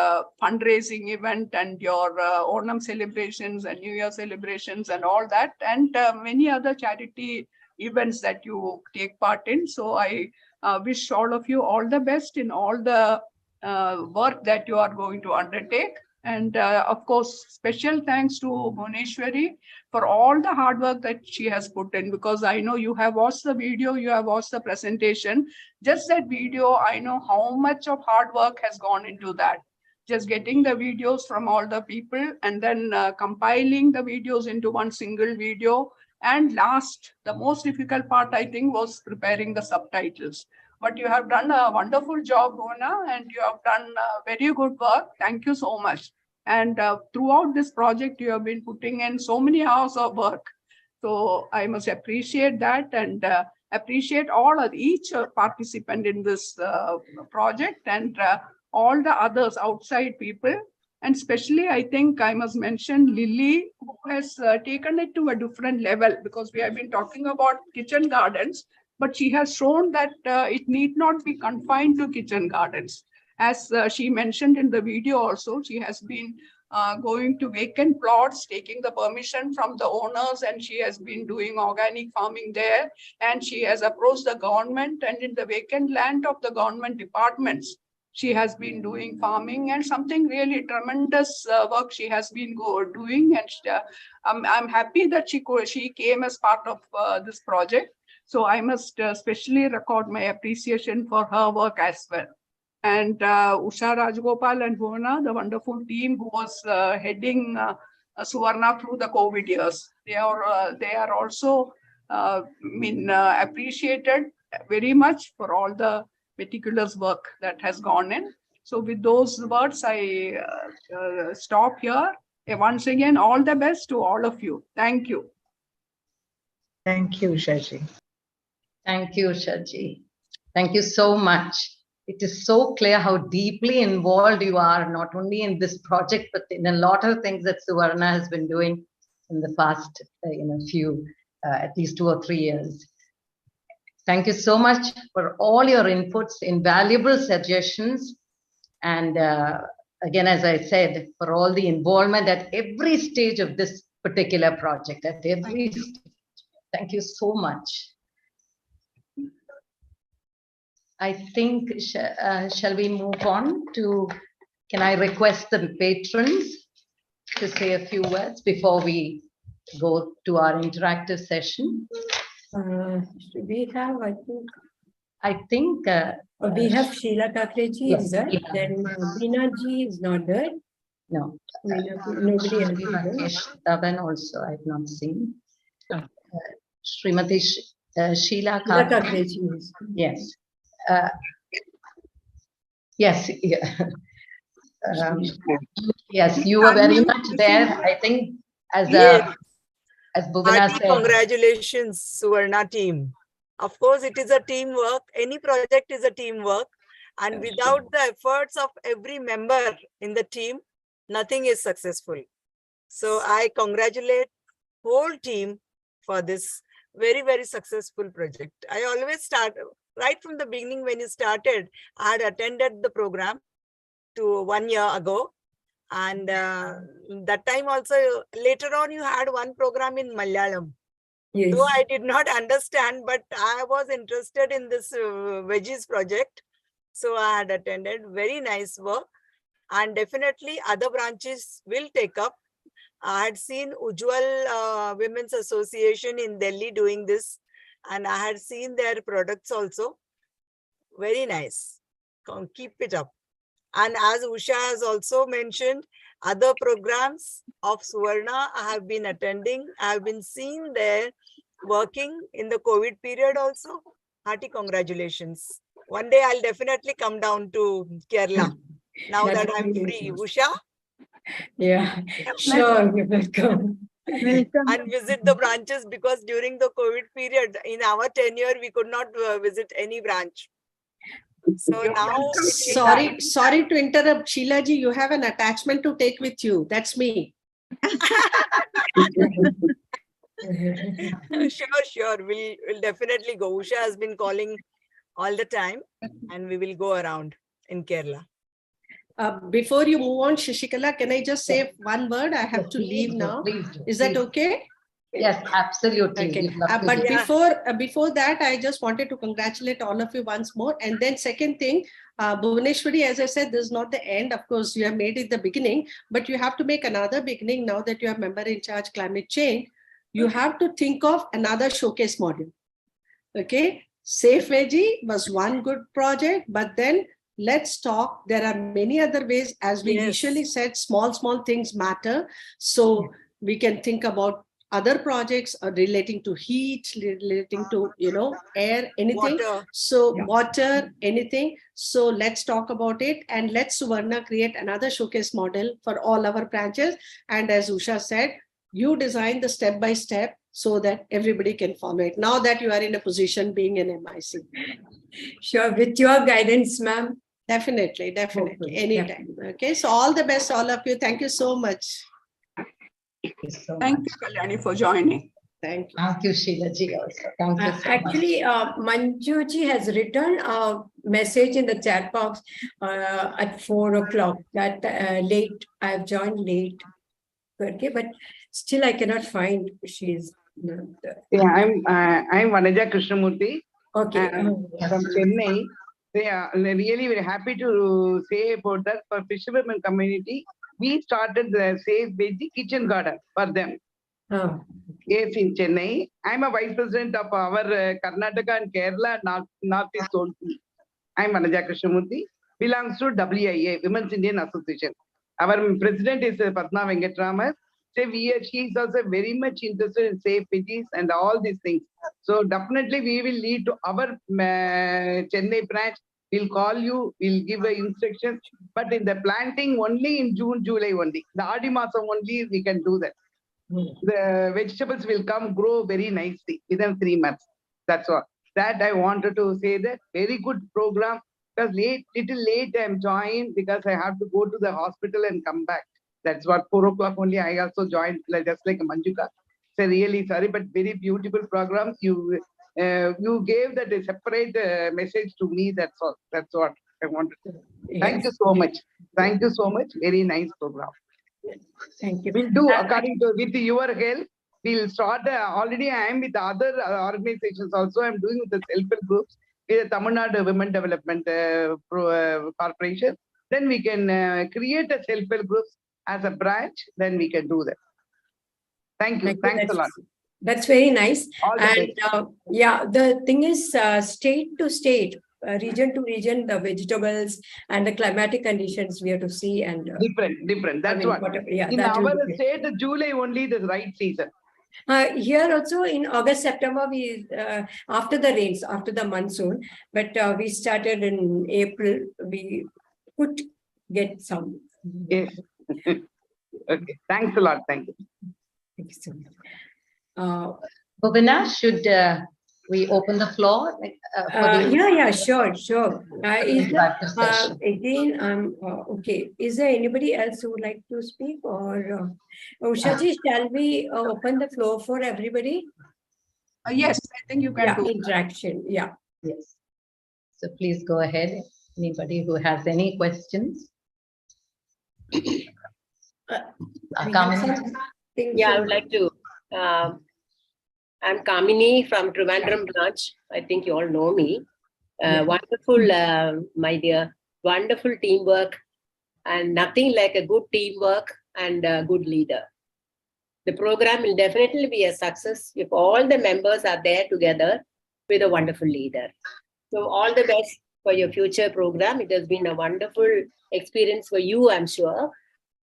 fundraising event and your Onam celebrations and New Year celebrations and all that, and many other charity events that you take part in. So I wish all of you all the best in all the work that you are going to undertake. And of course, special thanks to Bhuneshwari for all the hard work that she has put in, because I know you have watched the video, you have watched the presentation. Just that video, I know how much of hard work has gone into that. Just getting the videos from all the people and then compiling the videos into one single video. And last, the most difficult part, I think, was preparing the subtitles. But you have done a wonderful job, Bhuna, and you have done very good work. Thank you so much. And throughout this project, you have been putting in so many hours of work. So I must appreciate that, and appreciate each participant in this project, and all the others outside people. And especially, I think I must mention Lily, who has taken it to a different level, because we have been talking about kitchen gardens, but she has shown that it need not be confined to kitchen gardens. As she mentioned in the video also, she has been going to vacant plots, taking the permission from the owners, and she has been doing organic farming there. And she has approached the government, and in the vacant land of the government departments, she has been doing farming, and something really tremendous work she has been doing. And I'm happy that she came as part of this project. So I must especially record my appreciation for her work as well. And Usha Rajgopal and Bhuvana, the wonderful team who was heading Suvarna through the COVID years. They are also appreciated very much for all the meticulous work that has gone in. So with those words, I stop here. Once again, all the best to all of you. Thank you. Thank you, Shashi. Thank you, Shaji. Thank you so much. It is so clear how deeply involved you are, not only in this project, but in a lot of things that Suvarna has been doing in the past, at least 2 or 3 years. Thank you so much for all your inputs, invaluable suggestions. And again, as I said, for all the involvement at every stage of this particular project, at every stage. Thank you so much. I think, shall we move on to, can I request the patrons to say a few words before we go to our interactive session? We have, we have Sheila Kakreji, yes, is there? Then Veena ji is not there. No. Nobody else is there. Taban also I have not seen. Srimati Sheila Sheila Kakreji. Kakreji is. Yes. Yes. Yeah. Yes, you were very much there. I think as Bhuvana Hearty said. Congratulations, Suvarna team. Of course, it is a teamwork. Any project is a teamwork. And without the efforts of every member in the team, nothing is successful. So I congratulate whole team for this very, very successful project. I always start, right from the beginning when you started, I had attended the program 1 year ago. And that time also, later on, you had one program in Malayalam. Yes. Though I did not understand, but I was interested in this Veggies project. So I had attended. Very nice work. And definitely other branches will take up. I had seen Ujjwal Women's Association in Delhi doing this. And I had seen their products also. Very nice. Keep it up. And as Usha has also mentioned, other programs of Suvarna I have been attending. I have been seen there working in the COVID period also. Hearty congratulations. One day I'll definitely come down to Kerala. Now that I'm free. Usha? Yeah, sure, you're welcome. And visit the branches, because during the COVID period, in our tenure, we could not visit any branch. So now, sorry to interrupt, Sheila ji. You have an attachment to take with you. That's me. Sure. We'll definitely go. Usha has been calling all the time, and we will go around in Kerala. Before you move on, Shashikala, can I just say one word? I have to leave now. Is that okay? Yes, absolutely. Okay. But before that, I just wanted to congratulate all of you once more. And then second thing, Bhuvaneshwari, as I said, this is not the end. Of course, you have made it the beginning, but you have to make another beginning now that you are member in charge climate change. You have to think of another showcase module. Okay. Safe Veggie was one good project, but then let's talk. There are many other ways. As we initially said, small things matter. So we can think about other projects relating to heat, relating to, air, anything. Water, anything. So let's talk about it, and let's Suvarna create another showcase model for all our branches. And as Usha said, you design the step by step so that everybody can follow it. Now that you are in a position being an MIC. Sure, with your guidance, ma'am. Definitely. Anytime. Okay. So all the best, all of you. Thank you so much. Thank you, Kalyani, for joining. Thank you. Thank you, Sheila ji also. Thank you so Actually, Manju ji has written a message in the chat box at 4 o'clock that late, I've joined late. Okay, but still I cannot find, she's not there. Yeah, I'm Vanaja Krishnamurthy. Okay. From Chennai. They are really very happy to say about that for fishermen community. We started the Safe Veggie kitchen garden for them. Oh. Yes, in Chennai. I'm a vice president of our Karnataka and Kerala Northeast Zone. I'm Vanaja Krishnamurthy. Belongs to WIA, Women's Indian Association. Our president is Padma Venkatraman. She is also very much interested in safe veggies and all these things. So definitely we will lead to our Chennai branch. We'll call you, we'll give instructions, but in the planting only in June, July only. The Adi Masam only we can do that. the vegetables will grow very nicely within 3 months. That's all. That I wanted to say that very good program. Because little late I'm joined because I have to go to the hospital and come back. That's what 4 o'clock only I also joined, just like Manjuka. So really sorry, but very beautiful program. You gave that a separate message to me. That's all. That's what I wanted to. Thank you so much. Thank you so much. Very nice program. Thank you. We'll do according to with your help. We'll start. Already I am with other organizations also. I'm doing with the self-help groups with the Tamil Nadu Women Development Corporation. Then we can create a self-help groups as a branch. Then we can do that. Thank you. Thanks a lot. That's very nice. All the And yeah, the thing is, state to state, region to region, the vegetables and the climatic conditions we have to see and different. That's what. Yeah, in that our state, July only the right season. Here also in August, September, we after the rains, after the monsoon, but we started in April. We could get some. Yes. Okay. Thanks a lot. Thank you. Thank you so much. Bhuvana, should we open the floor? Yeah, sure. Again, okay. Is there anybody else who would like to speak, or Ushaji, shall we open the floor for everybody? Yes, I think you can do interaction. Yeah. Yes. So please go ahead. Anybody who has any questions? Yeah, I would like to. I'm Kamini from Trivandrum branch. I think you all know me. Wonderful, my dear. Wonderful teamwork, and nothing like a good teamwork and a good leader. The program will definitely be a success if all the members are there together with a wonderful leader. So all the best for your future program. It has been a wonderful experience for you, I'm sure.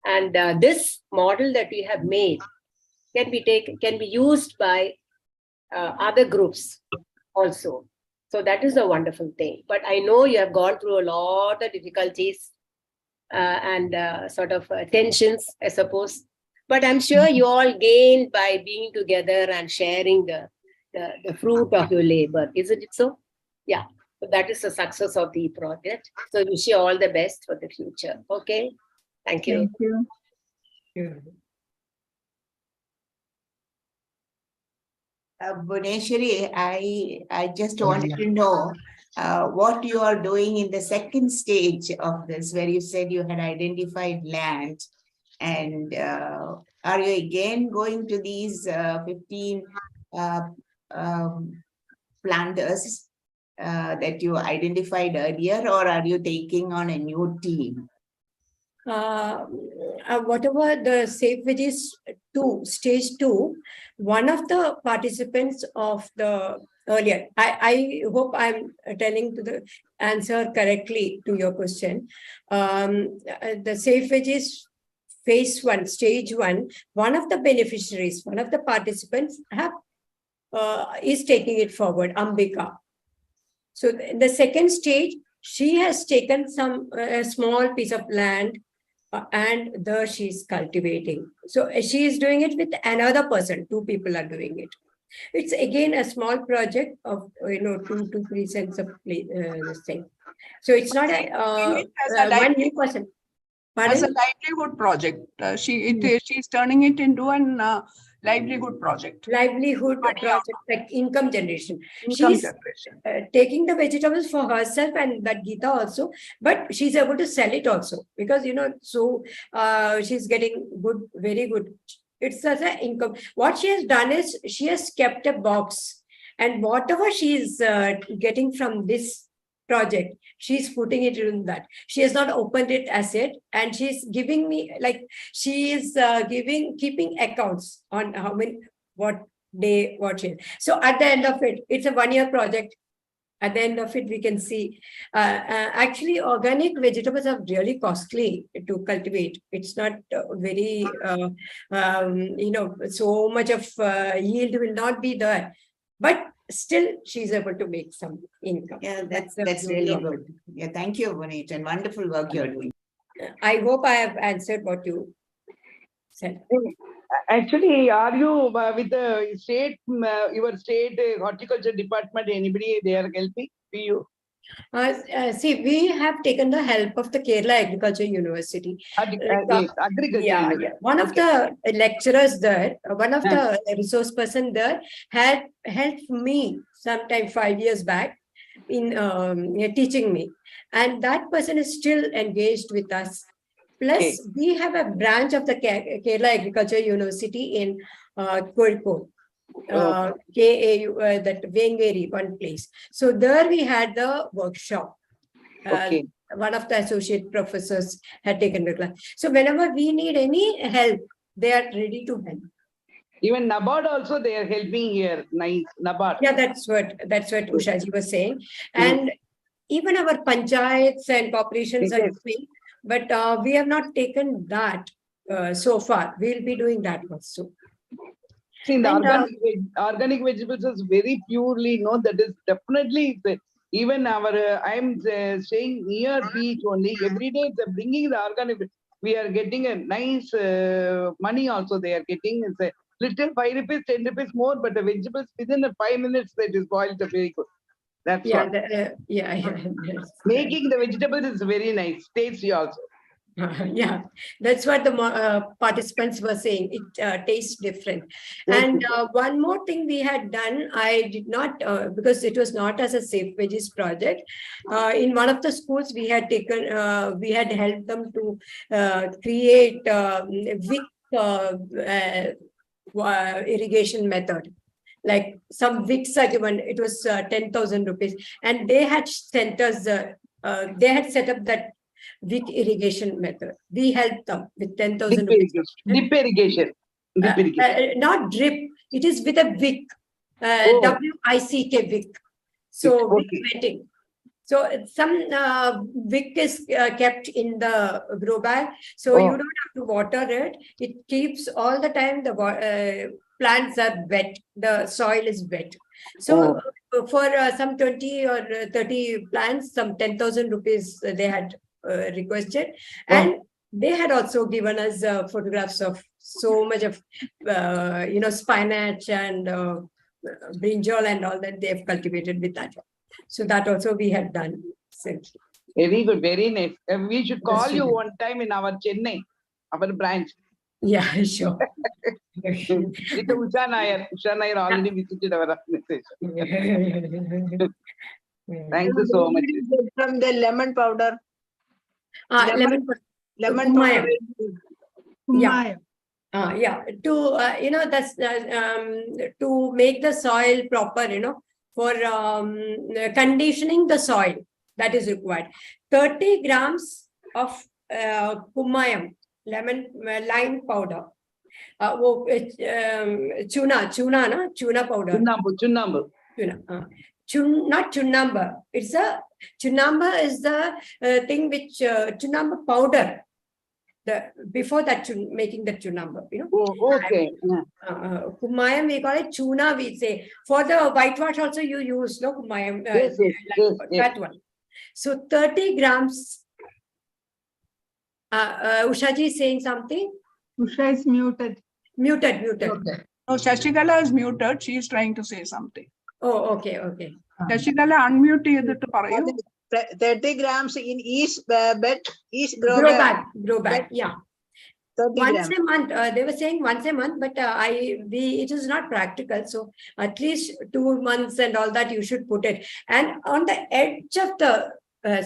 And this model that we have made can be used by other groups also. So that is a wonderful thing. But I know you have gone through a lot of difficulties and sort of tensions, I suppose. But I'm sure you all gained by being together and sharing the fruit of your labor. Isn't it so? Yeah. So that is the success of the project. So wish you all the best for the future. Okay. Thank you. Thank you. Bhuvneshwari, I just wanted to know what you are doing in the second stage of this, where you said you had identified land, and are you again going to these 15 planters that you identified earlier, or are you taking on a new team? Whatever the Safe Veggies 2, stage 2, one of the participants of the earlier, I hope I'm telling to the answer correctly to your question. The Safe Veggies phase 1, stage 1, one of the beneficiaries, one of the participants is taking it forward, Ambika. So in the second stage, she has taken a small piece of land and she's cultivating. So she is doing it with another person. 2 people are doing it. It's again a small project of 2 to 3 cents of this thing. So it's not one new person. Pardon? As a livelihood project, she's turning it into an livelihood project. Livelihood project, like income generation. She's taking the vegetables for herself and that Geeta also, but she's able to sell it also because, so she's getting very good. It's as an income. What she has done is she has kept a box, and whatever she's getting from this project, she's putting it in that. She has not opened it as yet, and she's giving me, like, she is keeping accounts on how many, what day, what she. So at the end of it, it's a 1-year project. At the end of it, we can see, actually, organic vegetables are really costly to cultivate. It's not very, so much of yield will not be there. But still, she's able to make some income. Yeah, that's really good. Yeah, thank you, Bhuvnesh, and wonderful work you're doing. I hope I have answered what you said. Actually, are you with the state, your state horticulture department, anybody they are helping you? See, we have taken the help of the Kerala Agriculture University. Yes, agriculture. Yeah. One of the lecturers there, one of the resource person there had helped me sometime 5 years back in teaching me. And that person is still engaged with us. Plus, we have a branch of the Kerala Agriculture University in Kozhikode. KAU, that Vengeri, one place. So there we had the workshop. One of the associate professors had taken the class. So whenever we need any help, they are ready to help. Even NABARD also they are helping here. Nice, NABARD. Yeah, that's what Ushaji was saying. And even our panchayats and corporations are helping, but we have not taken that so far. We'll be doing that also. See, the organic vegetables is very purely, that is definitely, even our, I'm staying near beach only, every day they're bringing the organic, we are getting a nice money also they are getting, it's a little 5 rupees, 10 rupees more, but the vegetables within 5 minutes that is boiled very good. That's what. Making the vegetables is very nice, tasty also. Yeah, that's what the participants were saying. It tastes different. And one more thing we had done, I did not, because it was not as a Safe Veggies project. In one of the schools, we had taken, we had helped them to create wick irrigation method. Like some wicks are given, it was 10,000 rupees. And they had sent us, they had set up that wick irrigation method. We helped them with 10,000 rupees. Drip irrigation. Not drip. It is with a wick. W-I-C-K, wick. So wick wetting. So some wick is kept in the grow bag. So you don't have to water it. It keeps all the time the plants are wet. The soil is wet. So for some 20 or 30 plants, some 10,000 rupees they had requested, and they had also given us photographs of so much of spinach and brinjal and all that they have cultivated with that. So that also we had done. Very good, very nice. We should call you one time in our Chennai, our branch. Yeah, sure. With Usha Nair. Usha Nair already visited our organization. Thank you so much. From the lemon powder. Lemon powder. Yeah. Yeah. To that's to make the soil proper, for conditioning the soil, that is required. 30 grams of kumayam, lime powder. Tuna powder. Not chunamba. It's a chunamba is the thing which chunamba powder. Before that, making the chunamba, kumayam we call it chuna. We say for the whitewash also you use kumayam. That one. So 30 grams. Ushaji is saying something. Usha is muted. Muted. Oh, Shashikala is muted. She is trying to say something. Oh, okay. Shashikala unmute ചെയ്തിട്ട് പറയൂ. 30 grams in each bed, each grow bag. Yeah. Once a month, they were saying once a month, but it is not practical. So at least 2 months and all that you should put it. And on the edge of the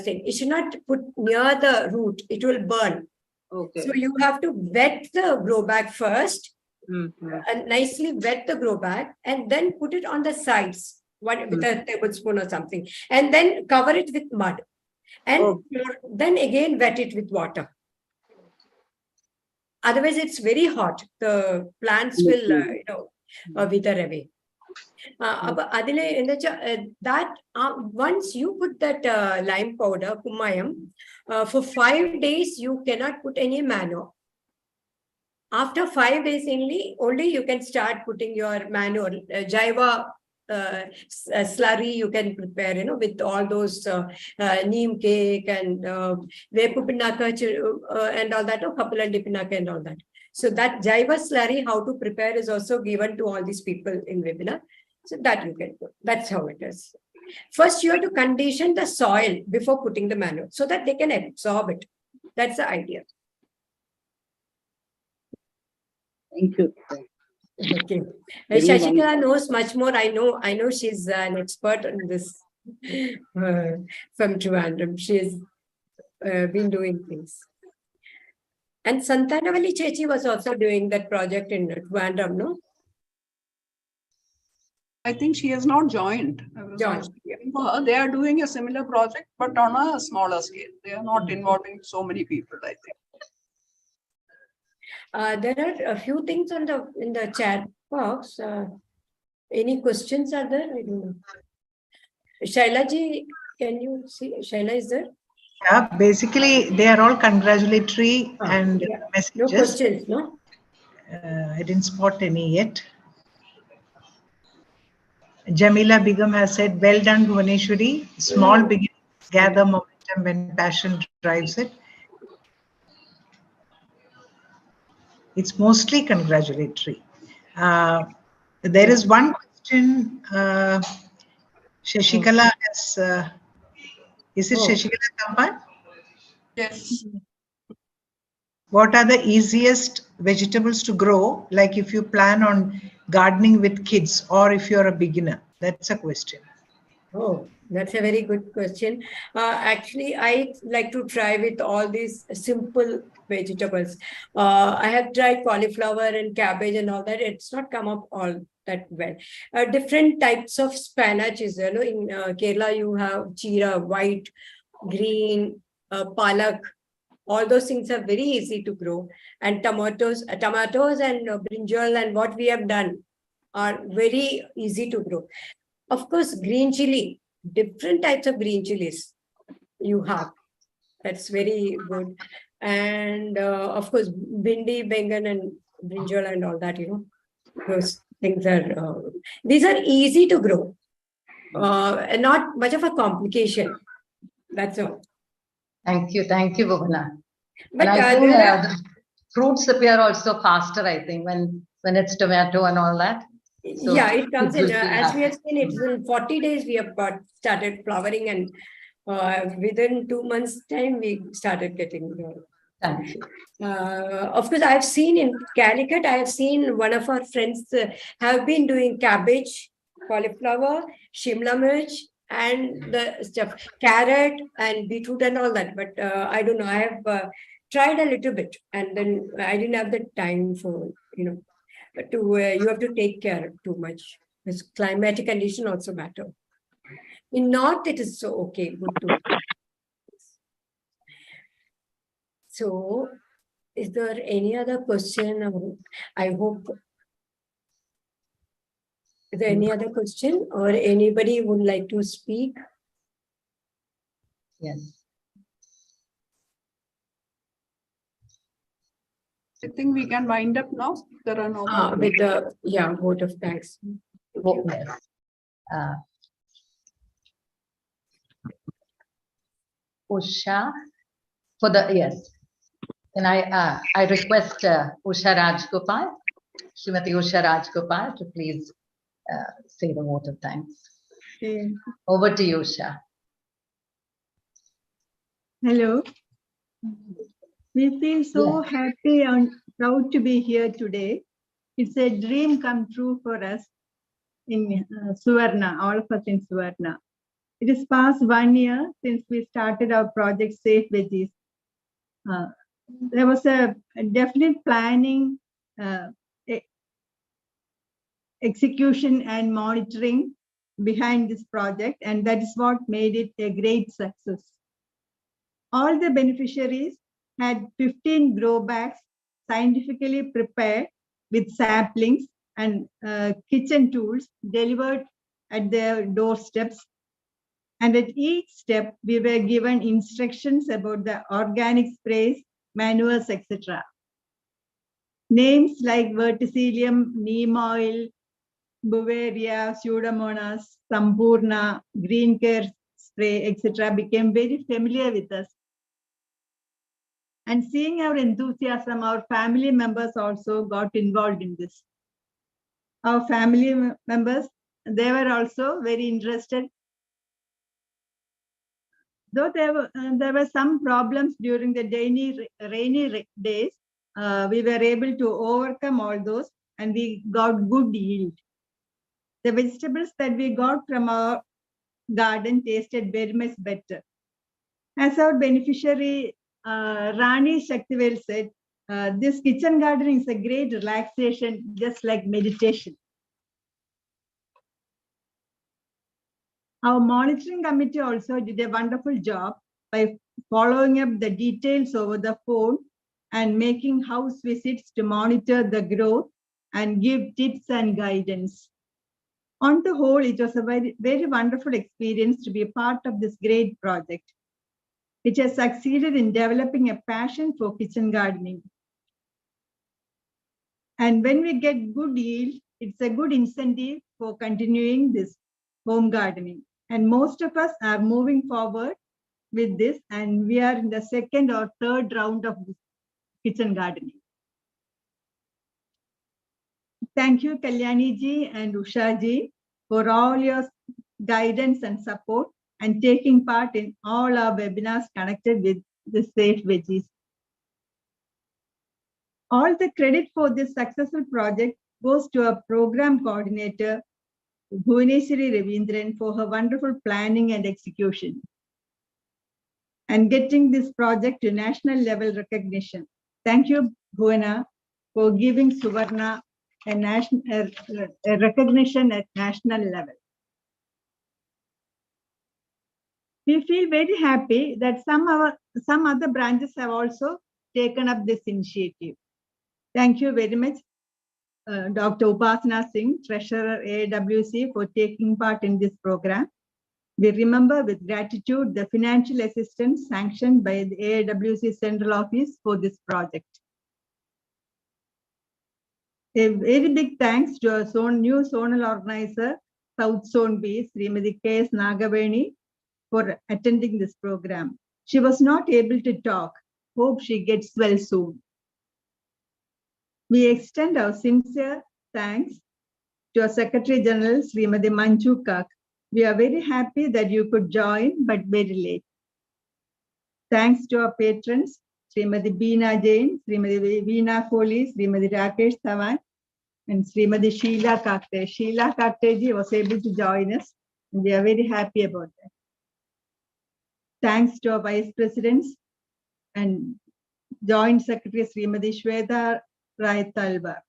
thing, you should not put near the root. It will burn. Okay. So you have to wet the grow bag first, and nicely wet the grow bag, and then put it on the sides. With a tablespoon or something, and then cover it with mud, and then again wet it with water. Otherwise, it's very hot. The plants will, wither away. That once you put that lime powder, kumayam, for 5 days you cannot put any manure. After 5 days only you can start putting your manure, jaiva. Slurry you can prepare, with all those neem cake and vepu pinaka and all that, kapalandi pinaka and all that. So that Jaiva slurry, how to prepare, is also given to all these people in webinar. So that you can do. That's how it is. First, you have to condition the soil before putting the manure so that they can absorb it. That's the idea. Thank you. Okay. Very Shashikala wonderful. knows much more. I know she's an expert on this from Trivandrum. She's been doing things. And Santanavali Chechi was also doing that project in Trivandrum, no? I think she has not joined. They are doing a similar project, but on a smaller scale. They are not involving so many people, I think. There are a few things on in the chat box. Any questions are there? I don't know. Shailaji, can you see? Shaila is there? Yeah, basically they are all congratulatory and messages. No questions, no? I didn't spot any yet. Jamila Begum has said, well done, Bhuvaneshwari. Small beginnings gather momentum when passion drives it. It's mostly congratulatory. There is one question Shashikala has. Is it Shashikala Kampan? Yes. What are the easiest vegetables to grow? Like if you plan on gardening with kids or if you're a beginner? That's a question. Oh, that's a very good question. Actually, I like to try with all these simple vegetables. I have tried cauliflower and cabbage and all that. It's not come up all that well. Different types of spinach is there. In Kerala, you have chira, white, green, palak. All those things are very easy to grow. And tomatoes and brinjal and what we have done are very easy to grow. Of course, green chili, different types of green chilies you have. That's very good. And of course, bindi, bengan and brinjal and all that, those things are, these are easy to grow. And not much of a complication. That's all. Thank you, Bhuvana. But and I think the fruits appear also faster, I think, when it's tomato and all that. So yeah, it comes in, as we have seen, it's in 40 days we have started flowering, and within 2 months time we started getting Thank you. Of course, I have seen in Calicut, I have seen one of our friends have been doing cabbage, cauliflower, shimla mirch, and the stuff, carrot and beetroot and all that. But I don't know, I have tried a little bit, and then I didn't have the time for, you have to take care too much. Because climatic condition also matter. In North, it is so okay, good to. So, is there any other question? I hope. Is there any other question or anybody would like to speak? Yes. I think we can wind up now. There are no more with the vote of thanks. Yes. Usha, and I request Usha Rajgopal, Srimati Usha Rajgopal, to please say the vote of thanks. Over to you, Usha. Hello. We feel so happy and proud to be here today. It's a dream come true for us in Suvarna, all of us in Suvarna. It is past 1 year since we started our project Safe Veggies. There was a definite planning, execution and monitoring behind this project, and that is what made it a great success. All the beneficiaries had 15 grow bags scientifically prepared with saplings and kitchen tools delivered at their doorsteps. And at each step, we were given instructions about the organic sprays, manures, etc. Names like verticillium, neem oil, Beauveria, Pseudomonas, Sampurna, green care spray, etc. became very familiar with us. And seeing our enthusiasm, our family members also got involved in this. Our family members, they were also very interested. Though there were some problems during the rainy days, we were able to overcome all those and we got good yield. The vegetables that we got from our garden tasted very much better. As our beneficiary, Rani Shaktivel said, this kitchen garden is a great relaxation, just like meditation. Our monitoring committee also did a wonderful job by following up the details over the phone and making house visits to monitor the growth and give tips and guidance. On the whole, it was a very, very wonderful experience to be a part of this great project, which has succeeded in developing a passion for kitchen gardening. And when we get good yield, it's a good incentive for continuing this home gardening. And most of us are moving forward with this, and we are in the second or third round of kitchen gardening. Thank you, Kalyani ji and Usha ji, for all your guidance and support and taking part in all our webinars connected with the Safe Veggies. All the credit for this successful project goes to our program coordinator, Bhuvaneshwari Ravindran, for her wonderful planning and execution and getting this project to national level recognition. Thank you, Bhuvana, for giving Suvarna a recognition at national level. We feel very happy that some other branches have also taken up this initiative. Thank you very much, Dr. Upasana Singh, Treasurer AIWC, for taking part in this program. We remember with gratitude the financial assistance sanctioned by the AIWC Central Office for this project. A very big thanks to our new zonal organizer, South Zone B, Srimati K.S. Nagaveni, for attending this program. She was not able to talk. Hope she gets well soon. We extend our sincere thanks to our Secretary General, Srimati Manju Kak. We are very happy that you could join, but very late. Thanks to our patrons, Srimati Beena Jain, Srimati Veena Kohli, Srimati Rakesh Dhawan, and Srimati Sheila Kakte. Sheila Kakte ji was able to join us, and we are very happy about that. Thanks to our Vice Presidents and Joint Secretary Srimati Shweta Rai Talwar.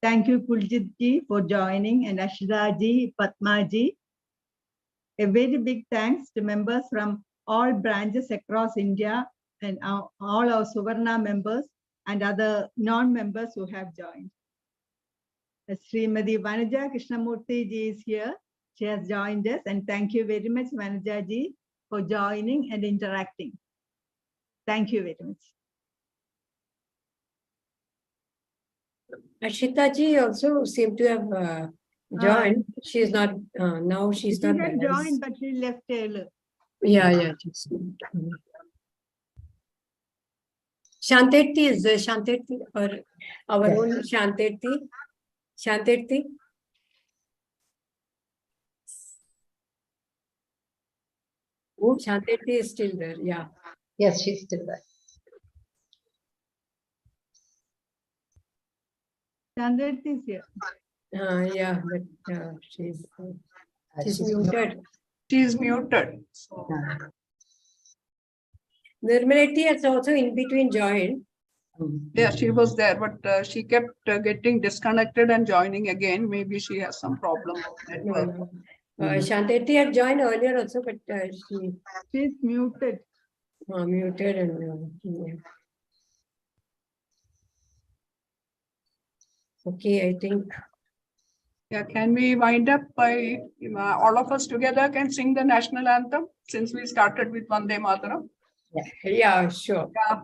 Thank you, Kuljit ji, for joining, and Ashida ji, Padma ji. A very big thanks to members from all branches across India and all our Suvarna members and other non-members who have joined. Srimati Vanaja Krishnamurthy ji is here. She has joined us, and thank you very much, Vanaja ji, for joining and interacting. Thank you very much. Ashita ji also seemed to have joined. She's not, now she's not there. She joined, but she left early. Yeah. Shantirthi is there. Shantirthi, or our own Shantirthi. Shantirthi. Oh, Shantirthi is still there. Yeah. Yes, she's still there. Shantirthi is here. Yeah, but she's muted. She's muted. Nirmalati has also in between joined. Yeah, she was there, but she kept getting disconnected and joining again. Maybe she has some problem with network. Shantirthi had joined earlier also, but she's muted. Muted and yeah. Okay, I think. Yeah, can we wind up by all of us together can sing the national anthem since we started with Vande Mataram? Yeah, sure. Yeah.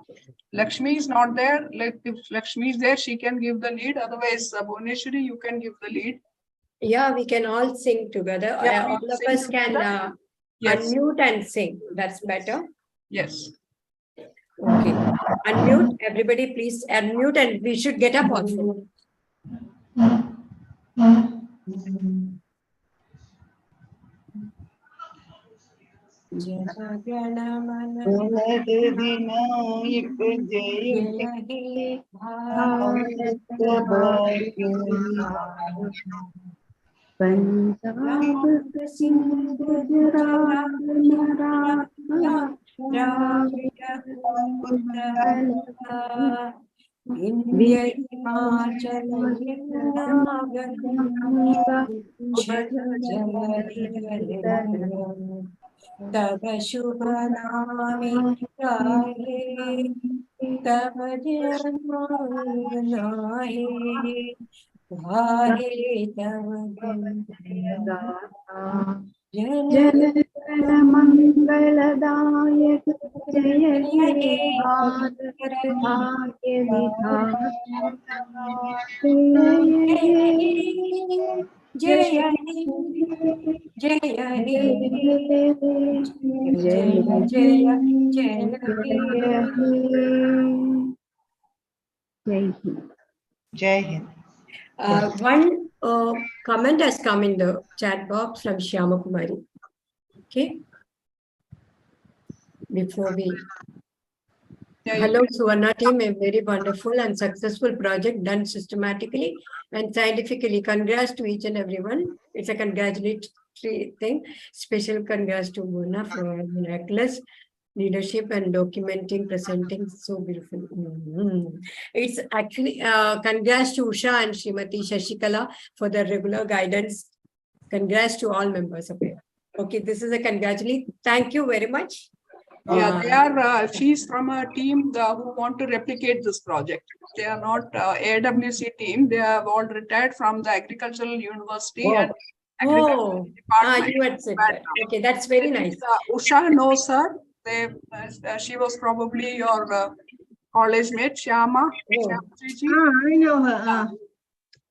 Lakshmi is not there. If Lakshmi is there, she can give the lead. Otherwise, Bhuvaneshwari, you can give the lead. Yeah, we can all sing together. Yeah, all of us can yes. unmute and sing. That's better. Yes. Okay. Unmute. Everybody please unmute and we should get up also. Punjab, Sindh, Gujarat, Maratha, India, Himachal, Tava Shubha Nami Gaye, Tava Janmanahe, Gaye Tava Jana Jana Mangaladayaka Jaya He Bharat Bhagya Vidhata Jaya Jai Hind. One comment has come in the chat box from Shyama Kumari. Okay. Before we. Hello, Suvarna team, a very wonderful and successful project done systematically and scientifically. Congrats to each and everyone. It's a congratulatory thing. Special congrats to Mona for miraculous leadership and documenting, presenting so beautiful. It's actually congrats to Usha and Srimati Shashikala for the regular guidance. Congrats to all members of it. Okay, this is a congratulatory. Thank you very much. Yeah, they are. She's from a team who want to replicate this project. They are not AIWC team. They have all retired from the agricultural university and agricultural department. You had said that. Okay, that's very nice. Usha knows her. She was probably your college mate, Shyama. I know her.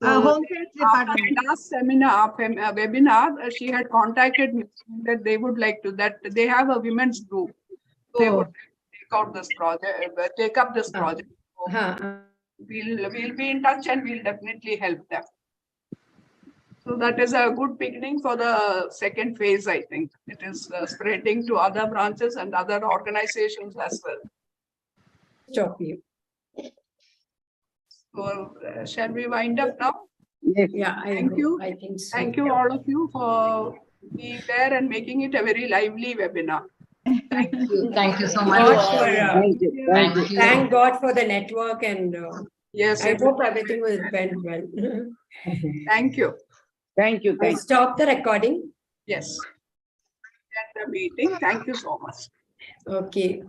Home Science Department. Last seminar, webinar, she had contacted me that they would like to, that they have a women's group. They would take out this project, take up this project. So we'll be in touch and we'll definitely help them. So that is a good beginning for the second phase, I think. It is spreading to other branches and other organizations as well. Stop you. So shall we wind up now? Yes. Yeah, Thank you. I think so. Thank you all of you for being there and making it a very lively webinar. Thank you. Thank you so much. Thank God for the network and yes, I hope everything will went well. Thank you. Thank you. I'll stop the recording. Yes. End the meeting. Thank you so much. Okay.